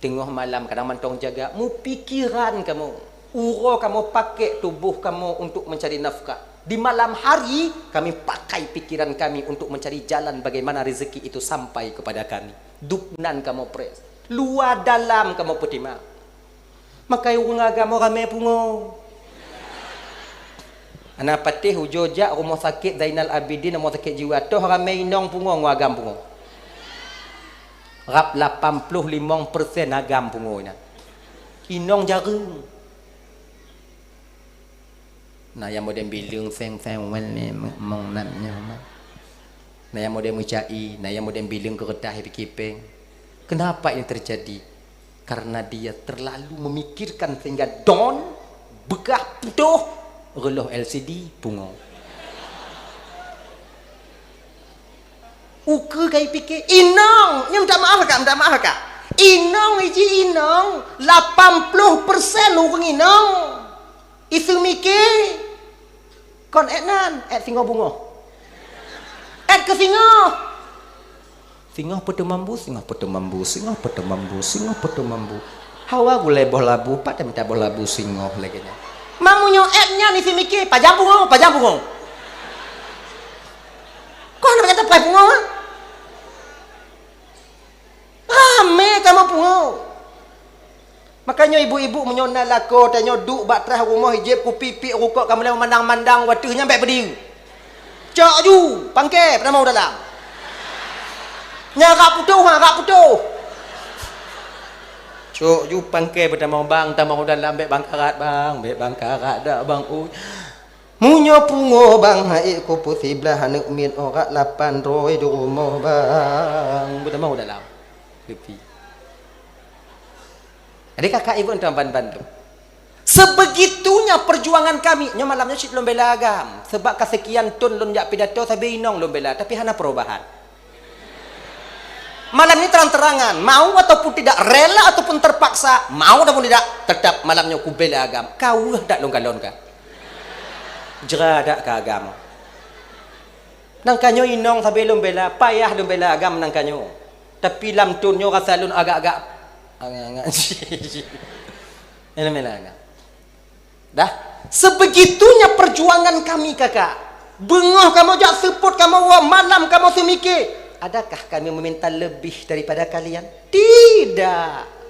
Tengah malam kadang mantong jaga mu pikiran kamu uro kamu pakai tubuh kamu untuk mencari nafkah. Di malam hari kami pakai pikiran kami untuk mencari jalan bagaimana rezeki itu sampai kepada kami. Duknan kamu pres luar dalam kamu putima makai urang agama ramai pungo anak patih hujojak rumah sakit Zainal Abidin rumah sakit jiwa toh ramai inong pungo ngagam pungo rap 85% agam pungonya. Inong jaring. Nah yang modern bilang feng ni mong namnya. Nah yang modern mencai, nah yang modern bilang keredah pikipeng. Kenapa ini terjadi? Karena dia terlalu memikirkan sehingga don begah putuh reloh LCD pungo. Uke kai pikir inong yang minta maaf kak inong iji inong 80% urang inong isu mikir kon etnan et singo bungo et ke singo petu mambu hawa gule boh labu pak minta boh labu singo lagi nya mamunyo etnya isu mikir pajang bungo kok nak kata pai bungo rame kamu pungo. Makanya ibu-ibu menyona lako tanya duk bak terah rumah hijab ku pipi rukuk kamu lewat mandang-mandang watehnya sampai berdiri. Cak ju pangke pernah mau dalam. Nyarap putuh. Cak ju pangke pertama bang tak mau dalam ambek bangkarat dak bang munyo pungo bang hai ku putih belah anak min orak 800 di rumah bang pertama mau dalam. Lebih. Adik kakak ibu untuk bantu. Sebegitunya perjuangan kami. Nya malamnya syit lom bela agam. Sebab kesekian ton lom jak pidato sabi inong lom bela tapi hana perubahan. Malam ini terang-terangan, mau ataupun tidak, rela ataupun terpaksa, mau ataupun tidak, tetap malamnya ku bela agam. Kau dak longga-longga. Jera dak ke agama. Nang kanyo inong sabi lom bela, payah lom bela agam nang kanyo. Tapi lam tunyo rasa lun agak-agak Ini melanga. Dah, sebegitunya perjuangan kami kakak. Bengah kamu jak support kamu malam kamu semikir. Adakah kami meminta lebih daripada kalian? Tidak.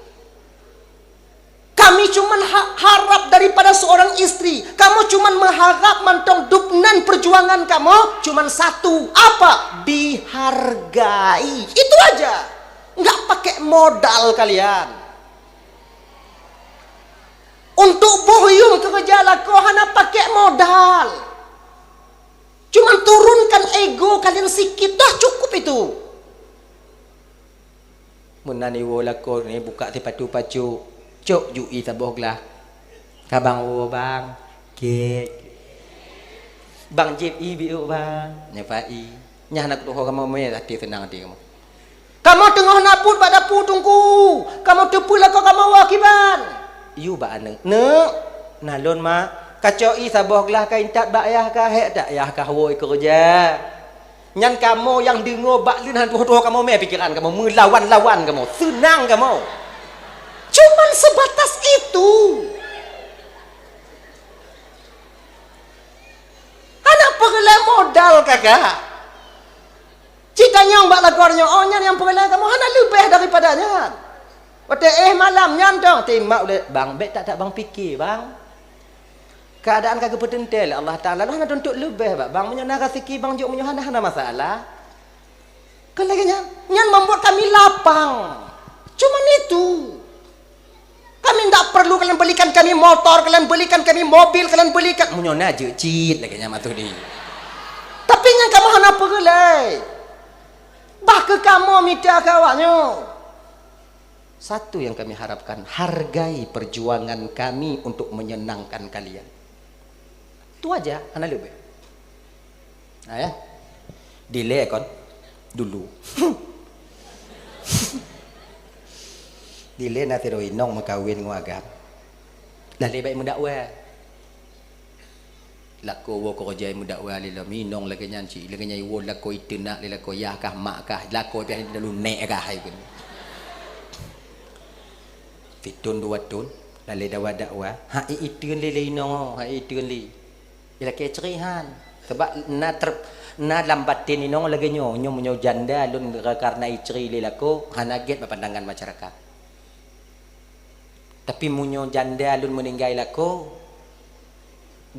Kami cuma harap daripada seorang istri. Kamu cuma mengharap mantong dupnan perjuangan kamu cuma satu. Apa? Dihargai. Itu aja. Nggak pakai modal kalian. Untuk bohyung kerja laku hana pakai modal. Cuma turunkan ego kalian sikit dah cukup itu. Munani wo laku ni buka ti pacu-pacu. Cok jui taboglah. Kabang wo bang. Ke. Bang Jip ibu bang. Nyafai. Nyah nak tuh kamu me hati tenang hati kamu. Kamu tengah naput pada putungku. Kamu tepul aku kamu wakiban. Yu ba ane. Ne. Nalon ma. Kacoi saboglah kain tak bayah kah hek tak yah kah wo kerja. Nyan kamu yang dengar bak lin hantu kamu me pikiran kamu melawan-lawan kamu. Senang kamu. Cuman sebatas itu. Anak pergelai modal kakak. Citanya yang bak lakornya. Oh nyan yang pergelai kamu. Anak lebih daripadanya. Waktu malam nyan dong. Timak oleh bang. Bet tak bang fikir bang. Keadaan kagak bertentel. Allah Ta'ala. Anak untuk lebih bak. Bang menyonara sikit. Bang juk menyonara masalah. Kan lagi nyan. Nyan membuat kami lapang. Cuman itu. Kami tak perlu kalian belikan kami motor, kalian belikan kami mobil, kalian belikan. Munyona je cit lagi nya matu di. Tapi yang kamu hana pergelai. Bah ke kamu minta kawannya. Satu yang kami harapkan, hargai perjuangan kami untuk menyenangkan kalian. Itu aja, hana lebih. Nah ya. Delay kon dulu. Dile na tiro inong makawin ng agam. Lalibay mo dakwa. Lako wo ko jay mo dakwa lila minong lagi nyan si lagi nya iwo lako itena lila ko ya kah mak kah lako pi dalu nek kah hay kun. Fitun dua tun lale dawa dakwa. Ha itun lile inong ha itun li. Ila ke cerihan. Sebab na lambatin inong lagi nyo janda lun karena icri lila ko hanaget pandangan masyarakat. Tapi munyo janda alun meninggal lako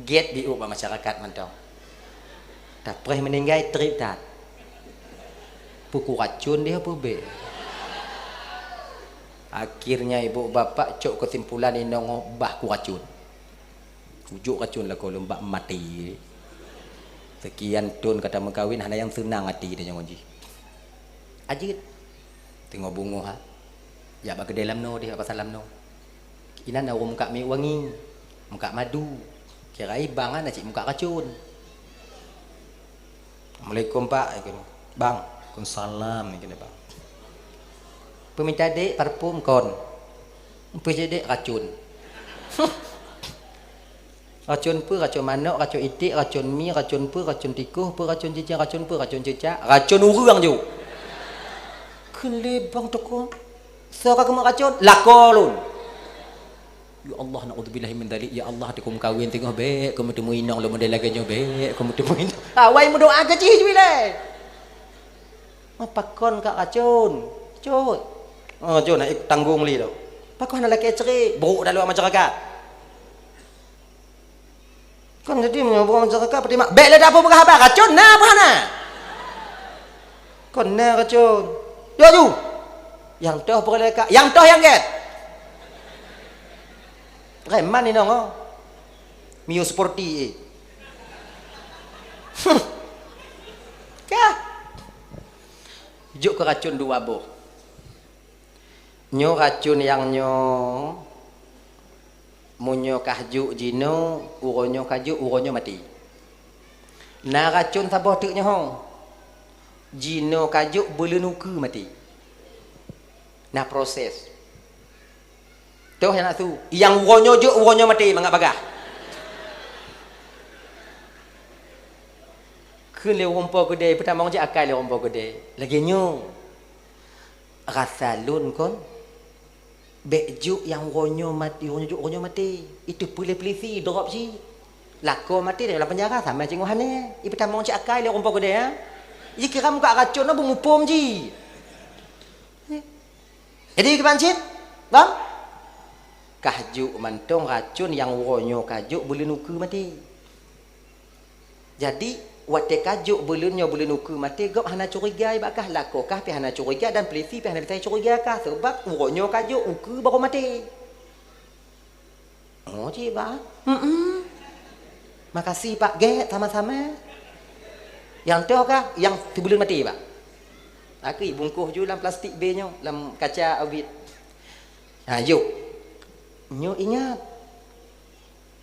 get diu ba masyarakat mantau. Tapi meninggal trip tat. Puku racun dia apa be? Akhirnya ibu bapak cok kesimpulan inong bah ku racun. Ujuk racun lako lembak mati. Sekian tun kata mengkawin hanya yang senang hati dia ngoji. Ajit. Tengok bungo ha. Ya ba ke dalam no dia apa salam no. Inan aku muka mi wangi, muka madu. Kira bangan cik muka racun. Assalamualaikum pak, bang. Waalaikumsalam, bang. Peminta dek parfum kon. Peminta dek racun. Racun apa? Racun manok, racun itik, racun mi, racun apa? Racun tikuh, apa? Racun cicak, racun apa? Racun cicak, racun urang je. Kelebang toko. Seorang kemak racun, lakolun. Ya Allah naudzubillah min dzalik. Ya Allah dikum kawin tengok baik kamu temu inong lo model lagi nyo baik kamu temu inong. Awai mu doa ke cih bila. Apa kon kak racun? Cut. Oh cut nak tanggung li tu. Pakon nak laki ceri buruk dalam masyarakat. Kon jadi menyobo masyarakat peti mak. Baik le apa berhabar racun nah apa nah. Kon nah racun. Yo ju. Yang toh boleh kak. Yang toh yang get. Reman ni nong oh. Mio sporty Kah? Juk ke racun dua boh. Nyo racun yang nyo munyo kahjuk jino, uronyo kahjuk, uronyo mati. Na racun saboh tuk nyo jino kahjuk belenuku mati. Na proses. Tuh yang nak tu. Yang uronyo juk uronyo mati mangap bagah. Kun le rompo gede pertama je akal le rompo gede. Lagi nyo rasa lun kon Bejuk yang ronyo mati. Itu polisi drop si. Lako mati dalam penjara sama cinggu hane. Ibu tamong cik akai le rumpah gede ya. Ji kira muka racun na bungupom ji. Jadi kebancit, bang? Kahjuk mantong racun yang ronyo kajuk boleh nuku mati. Jadi wate kajuk belunnya boleh nuku mati gop hana curiga bakah lakokah pi hana curiga dan polisi pi hana ditanya curiga kah sebab ronyo kajuk uku baru mati. Oh cik bang. Makasih Pak Get sama-sama. Yang tu kah yang tu belum mati Pak. Aku bungkus je dalam plastik B-nya, dalam kaca awit. Ha yuk. Nyo ingat.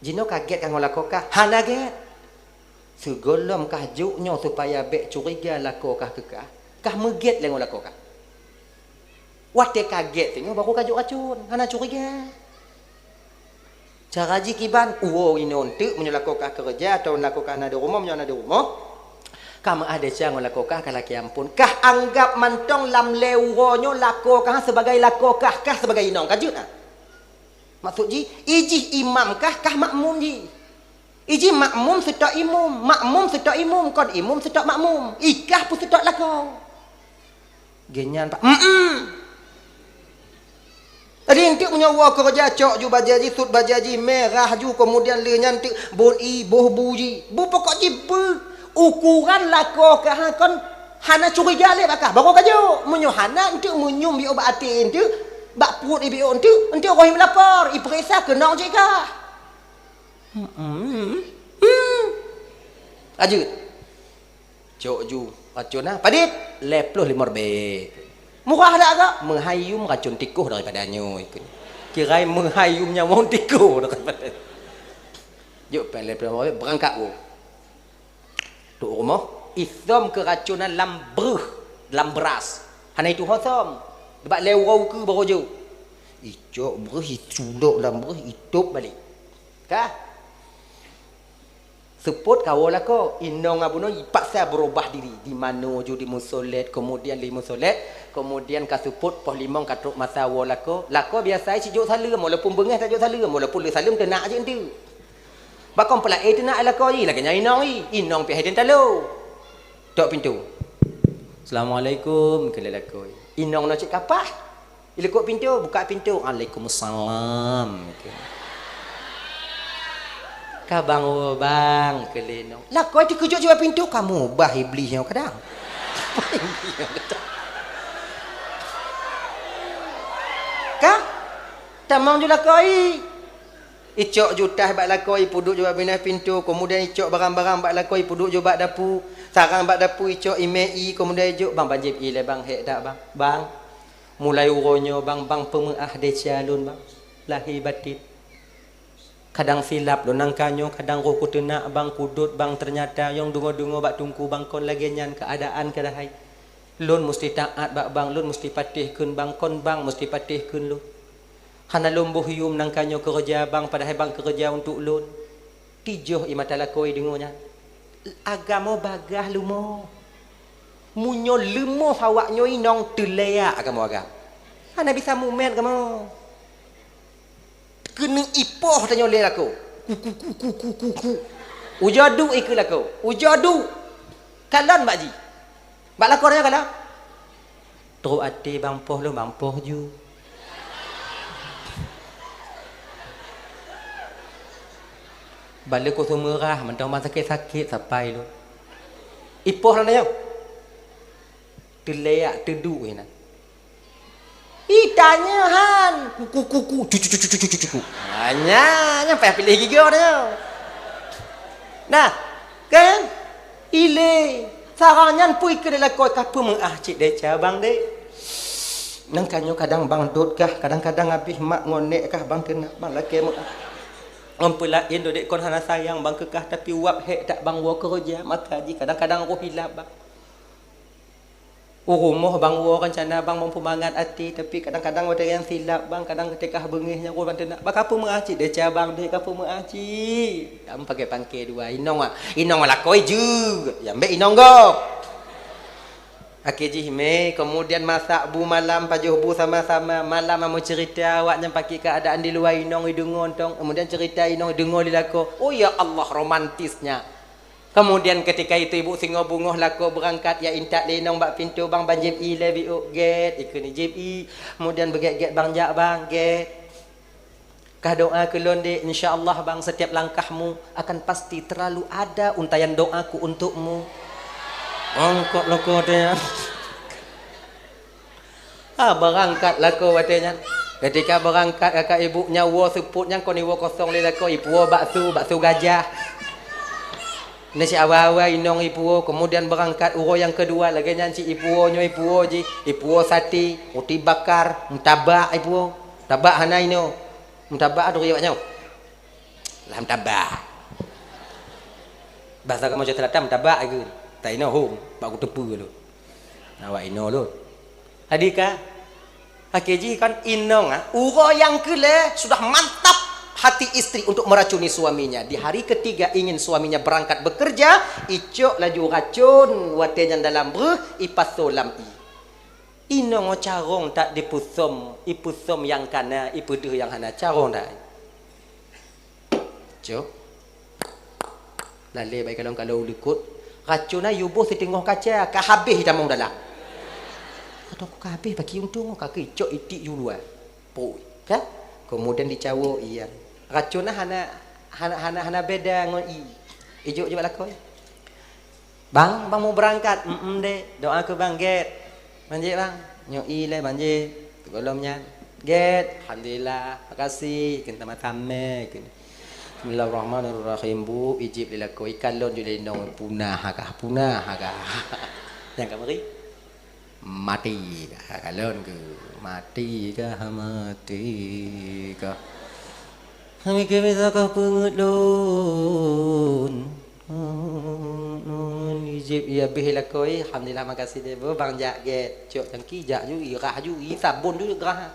Jino kaget kan lakokah hana get. Segolom kah juknya supaya bek curiga lakokah kekah. Kah meget lengo lakokah. Wate kaget tengok baru kajuk racun. Hana curiga. Cara jikiban uwo ini untuk menyelakokah kerja atau lakokah nada rumah menyana rumah. Kamu ada cara lakokah kalaki ampun. Kah anggap mantong lam lewonyo lakokah sebagai lakokah kah sebagai inong kajut ah. Maksud ji iji imam kah makmum ji. Iji makmum setok imum, kod imum setok makmum. Ikah pun setok lakau. Genyan Pak. Tadi intik punya wa kerja cok ju bajaji sut bajaji merah ju kemudian le nyantik bon i boh buji. Bu pokok ji ukuran lakau kah kon hana curiga le bakah. Baru kaju munyo hana intik munyum bi obat ati intik bak perut ibi intik rohim lapar, iperiksa kenong je kah. Lanjut. Cok ju racun nah. Padit 55 lebih. Murah dak agak menghayum racun tikus daripadanya ikut. Kira menghayumnya mau tikus daripada. Jom pelek berangkat wo. Tu rumah isam keracunan dalam beras. Hana itu hosom. Debat lewau ke baru je. Icok beras suluk dalam beras hidup balik. Kah? Seput kau lah kau inong abuno paksa berubah diri di mana ju di musolet kemudian di musolet kemudian kasuput poh limong katruk masa walako lako biasa cijuk salam walaupun bengah tajuk salam walaupun le salam kena aje entu bakon pula kena lako i lagi nyai inong pi haden talo tok pintu Assalamualaikum kele lako inong no cik kapah ilekok pintu buka pintu Waalaikumsalam Kabang bang keleno. Lah kau dikejut jawab pintu kamu bah iblis yang kadang. Kah? Tamang jula koi. Icok jutah bak lakoi puduk jawab bina pintu kemudian icok barang-barang bak lakoi puduk jawab dapu. Sarang bak dapu icok imei kemudian icok bang banjib ile bang hek dak bang. Bang. Mulai uronyo bang pemeah de calon bang. Lahir batin. Kadang silap lo nangkanyo kadang roko tenak bang kudut bang ternyata yang dungo-dungo bak tungku bang kon lagi nyan keadaan kedahai lon mesti taat bak bang lon mesti patihkeun bang kon bang mesti patihkeun lon hana lomboh yum nangkanyo kerja bang padahal bang kerja untuk lon tijoh imatala koi dengonya agama bagah lumo munyo lemoh awaknyo inong telea agama agam hana bisa mumet kamu kena ipoh tanya oleh aku. Kuku. Ujadu ikut aku. Ujadu. Kalan Pak Ji. Bak lakornya kalah. Teruk hati bang poh lu bang poh ju. Balik kau merah mentang bang sakit-sakit sampai lu. Ipoh lah nanya. Terleak terduk ni. Tanya han kuku cucu hanya nyampe pilih gigi orang nah kan ile sarangan pui ke dalam koi kapu mengah cik dek cabang dek nang kanyo kadang bang dot kah kadang-kadang habis mak ngonek kah bang kena bang laki mak ampulain dek kon hana sayang bang kekah tapi wap hek tak bang wo kerja maka ji kadang-kadang roh hilap bang rumah bang wo rencana bang mampu bangat hati tapi kadang-kadang ada yang silap bang kadang ketika bengihnya ko bantu nak bakapu mengaci de cabang de kapu mengaci am pakai pangke dua inong lah koi ju ya mbek inong go Akiji me kemudian masak bu malam pajuh bu sama-sama malam mau cerita awaknya pakai keadaan di luar inong idungon tong kemudian cerita inong idungon lako. Oh ya Allah romantisnya. Kemudian ketika itu ibu singo bungoh lako berangkat ya intak linong bak pintu bang banjib i lebi get ikuni jib i kemudian beget bang jak bang get. Kah doa kelon de insyaallah bang setiap langkahmu akan pasti terlalu ada untayan doaku untukmu. Ongkok loko dia. Berangkat lako watenya. Ketika berangkat kakak ibunya wo seputnya kau ni wo kosong le lako ibu wo bakso gajah. Nasi awal-awal inong ibu wo kemudian berangkat uro yang kedua lagi nyanci ibu wo nyo ibu wo ji ibu wo sati roti bakar mutabak ibu wo tabak hana ino mutabak adu riwayatnya. Lah mutabak. Bahasa kamu cerita tam mutabak ke. Tak ino home, pak tepu lu. Awak ino lu. Adika, hakeji kan inong uro yang kele sudah mantap hati istri untuk meracuni suaminya. Di hari ketiga ingin suaminya berangkat bekerja, icok laju racun watenya dalam bruh ipasolam i. Inong carong tak ipusom yang kana ipuduh yang hana carong dah. Cok. Lalu baik kalau likut racunnya yubuh setengah kaca kah habis hitam dalam. Atau aku habis bagi untung kaki cok itik dulu poi kan kemudian dicawo iya racunnya hana beda ngon i ijo coba lakoi bang mau berangkat deh doa ke bang get banjir bang nyoi le banjir belumnya get alhamdulillah makasih kita matame Bismillahirrahmanirrahim bu ijib lilako ikan lon jadi nong punah kah yang kamari mati kah kalon ke mati kah kami bisa kah pengelon ijib ya bihilako alhamdulillah makasih deh bu bang jak get cok yang kijak ju irah ju sabun ju gerah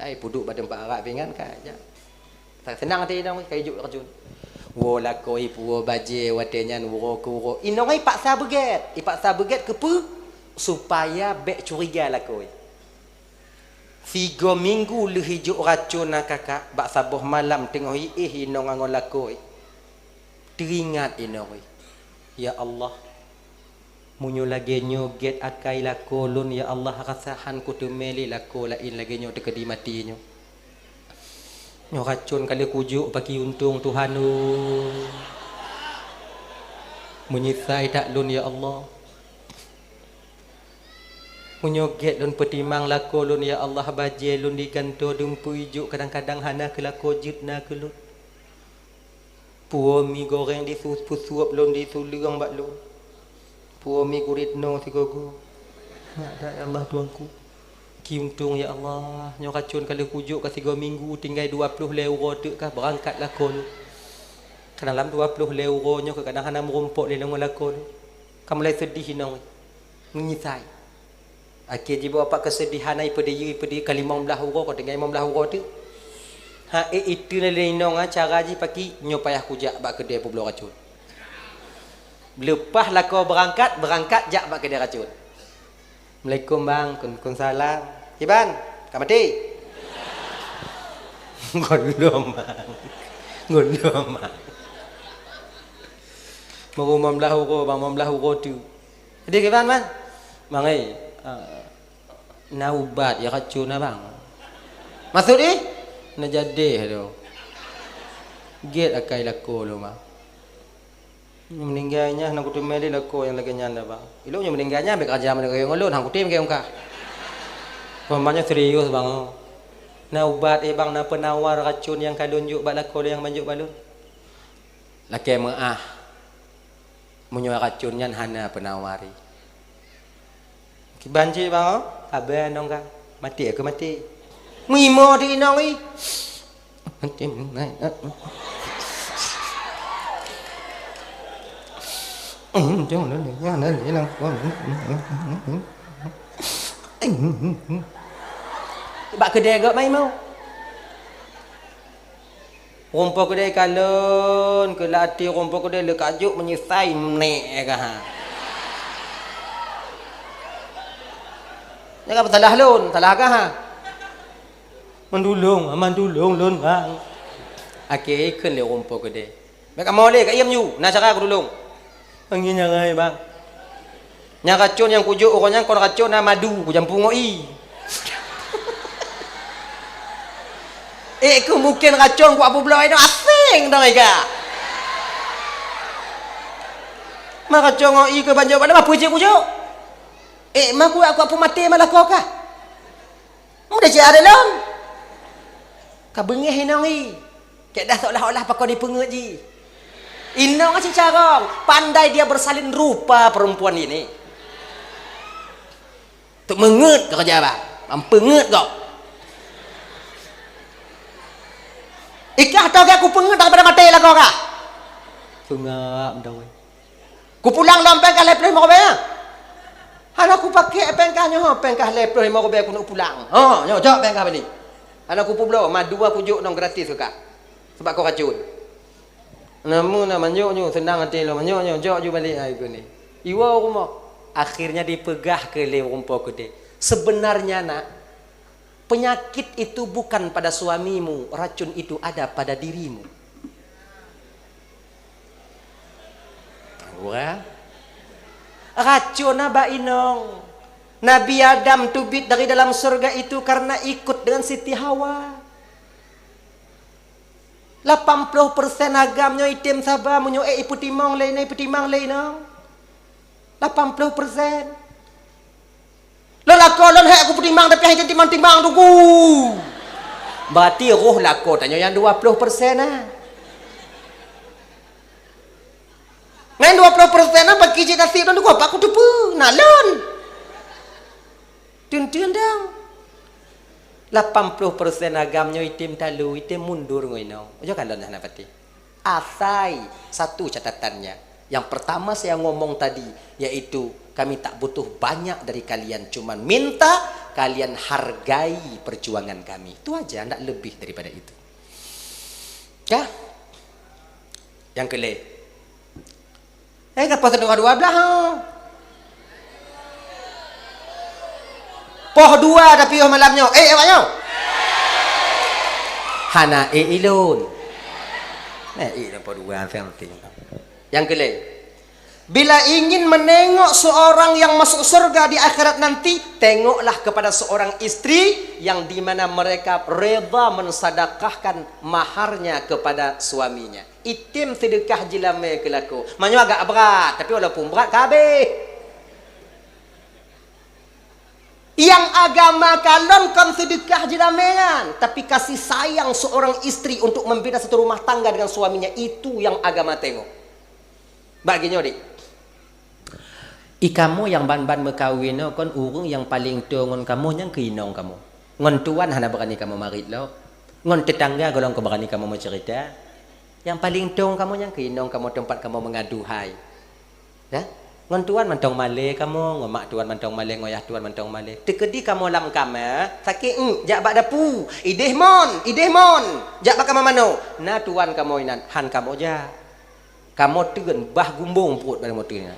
ai puduk badan pak arak pingan kah senang hati inong kaya juk racun. Wo lakoi puo baje watenya wo ko. Inong ai paksa beget. Ipaksa beget ke pu supaya bek curiga lakoi. 3 minggu le hijuk racun nak kakak bak sabuh malam tengok inong angon lakoi. Teringat inong. Ya Allah. Munyo lagi nyoget akai lakolun ya Allah rasahan ku temeli lako lain lagi nyo dekedi matinya. Nyo racun kali kujuk bagi untung Tuhan menyisai tak lun ya Allah menyoget lun petimang lako lun ya Allah baje lun diganto dumpu ijuk kadang-kadang hana ke lako jitna ke lun puo mi goreng disuap lun disuliang bak lun puo mi kurit no sigogo ada ya Allah tuanku Kiuntung ya Allah, nyo racun kali kujuk ke 3 minggu tinggal 20 euro tu kah berangkatlah kol. Dalam 20 euro nyo ke kadang-kadang merumpuk le nang lakon. Kamu mulai sedih nang menyisai. Akhir jibo apa kesedihan ai pedi kali 15 euro ko tinggal 15 euro tu. Itu le nang cara ji paki nyo payah kujak bak kedai pulau racun. Lepas lako berangkat jak bak kedai racun. Assalamualaikum bang, kun salam. Iban, kamati. Gondom bang. Mau 15 euro bang, 15 euro tu. Jadi kiban bang? Bang naubat ya racun bang. Maksud nak jadi tu. Get akai lako lo bang. Meninggalnya nak kutu meli lako yang lagi nyanda bang. Ilunya meninggalnya bek aja meninggal yang ulun hang kutim ke engkau. Pemanya serius bang. Na ubat bang na penawar racun yang kalunjuk bak lako yang manjuk balun. Laki maah. Munyo racunnya hana penawari. Kibanci bang abe nong ka. Mati ke mati. Ngimo di nong i. Bak kedai gak mai mau. Rumpah kedai kalon, ke latih rumpah kedai le kajuk menyisai nek ka ha. Jangan salah lun, salah agak ha. Mandulung lun bang. Okey, ikut le rumput ke dia. Mek mau le kat iam you, nak cara aku dulung. Panggil nyarai bang. Yang racun yang kujuk orangnya kau racun na madu ku campur ngoi. Ku mungkin racun ku apa pula itu asing dah mereka. Mak racun ngoi ke banjir pada apa je kujuk? Mak aku apa mati malah kau kah? Mudah je ada dalam. Kau bengih inang ni. Kek dah seolah-olah pakau dipengut je. Inang si carong, pandai dia bersalin rupa perempuan ini. Tuk mengut kau kerja apa? Pengut kau. Ikah tau ke aku pengut daripada mati lah kau kah? Tungap dah weh. Ku pulang lampai kah leploh mau kau Anak aku pakai pengkahnya, pengkah leploh mau kau aku nak pulang. Nyo jawab pengkah ni. Anak aku pulau, madu aku juk nong gratis kau. Sebab kau racun. Namun nama nyok senang hati lo nyok jawab ju balik aku ni. Iwa rumah. Akhirnya dipegah ke le rumput gede. Sebenarnya nak penyakit itu bukan pada suamimu, racun itu ada pada dirimu. Wah. Racun apa inong? Nabi Adam tubit dari dalam surga itu karena ikut dengan Siti Hawa. 80% agamnya item sabar munyo ipu timang lain no. 80%. Lelako lon hek aku petimang tapi hanya timang-timang tunggu. Berarti roh lako tanya yang 20% lah. Ngan 20% apa kiji nasib dan apa aku tupu. Nalon. Tun-tun dang. 80% agamnya itim talu, itim mundur ngoino. Ojo kan lon pati. Asai satu catatannya. Yang pertama saya ngomong tadi yaitu kami tak butuh banyak dari kalian, cuman minta kalian hargai perjuangan kami. Itu aja, tidak lebih daripada itu. Ya? Yang kele. Kenapa sedang 12 Poh 2 tapi malamnya. Awaknya. Hana ilun. Ilun poh 2 penting. Yang kelima, bila ingin menengok seorang yang masuk surga di akhirat nanti, tengoklah kepada seorang istri yang dimana mereka reda mensadakahkan maharnya kepada suaminya. Itim sedekah jilame kelaku. Maknanya agak berat, tapi walaupun berat kabeh. Yang agama kalon kan sedekah jilamengan, tapi kasih sayang seorang istri untuk membina satu rumah tangga dengan suaminya, itu yang agama tengok. Baginya dik. Ikamu yang ban-ban berkahwin kon urung yang paling tua ngon kamu yang keinong kamu. Ngon tuan hana berani kamu marit lo. Ngon tetangga golong kau berani kamu mencerita. Yang paling tua kamu yang keinong kamu tempat kamu mengaduhai. Ya? Ngon tuan mantong male kamu, ngon mak tuan mantong male, ngoyah tuan mantong male. Tekedi kamu lam kamar, sakit jak bak dapu. Ideh mon. Jak bak kamar mano. Na tuan kamu inan, han kamu ja. Kamu tegan bah gumbung perut pada motor ni.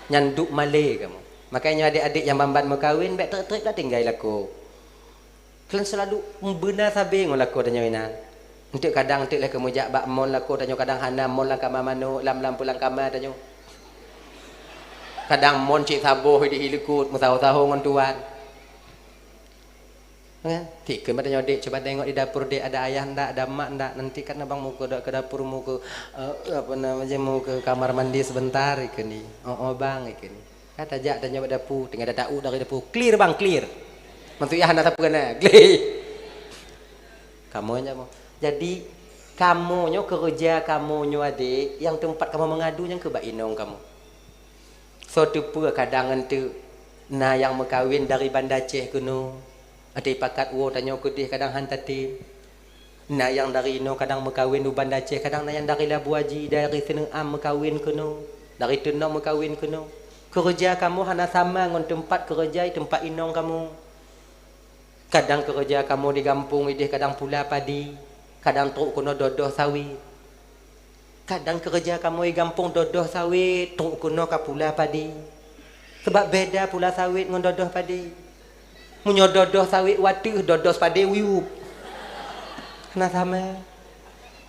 Nyanduk malay kamu. Makanya adik-adik yang bamban berkahwin baik terik-terik dah tinggal laku. Kalian selalu benar sabing laku tanya ina. Untuk kadang untuk lah kamu jak bak mon laku tanya kadang hana mon lang kamar mano lam pulang kamar tanya. Kadang mon cik sabuh di hilukut musau-sahu ngon tuan. Kan? Tiga matanya dek coba tengok di dapur dek ada ayah ndak, ada mak ndak. Nanti kan abang mau ke dapur mau ke mau ke kamar mandi sebentar ikan ni. Bang ikan ni. Kata jak tanya pada dapur, tinggal ada tahu dari dapur. Clear bang, clear. Maksudnya hendak apa kena? Clear. Kamu aja mau. Jadi kamu kerja kamu adik yang tempat kamu mengadu yang ke inong kamu. So tu pun kadang tu nah yang berkahwin dari Banda Aceh kuno. Ada pakat wo tanya kudih kadang hantati. Nak yang dari no kadang berkahwin di Banda Aceh, kadang nak yang dari Labu Haji, dari Seneng Am berkahwin kuno, dari Tenau berkahwin kuno. Kerja kamu hana sama dengan tempat kerja tempat inong kamu. Kadang kerja kamu di kampung idih kadang pula padi, kadang truk kuno dodoh sawit. Kadang kerja kamu di kampung dodoh sawit, truk kuno kapula padi. Sebab beda pula sawit dengan dodoh padi. Munyo dodoh sawit watu dodos pade wiup. Kena sama.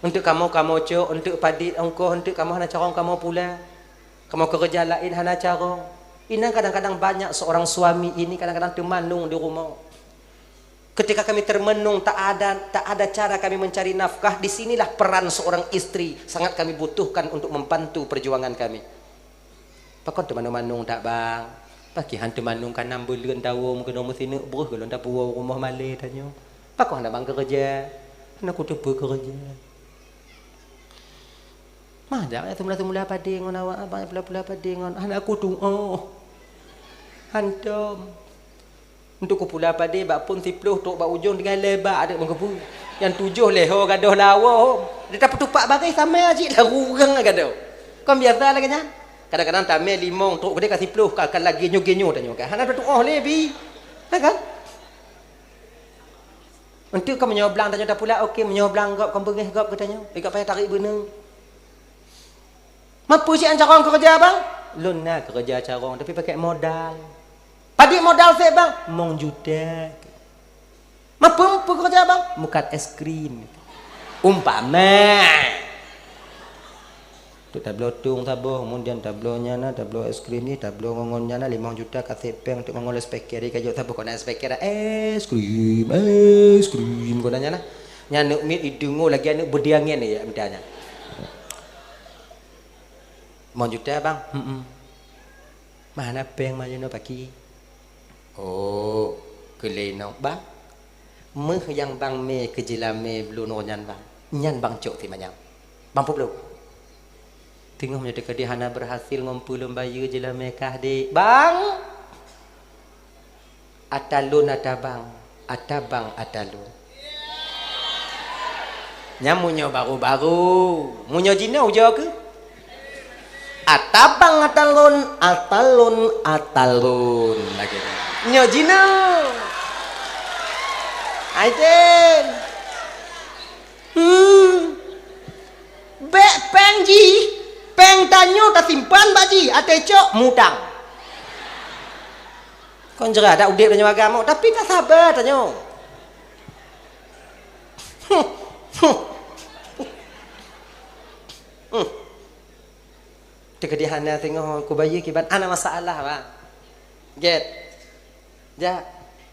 Untuk kamu cok, untuk padi engkau, untuk kamu hana carong kamu pula. Kamu kerja lain hana carong. Ini kadang-kadang banyak seorang suami ini kadang-kadang termenung di rumah. Ketika kami termenung tak ada cara kami mencari nafkah, disinilah peran seorang istri sangat kami butuhkan untuk membantu perjuangan kami. Pakon termenung tak bang? Pagi hantu manung kan 6 bulan tahun ke nomor sini buruh kalau tak puas rumah malih tanya. Pakon nak bang kerja? Nak aku tu bekerja. Mah dah semula padi ngon awak abang pula padi ngon anak aku tu hantum. Untuk ku pula padi bak pun 10 tok bak ujung dengan lebar ada mengkepu. Yang 7 leho gadoh lawa. Dia tak tupak bagai sama aji lah rurang gadoh. Kau biasa lah kan? Kadang-kadang tamai 5 tok gede kasih 10 akan lagi genyo-genyo tanya kan. Hana tu lebi. Kan? Untuk kau menyoblang tanya tak pula okey menyoblang gap kau bengih gap katanya. Dekat payah tarik benar. Mampu si carong kerja bang? Lun nak kerja carong tapi pakai modal. Padi modal saya bang? Mong juta. Mampu kerja bang? Mukat es krim. Umpama. Tu tablo tung taboh, kemudian tablonya na, tablo es krim ni, tablo ngongonnya na 5 juta kasih peng untuk ngongol speaker dia kajo taboh kau nak speaker es krim kau nanya na. Nyanu mit idungo lagi anu berdiangan ni ya mitanya. 5 juta bang? Mana peng mana pagi? Oh, keleno bang. Meh yang bang me kejilame belum nonyan bang. Nyan bang cok ti manyam. Bang puplo. Tengok menjadi kedihana berhasil ngumpul bayu jela mekah di bang. Atalun atabang, atalun. Nyamunyo baru-baru, munyo jina ujo ke? Atabang atalun lagi. Nyo jina. Aiden. Bek pengji. Peng tanyo tak simpan baji ate cok mutang. Kon jera ada udip tanya agama tapi tak sabar tanyo. Tekadihana tengok ku bayi kiban ana masalah bang. Get. Ja.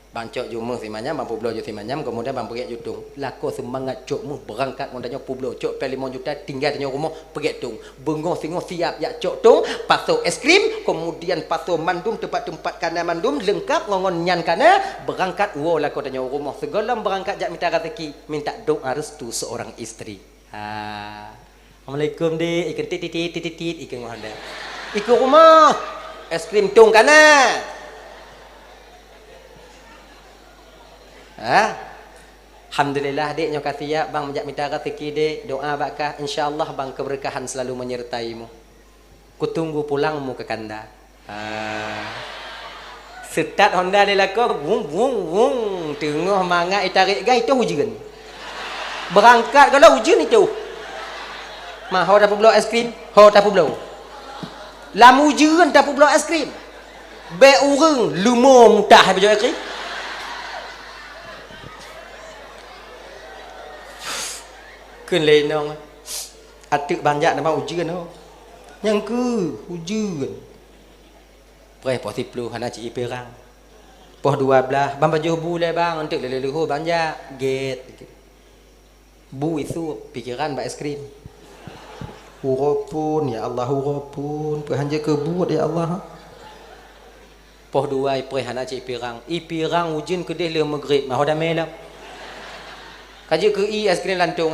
Bang cok jumu simanya mampu belo ju simanya kemudian bang pergi jutung. Lako semangat cokmu berangkat mondanya publo cok pel 5 juta tinggal di rumah pergi tung. Bengong singo siap ya cok tung, paso es krim, kemudian paso mandum tempat-tempat kana mandum lengkap ngongon nyan kana berangkat wo lako tanya rumah. Segala berangkat jak minta rezeki, minta doa restu seorang istri. Assalamualaikum dek, ikan titit ikan nganda. Ikut rumah. Es krim tung kana. Alhamdulillah dek nyo kasih ya bang menjak minta rezeki dek doa bakah insyaallah bang keberkahan selalu menyertaimu. Kutunggu pulangmu ke kanda. Setat Honda dia lako wung tengah mangak tarik gai itu hujan. Berangkat kalau hujan itu. Mah ho dapat blow es krim, ho dapat blow. Lamu hujan dapat blow es krim. Be urang lumo mutah habis es krim. Kun lenong atuk banyak nama ujian tu yang ke ujian perih poh 10 hana cik perang poh 12 bang baju boleh bang untuk leluhur banyak get bu itu pikiran bak es krim hurupun ya Allah hurupun perhanja ke buat ya Allah poh 2 perih hana cik perang pirang ujian ke dia le maghrib mah dah melap kaji ke es krim lantung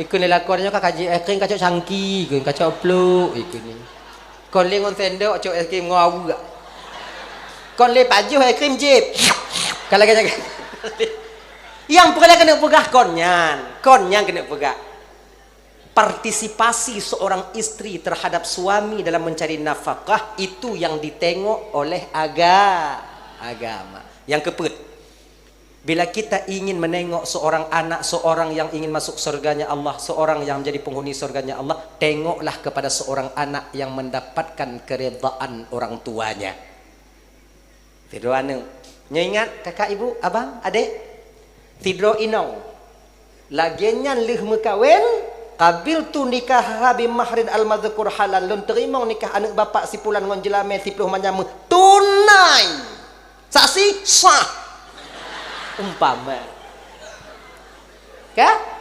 ikut ni lakonnya kan kaji es krim kacau cangki, kacau pluk ikut ni. Kon le ngon sendok cok es krim ngau gak. Kon le baju es krim jip. Kalau kena yang pernah kena pegah konnya kena pegah. Partisipasi seorang istri terhadap suami dalam mencari nafkah itu yang ditengok oleh agama. Yang keput. Bila kita ingin menengok seorang anak, seorang yang ingin masuk surganya Allah, seorang yang menjadi penghuni surganya Allah, tengoklah kepada seorang anak yang mendapatkan keredaan orang tuanya. Firman Nyo ingat kakak ibu, abang, adik? Tidro inong. Laginya lih mekawin, kabil tu nikah habi mahrin al-madzukur halal. Lun terima nikah anak bapak si pulan ngon jelame si puluh manyamu. Tunai. Saksi sah. Umpama. Kah?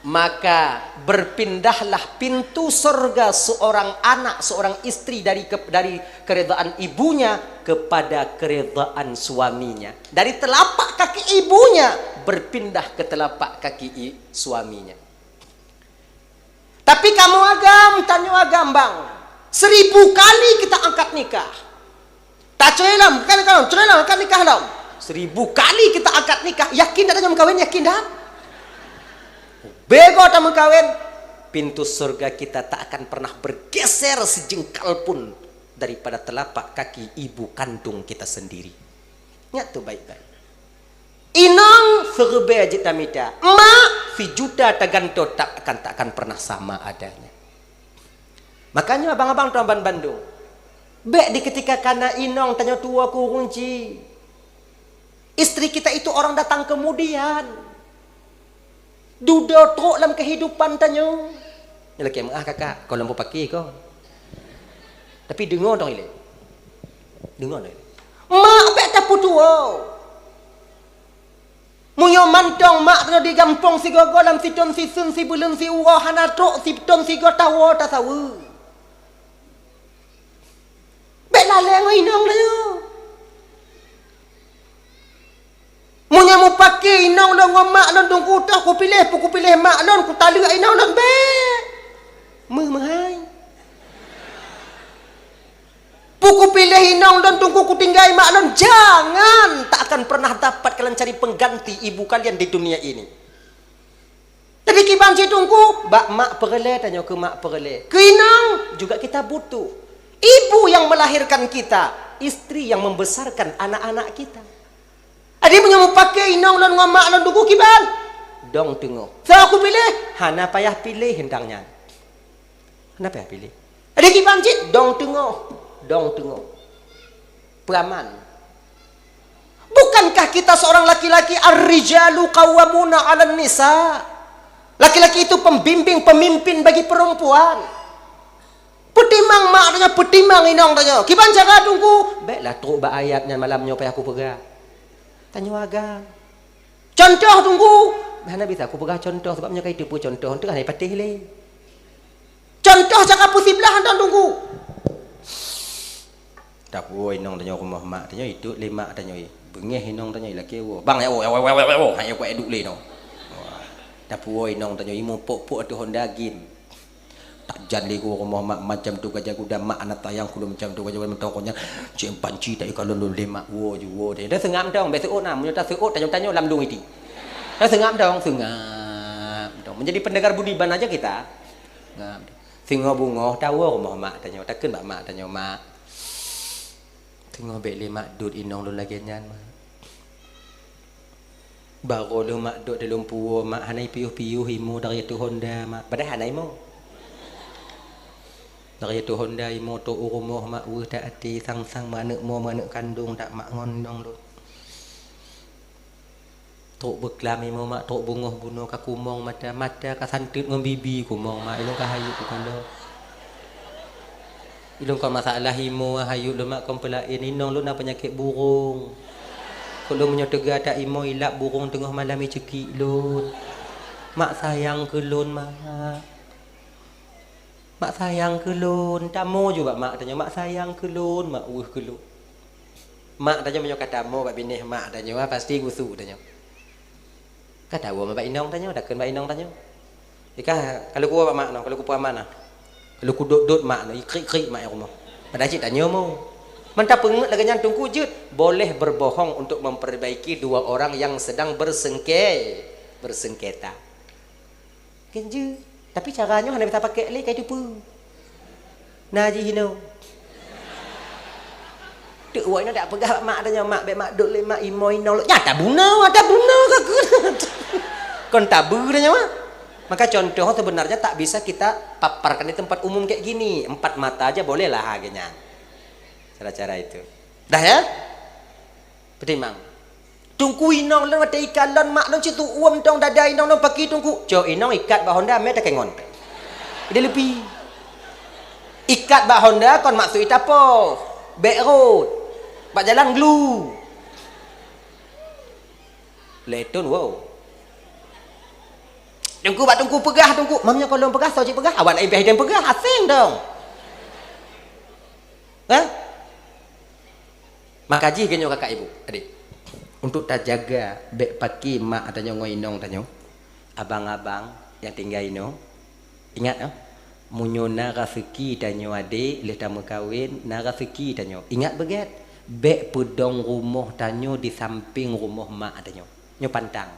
Maka berpindahlah pintu surga seorang anak, seorang istri dari keredaan ibunya kepada keredaan suaminya. Dari telapak kaki ibunya berpindah ke telapak kaki suaminya. Tapi kamu agam, tanya agam bang, 1000 kali kita angkat nikah. Tak celam, bukan kalau celam angkat nikah dong. 1000 kali kita angkat nikah, yakin tak ada yang kawin, yakin dah? Bego tak kawin, pintu surga kita tak akan pernah bergeser sejengkal pun daripada telapak kaki ibu kandung kita sendiri. Ingat tu baik-baik. Inang serbe ajita mita, mak si juta taganto tak akan pernah sama adanya. Makanya abang-abang tuan Bandung, baik di ketika kana inong tanya tua ku kunci, istri kita itu orang datang kemudian. Duda teruk dalam kehidupan tanyo. Ni laki kakak, kau lampu pakai kau. Tapi dengar dong ile. Dengar dong. Mak pek tapu tua. Munyo mantong mak tengah di gampong si gogo lam si ton si sun si bulun si urah hana truk si ton si go tawo ta sawu. Bek laleng inong tanyo. Munya mu pakai inong dong mak lon tungku tak ku pilih mak lon ku tali inong lon be. Menghai. Puku pilih inong lon tungku ku tinggai mak lon, jangan, tak akan pernah dapat kalian cari pengganti ibu kalian di dunia ini. Tapi kiban si tungku, bak mak perele tanya ke mak perele. Ke inong juga kita butuh. Ibu yang melahirkan kita, istri yang membesarkan anak-anak kita. Adik punya mau pakai inong lon ngamak lon duku kiban. Dong tengok. So aku pilih, hana payah pilih hentangnya. Hana payah pilih. Adik kiban cik, dong tengok. Dong tengok. Peraman. Bukankah kita seorang laki-laki ar-rijalu qawwamuna 'alan nisa? Laki-laki itu pembimbing, pemimpin bagi perempuan. Petimang mak tanya, petimang inong tanya. Kiban jaga tunggu. Baiklah teruk ba ayatnya malamnya payah aku pegang. Tanya agak. Contoh tunggu. Mana bisa aku pegang contoh sebabnya kait tipu contoh tu kan patih le. Contoh cakap pusiblah hantar tunggu. Tak puai nong tanya rumah mak tanya itu lima tanya bengeh nong tanya laki wo. Bang ya wo hanya ku eduk le no. Tak puai nong tanya imu pok tu Honda Gin. Tak jadi ku rumah mak macam tu gajah kuda mak anak tayang ku macam tu gajah mentokonya cem panci tak kalau lu lemak wo ju wo dia sengam dong besok na mun tak seut tanya lam dung itu dah sengam dong menjadi pendengar budiman aja kita ngam singo bungo tahu rumah mak tanya takkan mak tanya mak singo be lemak dud inong lu lagi nyan mak baru lu mak dud dalam puo mak hanai piuh himu dari tu Honda mak padahal hanai mo dari tu Honda motor urumoh mak wu tak ati sang mana kandung tak mak ngondong lu tok beklam mo mak tok bungoh bunuh ka kumong mata ka santut ngom bibi kumong mak ilung ka hayu ku kando ilung ka masalah imo hayu lu mak kompelain inong lu na penyakit burung kalau menyotega tak imo ilak burung tengah malam cekik lu mak sayang ke lun mak sayang ke lun, tamu juga mak tanya mak sayang ke lun, mak ke lun. Mak tanya menyo kata mo bab binih mak tanya pasti gusu tanya. Kata wo mak inong tanya dak ken mak inong tanya. Ika kalau ku mak no, kalau ku paman nah. Kalau ku dot mak no, ikrik mak rumah. Pada cik tanya mo. Mentah pengut lagi nyantung kujut, boleh berbohong untuk memperbaiki dua orang yang sedang bersengketa. Kenje. Tapi caranya hanya bisa pakai le kayak tu. Naji hino. Duk woi nak pegang mak tanya mak be mak duk le mak imoi nol. Ya tak bunuh ka ku. Kon tabu tanya mak. Maka contoh sebenarnya tak bisa kita paparkan di tempat umum kayak gini. 4 mata aja boleh lah harganya. Cara-cara itu. Dah ya? Pertimang. Tungku inong lan mata ikan lan mak dong citu uam dong dada inong dong pagi tungku. Jo inong ikat bah Honda me tak kengon. Dia lebih. Ikat bah Honda kon maksud itapo. Back road. Pak jalan glue. Letun wow. Tungku bak tungku pegah tungku. Mamnya kalau pegah so cik pegah. Awak nak ibah dan pegah asing dong. Hah? Makaji genyo kakak ibu, adik. Untuk tak jaga bek paki mak atanya ngoinong tanyo. Abang-abang yang tinggal ino. Ingat ah. Munyo na rafiki tanyo adik, leh tamu kawin na rafiki tanyo. Ingat beget. Bek pedong rumah tanyo di samping rumah mak tanyo. Nyo pantang.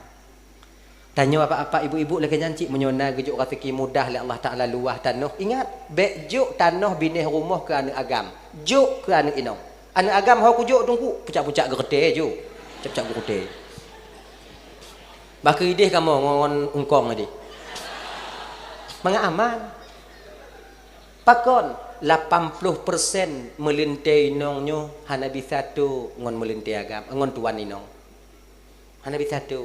Tanyo apa-apa ibu-ibu lagi nyancik munyo na gejuk rafiki mudah le Allah Taala luah tanah. Ingat, bek juk tanah bineh rumah ke anu agam. Juk ke anu inong. Anu agam hau kujuk tungku pucak-pucak gede juk. Cap-cap gede. Bak idih kamu ngon ungkong tadi. Mengaman. Pakon 80% melintai inongnyo hana bisa tu ngon melintai agam, ngon tuan inong. Hana bisa tu.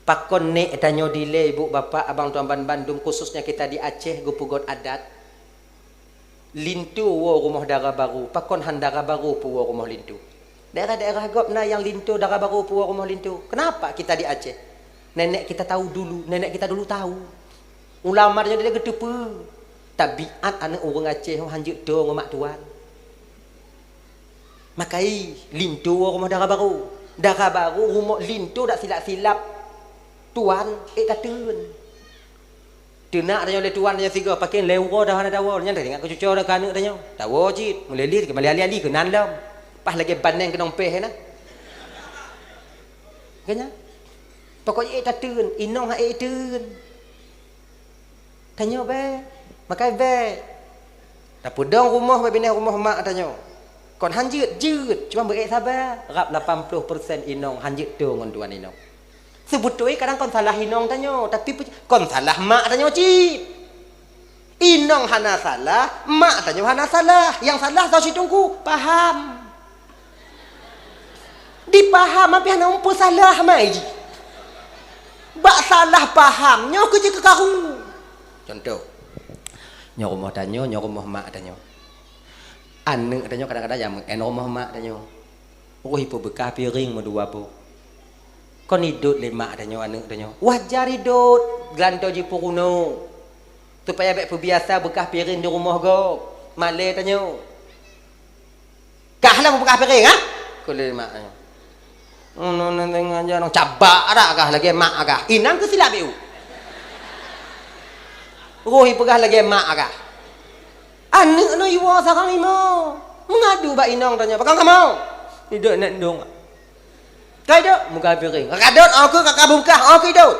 Pakon nek tanyo dile ibu bapa abang tuan Bandung khususnya kita di Aceh gupugot adat. Lintu wo rumah darah baru, pakon han darah baru pu wo rumah lintu. Daerah-daerah gopna yang lintu darah baru pu wo rumah lintu. Kenapa kita di Aceh? Nenek kita tahu dulu, nenek kita dulu tahu. Ulama dia gede pe. Tabiat anak orang Aceh hanjuk do ngomak tuan. Makai lintu wo rumah darah baru. Darah baru rumah lintu dak silap-silap tuan kataun. Tenak tanya oleh tuan tanya siga pakai lewo dah hana dawo nya dengan kecucu dah kana tanya. Dawo cit melelir ke mali-ali ke nan lam. Pas lagi bandeng ke nongpeh na. Kanya. Pokoknya kataun inong ha teun. Tanya be. Makai be. Dah pedang rumah be bini rumah mak tanya. Kon hanjut jut cuma berek sabar. Rap 80% inong hanjut tu ngon tuan inong. Sebetulnya kadang kon salah inong tanyo, tapi kon salah mak tanyo cip. Inong hana salah, mak tanyo hana salah. Yang salah tau si tungku, paham. Dipaham tapi hana umpu salah mai. Bak salah paham, nyo kerja ke karu. Contoh. Nyo rumah tanyo, nyo rumah mak tanyo. Ane tanyo kadang-kadang yang en rumah mak tanyo. Oh ipo bekah piring medua po. Kon hidup lima adanya anak adanya. Wajar hidup gelanto ji puruno. Supaya bek biasa bekah piring di rumah go. Male tanyo. Kahlah bekah piring ha? Kule mak tanyo. No tengah aja no cabak dak kah lagi mak kah. Inang ke silap eu. Rohi pegah lagi mak kah. Anak no iwa sarang imo. Mengadu bak inang tanyo. Pakang kamau. Hidup nak ndong. Kau dok muka piring. Kakadot aku kakak buka. Aku dok.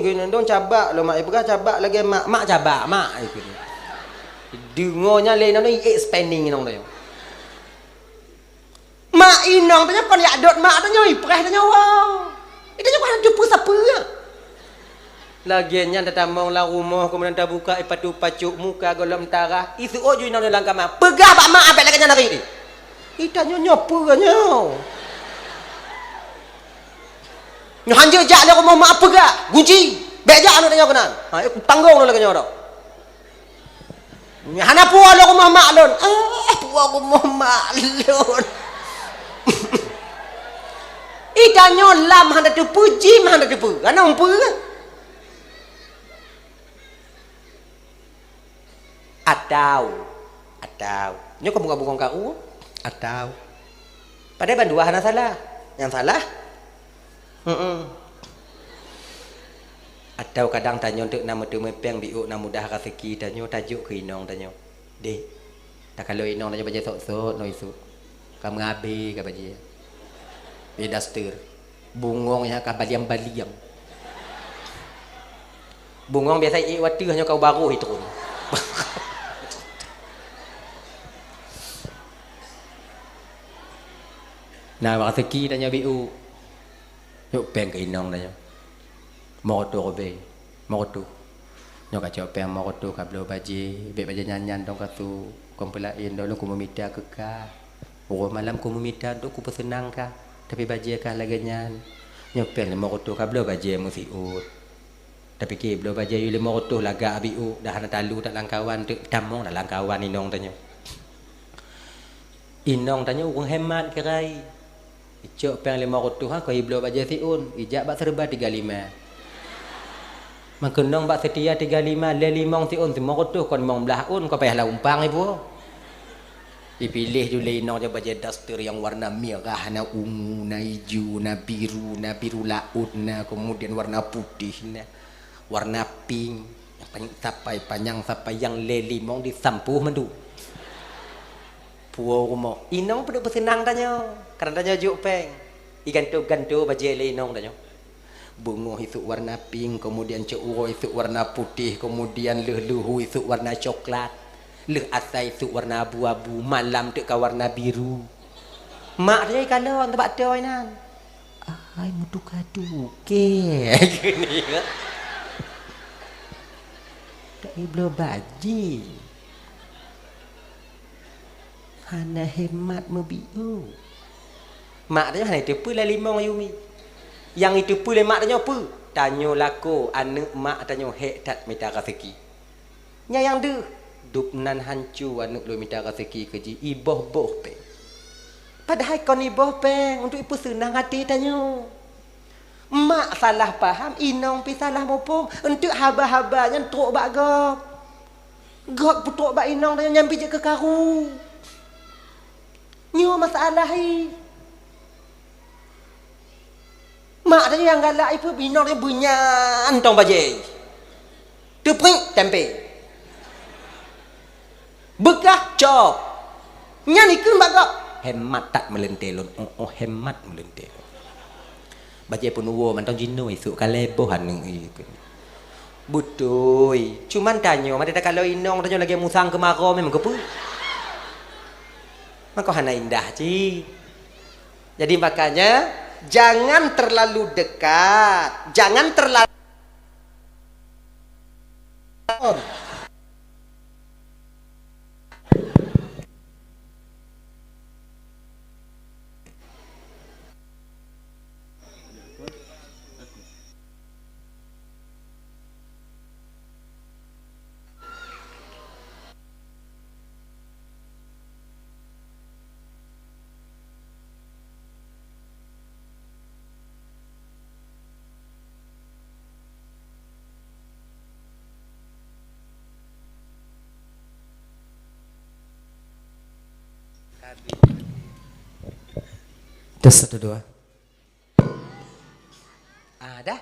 Gini dong cabak lo mak ibu cabak lagi mak cabak mak itu. Dengonya lain ni expanding inong tu. Mak inong tu kon ya dot mak tu ipreh tu wow. Itu juga ada jumpa siapa? Lagiannya datang lah rumah kemudian dah buka ipatu pacuk muka golom tarah. Isu ojo inong dalam kamar. Pegah bak mak abek lagi nari ni. Itanya nyopo nyo. Nyo hanja jak le rumah mak apa gak? Kunci. Bejak anu tanya kenan. Ha tanggung lu lagi nyo dak. Hana puah le rumah mak lon. Puah rumah mak lon. Itanyo lam handa tu puji handa tu pu. Ana umpu. Atau nyo kamu bunga kau atau pada bandua hana salah. Yang salah Atau kadang tanyo untuk nama tu mepeng biuk nama mudah rezeki tanyo tajuk ke inong tanyo. Dek. Tak kalau inong tanyo baca sok-sok no isu. Kamu ngabe ka baca. Beda stir. Bungong ya ka baliam-baliam. Bungong biasa i watu hanya kau baru itu. Nah, rezeki tanyo biuk. Yuk peng ke inong tanya. Moto robe. Moto. Nyo kacau peng moto kablo baji. Bek baji nyanyan dong katu. Kompelain dong ku memita kekah. Oh malam ku meminta untuk ku bersenang kah. Tapi baje kah laganyan. Nyopel 500 kah belum baje mu siut. Tapi ke belum baje yu 500 lagak abiu dah na talu tak langkawan tu tamong dah langkawan inong tanya. Inong tanya urang hemat kerai. Icok peng 500 ha kau belum baje siun. Ijak bak serba 35. Makenong bak setia 35 le limong siun 500 kon 15 un kau payah lah umpang ibu. Dipilih dulu inong je baje daster yang warna merah, na ungu, na hijau, na biru laut, na kemudian warna putih, na warna pink, yang panjang sampai yang lelimong disampuh mendu. Puau rumah. Inong pada bersenang tanya, kerana tanya juk peng. Igantu-gantu baje le inong tanya. Bunga itu warna pink, kemudian ceuro itu warna putih, kemudian luhu itu warna coklat. Leh asai itu warna abu-abu, malam tu ka warna biru. Mak dia kalau tempat tu ainan. Ai mutu kadu ke. Gini ke. Tak iblo baji. Hana hemat mebiu. Mak dia hana itu pula limong yumi. Yang itu pula mak dia apa? Tanya lako anak mak tanya hek tak minta rezeki. Nya yang deh dupnan hancu anak lu minta rezeki keji iboh boh peng. Padahal kon iboh peng untuk ibu senang hati tanya. Mak salah faham, inong pi salah mopong untuk haba-habanya truk bak gok. Gok putuk bak inong tanya nyampi je ke karu. Nyo masalah hi. Mak tanya yang galak ibu inong dia bunyan tong baje. Teprik tempe. Bekah cop. Nyani kun bagak. Hemat tak melentelon. Oh hemat melentelon. Baje penuwo mantong jino isu kalebo hanung iku. Betul. Cuman tanya mata kalau inong tanya lagi musang kemarau memang kepu. Maka hana indah ci. Jadi makanya jangan terlalu dekat. Jangan terlalu satu dua. Dah.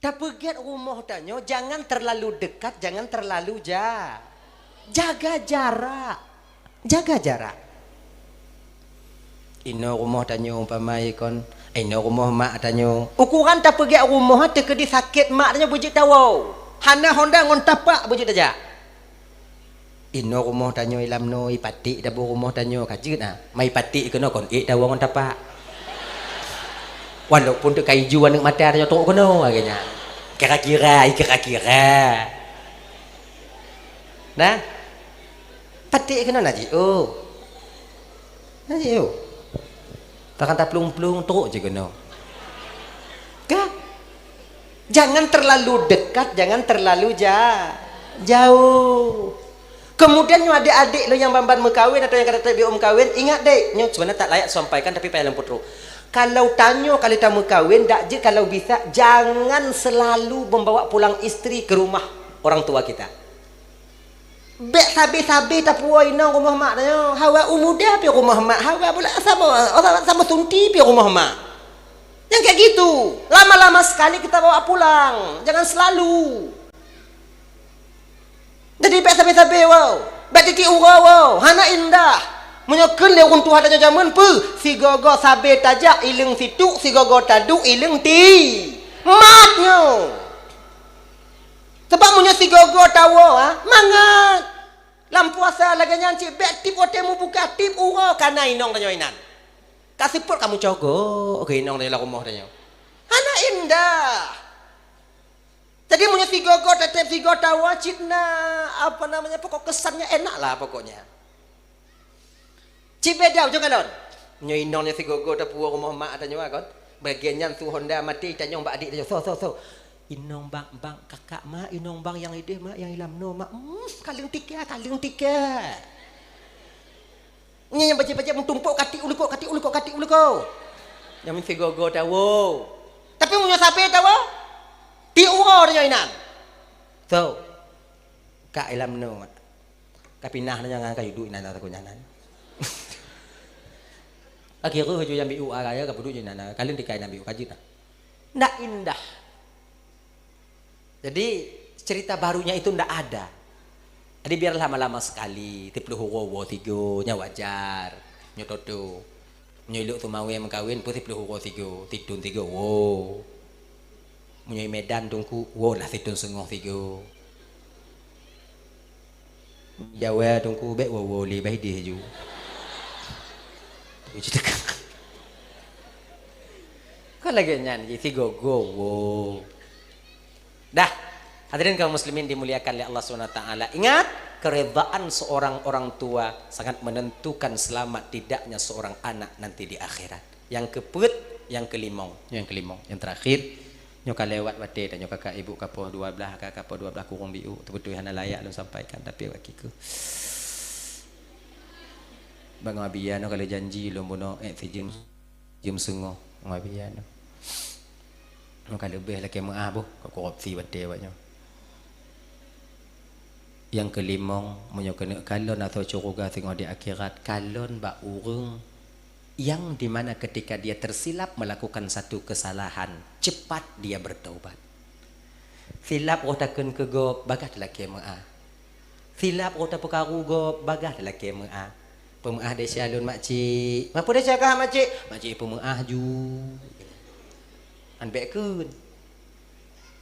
Tak pergi rumah tanya, jangan terlalu dekat, jangan terlalu jauh. Jaga jarak. Jaga jarak. Ino rumah tanya umpamai kon, ino rumah mak tanya. Ukuran tak pergi rumah tak kedi sakit mak tanya bujik tahu. Hana Honda ngon tapak bujik aja. Ino rumah tanya ilam no ipati dah rumah tanya kajut ah. Mai pati kena kon tahu ngon tapak. Walaupun tu kaiju anak mata tanya tok kena agaknya. Kira-kira. Nah. Pati kena naji. Oh. Naji oh. Takkan tak plung-plung tok je kena. Kah? Jangan terlalu dekat, jangan terlalu jauh. Kemudian nyu adik-adik lo yang bamban mekawin atau yang kata biom kawin, ingat dek, nyu sebenarnya tak layak sampaikan tapi payah lemput. Kalau tanya kalau tamu kawin, dak je kalau bisa jangan selalu membawa pulang istri ke rumah orang tua kita. Bek sabi-sabi tak puai nang rumah mak tanya, hawa umudah pi rumah mak, hawa pula sama sunti pi rumah mak. Yang kayak gitu, lama-lama sekali kita bawa pulang, jangan selalu. Jadi bek sabi-sabi wow, bek titik urau wow, hana indah. Menyokan le orang tua tanya zaman pu, si gogo sabe tajak ileng situ, si gogo taduk ileng ti. Matnya. Sebab punya si gogo tahu mangat. Lam puasa lagi nyanci bek tip otemu buka tip urau kana inong tanya inan. Kasih pun kamu cogo, ke inong tanya rumah tanya. Hana indah. Jadi punya si gogo tetap si gogo tahu citna apa namanya pokok kesannya enak lah pokoknya. Cibedau jangan lon. Nyoi nonnya si gogo ta puo rumah mak tanya kon. Bagiannya tu Honda mati tanya mbak adik tanya so. Inong bang kakak mak inong bang yang ide mak yang ilam no mak. Kalung tiga. Nya yang baca tumpuk kati ulu ko. Yang mesti gogo tahu. Tapi punya sapi tahu? Ti uro dia inan. So. Kak ilam no mak. Kapinah na nga kayo duin na ko nyanan. Akhirnya jo yang biu araya ka pudu nana. Kalian dikai na biu kaji na. Ndak indah. Jadi cerita barunya itu ndak ada. Jadi biar lama-lama sekali, tiplu huwo tigo nya wajar. Nyototo. Nyiluk tu mawe mengkawin putih tiplu huwo tidun tigo wo. Munyai Medan tungku wo lah tidun sengoh tigo. Jawa tungku bek wo li bai dia ju. Kau lagi nyanyi tigo wo. Dah, hadirin kaum muslimin dimuliakan oleh Allah SWT. Ingat, keredaan seorang orang tua sangat menentukan selamat tidaknya seorang anak nanti di akhirat. Yang keput, yang kelimong, yang terakhir nyoka lewat wate dan nyoka kakak ibu kapo 12 kakak kapo 12 kurung biu betul hana layak lu sampaikan tapi wakiku bang abiano kalau janji lu mono sejum sungo abiano nyoka lebih lagi mengabu korupsi wate banyak yang kelimong menyokene kalon atau curuga tengok di akhirat kalon ba urung yang dimana ketika dia tersilap melakukan satu kesalahan cepat dia bertaubat. Silap rotakan ke go bagah laki maa. Silap rota pekaru go bagah laki maa. Pemaah de syalun makcik. Apa dia cakap makcik? Makcik pemaah ju. An bekun.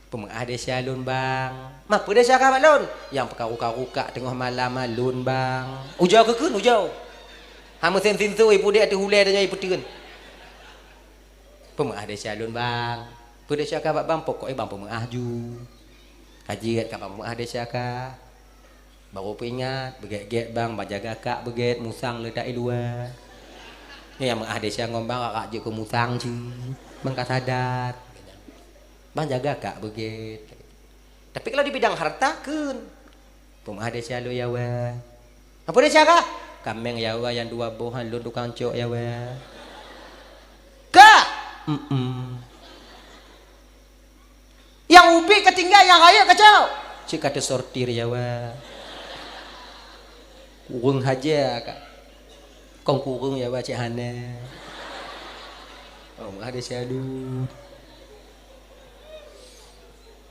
Pemaah de syalun bang. Apa dia cakap lon? Yang pekaru-karuka tengah malam malun bang. Ujau ke kun ujau. Hama sen tu ibu dia tu hulai tanya ibu tiun. Pemaah dia calon bang. Pu dia cakap bang pokoknya bang pemaah ju. Kaji kat bang pemaah dia cakap. Baru ingat beget-get bang bajaga kak beget musang letak di luar. Ni yang pemaah dia cakap bang akak je ke musang je. Bang tak sadar. Bang jaga kak beget. Tapi kalau di bidang harta kun. Pemaah dia calon ya weh. Apa dia cakap? Kameng yawa yang 2 bohan lu tukang cok yawa. Kak. Yang ubi ketinggal yang raya kacau. Cik kata sortir yawa. Kurung haja kak. Kong kurung yawa cik hana. Oh ada syadu.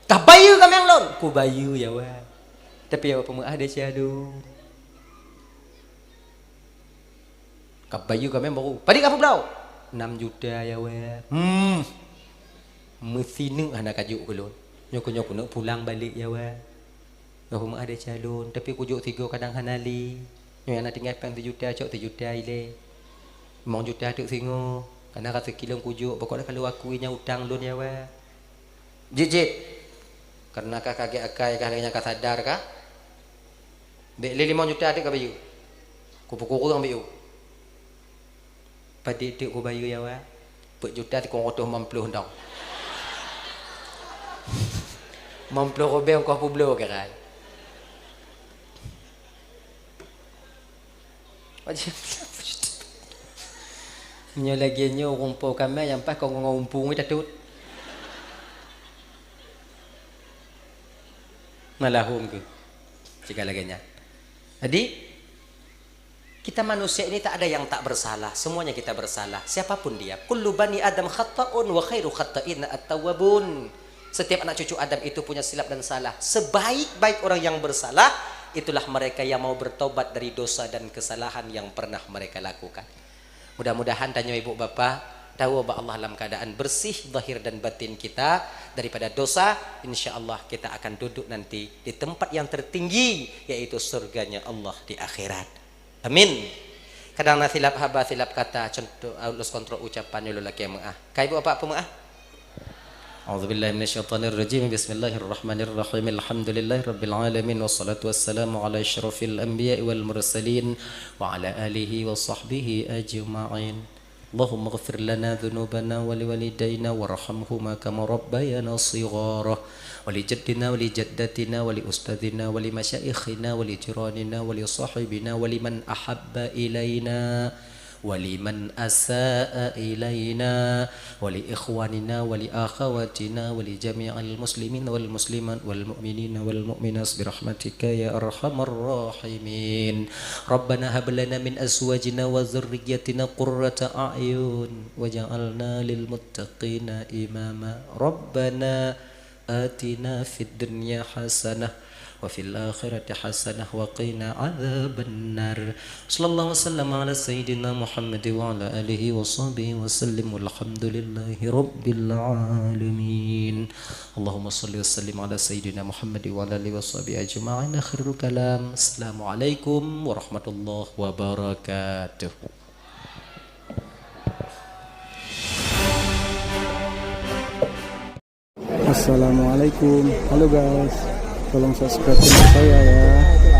Tak bayu kameng lon. Ku bayu yawa. Tapi yawa pemuk ada syadu. Kabayu kami baru. Padi apa belau? 6 juta ya weh. Mesti neng anak kajuk kelon. Nyok nak pulang balik ya weh. Gak ada calon. Tapi kujuk 3 kadang hanali. Nyok anak tinggal 7 juta, cok 7 juta ile. 5 juta tu singo. Karena kata kilong kujuk. Pokoknya kalau aku inya utang lon ya weh. Jijit. Karena kakak akai kalinya kak sadar kah? Bek 5 juta ada kabayu. Kupu-kupu yang bayu. Pada itu ku bayu ya wah. Pek juta ti kong otoh mampluh dong. Mampluh ko beong ko publo kerai. Nya lagi nyo rumpo kami yang pas kong ngumpung itu tut. Malahum ke. Jika lagi nya. Jadi kita manusia ini tak ada yang tak bersalah, semuanya kita bersalah, siapapun dia. Kullu bani Adam khata'un wa khairu khata'ina at-tawwabun. Setiap anak cucu Adam itu punya silap dan salah. Sebaik-baik orang yang bersalah, itulah mereka yang mau bertobat dari dosa dan kesalahan yang pernah mereka lakukan. Mudah-mudahan tanya ibu bapa, tahu bahwa Allah dalam keadaan bersih zahir dan batin kita daripada dosa. InsyaAllah kita akan duduk nanti di tempat yang tertinggi, yaitu surganya Allah di akhirat. Amin. Kadang silap haba silap kata contoh alus kontrol ucapan lu laki yang mengah. Kai ibu apa pemengah? أعوذ بالله من الشيطان الرجيم بسم الله الرحمن الرحيم الحمد لله رب العالمين والصلاة والسلام على أشرف الأنبياء والمرسلين وعلى آله وصحبه أجمعين اللهم اغفر لنا ذنوبنا ولوالدينا وارحمهما كما ربيانا صغارا ولجدنا ولجدتنا ولأستاذنا ولمشايخنا ولجيراننا ولصاحبنا ولمن أحب إلينا ولمن أساء إلينا ولإخواننا ولأخواتنا ولجميع المسلمين والمسلمات والمؤمنين والمؤمنات برحمتك يا أرحم الراحمين ربنا هب لنا من أزواجنا وذريتنا قرة أعين وجعلنا للمتقين إماما ربنا آتنا في الدنيا حسنة وفي الآخرة حسنة وقنا عذاب النار صلى الله وسلم على سيدنا محمد وعلى آله وصحبه وسلم والحمد لله رب العالمين اللهم صل وسلم على سيدنا محمد وعلى آله وصحبه أجمعين آخر الكلام السلام عليكم ورحمة الله وبركاته. Assalamualaikum. Halo guys, tolong subscribe channel saya ya.